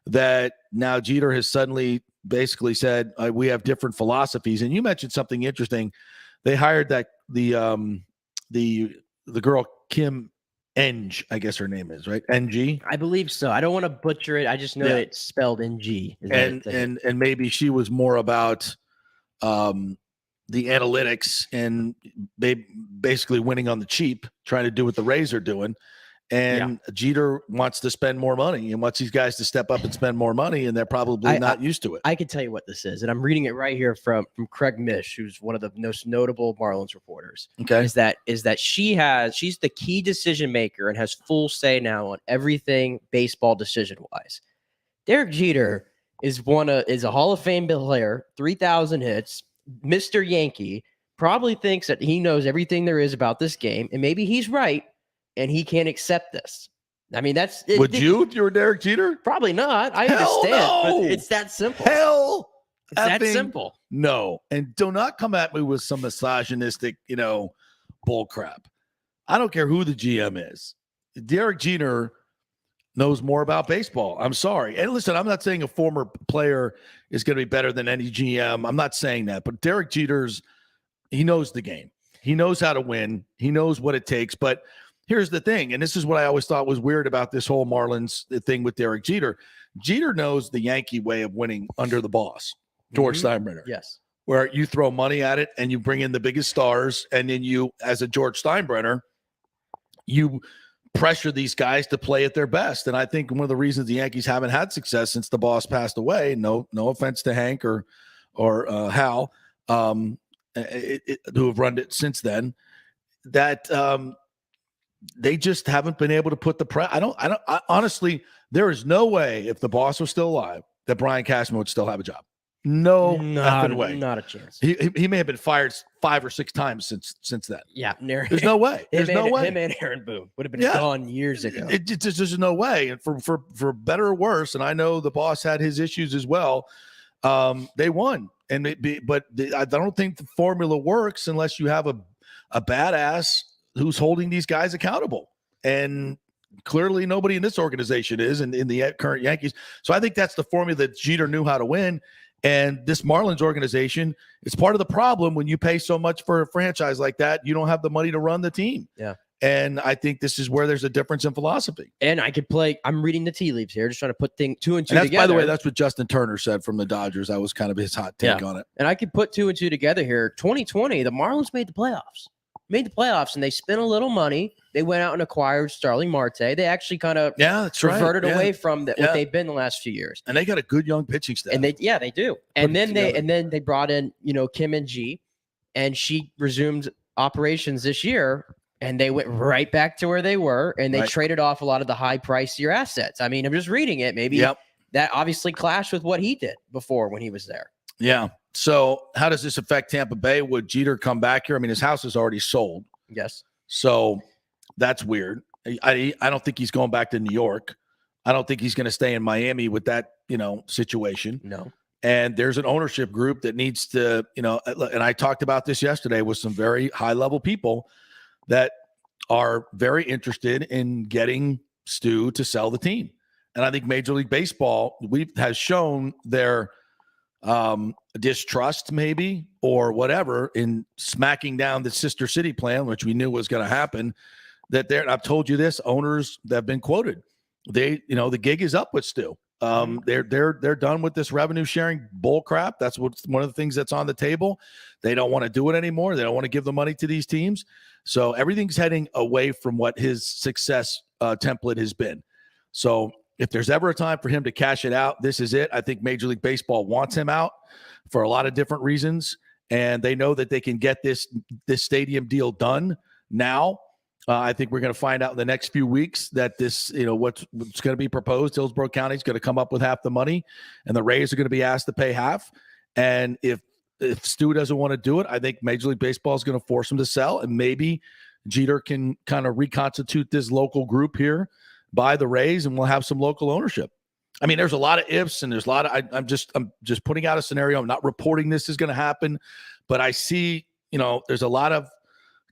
that now Jeter has suddenly basically said we have different philosophies. And you mentioned something interesting. They hired the girl Kim Ng, I guess her name is, right? NG? I believe so. I don't want to butcher it. I just know that it's spelled NG. And maybe she was more about the analytics and basically winning on the cheap, trying to do what the Rays are doing. And Jeter wants to spend more money and wants these guys to step up and spend more money, and they're probably not used to it. I can tell you what this is, and I'm reading it right here from Craig Mish, who's one of the most notable Marlins reporters. Okay, is that she's the key decision maker and has full say now on everything baseball decision wise. Derek Jeter is a Hall of Fame player, 3,000 hits, Mr. Yankee. Probably thinks that he knows everything there is about this game, and maybe he's right. And he can't accept this. I mean, that's it. Would you if you were Derek Jeter? Probably not. I understand. No. But it's that simple. It's that simple. No. And do not come at me with some misogynistic, bull crap. I don't care who the GM is. Derek Jeter knows more about baseball. I'm sorry. And listen, I'm not saying a former player is going to be better than any GM. I'm not saying that. But Derek he knows the game. He knows how to win. He knows what it takes. But here's the thing, and this is what I always thought was weird about this whole Marlins thing with Derek Jeter. Jeter knows the Yankee way of winning under the boss, George Steinbrenner. Yes. Where you throw money at it and you bring in the biggest stars, and then you, as a George Steinbrenner, you pressure these guys to play at their best. And I think one of the reasons the Yankees haven't had success since the boss passed away, no offense to Hank or Hal, who have run it since then, that they just haven't been able to put the honestly, there is no way if the boss was still alive that Brian Cashman would still have a job. No way. Not a chance. He may have been fired 5 or 6 times since then. Yeah. There's no way. There's no way. Him and Aaron Boone would have been gone years ago. There's no way. And for better or worse, and I know the boss had his issues as well, they won. But I don't think the formula works unless you have a badass who's holding these guys accountable. And clearly nobody in this organization is in the current Yankees. So I think that's the formula that Jeter knew how to win. And this Marlins organization is part of the problem. When you pay so much for a franchise like that, you don't have the money to run the team. Yeah. And I think this is where there's a difference in philosophy. And I'm reading the tea leaves here, just trying to put 2 and 2 together. By the way, that's what Justin Turner said from the Dodgers. That was kind of his hot take on it. And I could put 2 and 2 together here. 2020, the Marlins made the playoffs. And they spent a little money. They went out and acquired Starling Marte. They actually kind of reverted away from what they've been the last few years. And they got a good young pitching staff. And they do. And then they brought in, Kim Ng, and she resumed operations this year, and they went right back to where they were, and they traded off a lot of the high pricier assets. I mean, I'm just reading it. Maybe that obviously clashed with what he did before when he was there. Yeah. So how does this affect Tampa Bay? Would Jeter come back here? I mean, his house is already sold. Yes. So that's weird. I don't think he's going back to New York. I don't think he's going to stay in Miami with that, situation. No. And there's an ownership group that needs to, and I talked about this yesterday with some very high level people that are very interested in getting Stu to sell the team. And I think Major League Baseball has shown their distrust maybe or whatever in smacking down the sister city plan, which we knew was going to happen. I've told you this, owners that have been quoted, the gig is up with Stu. They're done with this revenue sharing bull crap. That's one of the things that's on the table. They don't want to do it anymore. They don't want to give the money to these teams. So everything's heading away from what his success template has been. So if there's ever a time for him to cash it out, this is it. I think Major League Baseball wants him out for a lot of different reasons. And they know that they can get this stadium deal done now. I think we're going to find out in the next few weeks that this, what's going to be proposed, Hillsborough County is going to come up with half the money and the Rays are going to be asked to pay half. And if Stu doesn't want to do it, I think Major League Baseball is going to force him to sell. And maybe Jeter can kind of reconstitute this local group here by the Rays and we'll have some local ownership. I mean, there's a lot of ifs and there's a lot of, I'm just putting out a scenario. I'm not reporting this is going to happen, but I see, there's a lot of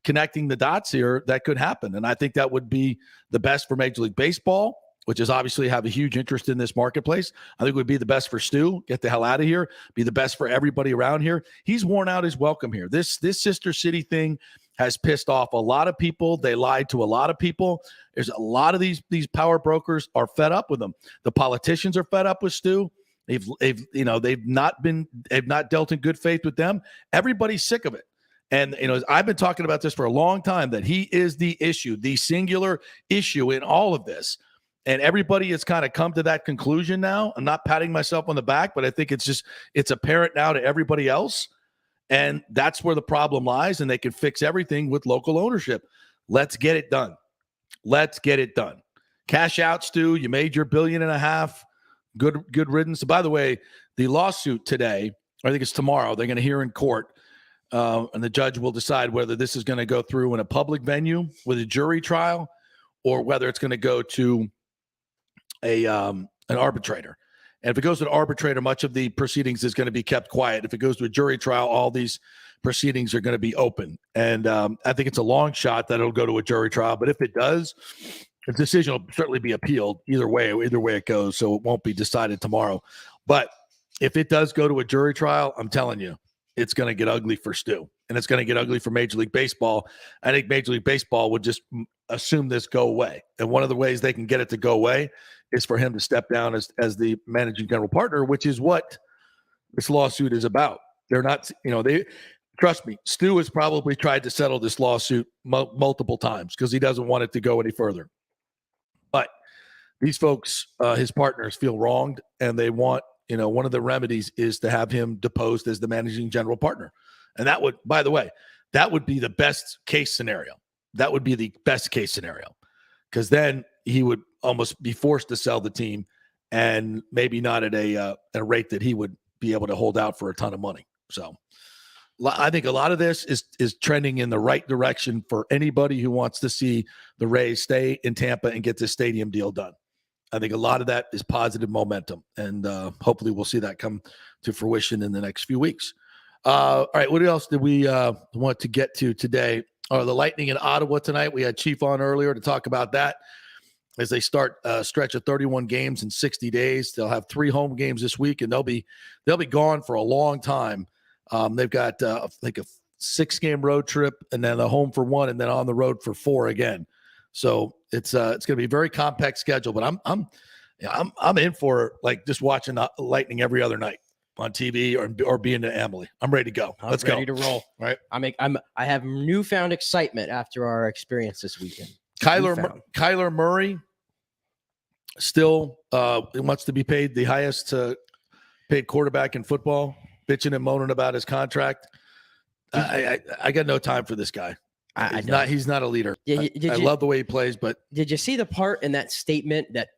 connecting the dots here that could happen. And I think that would be the best for Major League Baseball, which is obviously have a huge interest in this marketplace. I think it would be the best for Stu, get the hell out of here, be the best for everybody around here. He's worn out his welcome here. This sister city thing has pissed off a lot of people. They lied to a lot of people. There's a lot of these power brokers are fed up with them. The politicians are fed up with Stu. They've not dealt in good faith with them. Everybody's sick of it. And, I've been talking about this for a long time, that he is the issue, the singular issue in all of this. And everybody has kind of come to that conclusion now. I'm not patting myself on the back, but I think it's apparent now to everybody else. And that's where the problem lies. And they can fix everything with local ownership. Let's get it done. Let's get it done. Cash out, Stu. You made your $1.5 billion. Good riddance. By the way, the lawsuit today, I think it's tomorrow, they're going to hear in court. And the judge will decide whether this is going to go through in a public venue with a jury trial or whether it's going to go to an arbitrator. And if it goes to an arbitrator, much of the proceedings is going to be kept quiet. If it goes to a jury trial, all these proceedings are going to be open. And I think it's a long shot that it'll go to a jury trial. But if it does, the decision will certainly be appealed either way it goes. So it won't be decided tomorrow. But if it does go to a jury trial, I'm telling you, it's going to get ugly for Stu, and it's going to get ugly for Major League Baseball. I think Major League Baseball would just assume this go away. And one of the ways they can get it to go away is for him to step down as the managing general partner, which is what this lawsuit is about. They're not, trust me, Stu has probably tried to settle this lawsuit multiple times because he doesn't want it to go any further. But these folks, his partners, feel wronged, and they want, one of the remedies is to have him deposed as the managing general partner. And that would, by the way, that would be the best case scenario. That would be the best case scenario, because then he would almost be forced to sell the team, and maybe not at a rate that he would be able to hold out for a ton of money. So I think a lot of this is trending in the right direction for anybody who wants to see the Rays stay in Tampa and get this stadium deal done. I think a lot of that is positive momentum, and hopefully we'll see that come to fruition in the next few weeks. All right, what else did we want to get to today? The Lightning in Ottawa tonight. We had Chief on earlier to talk about that as they start a stretch of 31 games in 60 days. They'll have 3 home games this week, and they'll be gone for a long time. They've got like a 6-game road trip, and then a home for 1, and then on the road for 4 again. So it's going to be a very compact schedule, but I'm in for like just watching the Lightning every other night on TV or being to Emily. I'm ready to go. Let's go. Ready to roll. All right. I have newfound excitement after our experience this weekend. Kyler Murray still wants to be paid the highest paid quarterback in football, bitching and moaning about his contract. I got no time for this guy. He's not a leader. I love the way he plays, but did you see the part in that statement that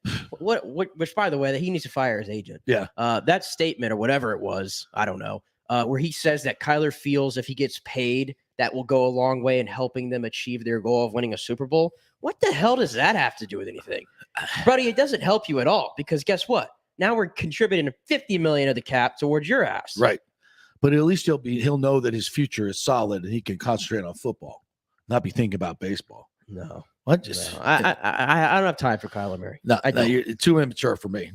which by the way, that he needs to fire his agent? Yeah. That statement or whatever it was, I don't know, where he says that Kyler feels if he gets paid, that will go a long way in helping them achieve their goal of winning a Super Bowl. What the hell does that have to do with anything? Buddy, it doesn't help you at all, because guess what? Now we're contributing $50 million of the cap towards your ass. Right. But at least he'll know that his future is solid and he can concentrate on football, not be thinking about baseball. No. What? No. I don't have time for Kyler Murray. No, you're too immature for me.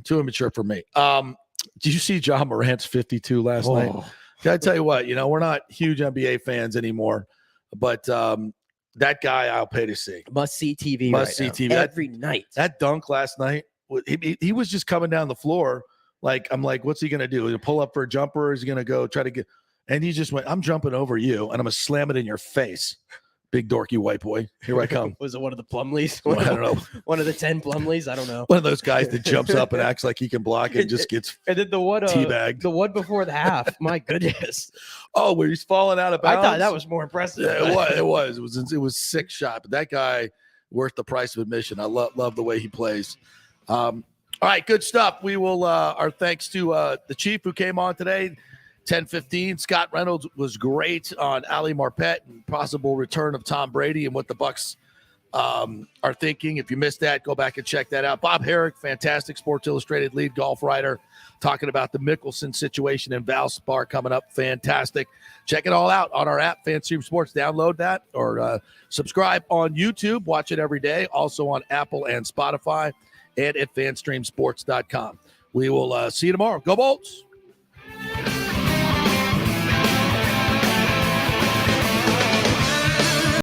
Did you see John Morant's 52 last night? Can I tell you what? We're not huge NBA fans anymore, but that guy I'll pay to see. Must see TV. TV every night. That dunk last night. He was just coming down the floor. I'm like, what's he gonna do? He'll pull up for a jumper. Is he gonna go try to get? And he just went, I'm jumping over you, and I'm gonna slam it in your face. Big dorky white boy. Here I come. Was it one of the Plumleys? I don't know. One of the 10 Plumleys? I don't know. One of those guys that jumps up and acts like he can block and just gets and then the one teabagged. The one before the half. My goodness. Oh, where he's falling out of bounds. I thought that was more impressive. Yeah, it was sick shot. But that guy worth the price of admission. I love the way he plays. All right, good stuff. We will our thanks to the chief who came on today. 10:15. Scott Reynolds was great on Ali Marpet and possible return of Tom Brady and what the Bucs are thinking. If you missed that, go back and check that out. Bob Harig, fantastic Sports Illustrated lead golf writer, talking about the Mickelson situation in Valspar coming up. Fantastic. Check it all out on our app, FanStream Sports. Download that or subscribe on YouTube. Watch it every day. Also on Apple and Spotify and at fanstreamsports.com. We will see you tomorrow. Go Bolts.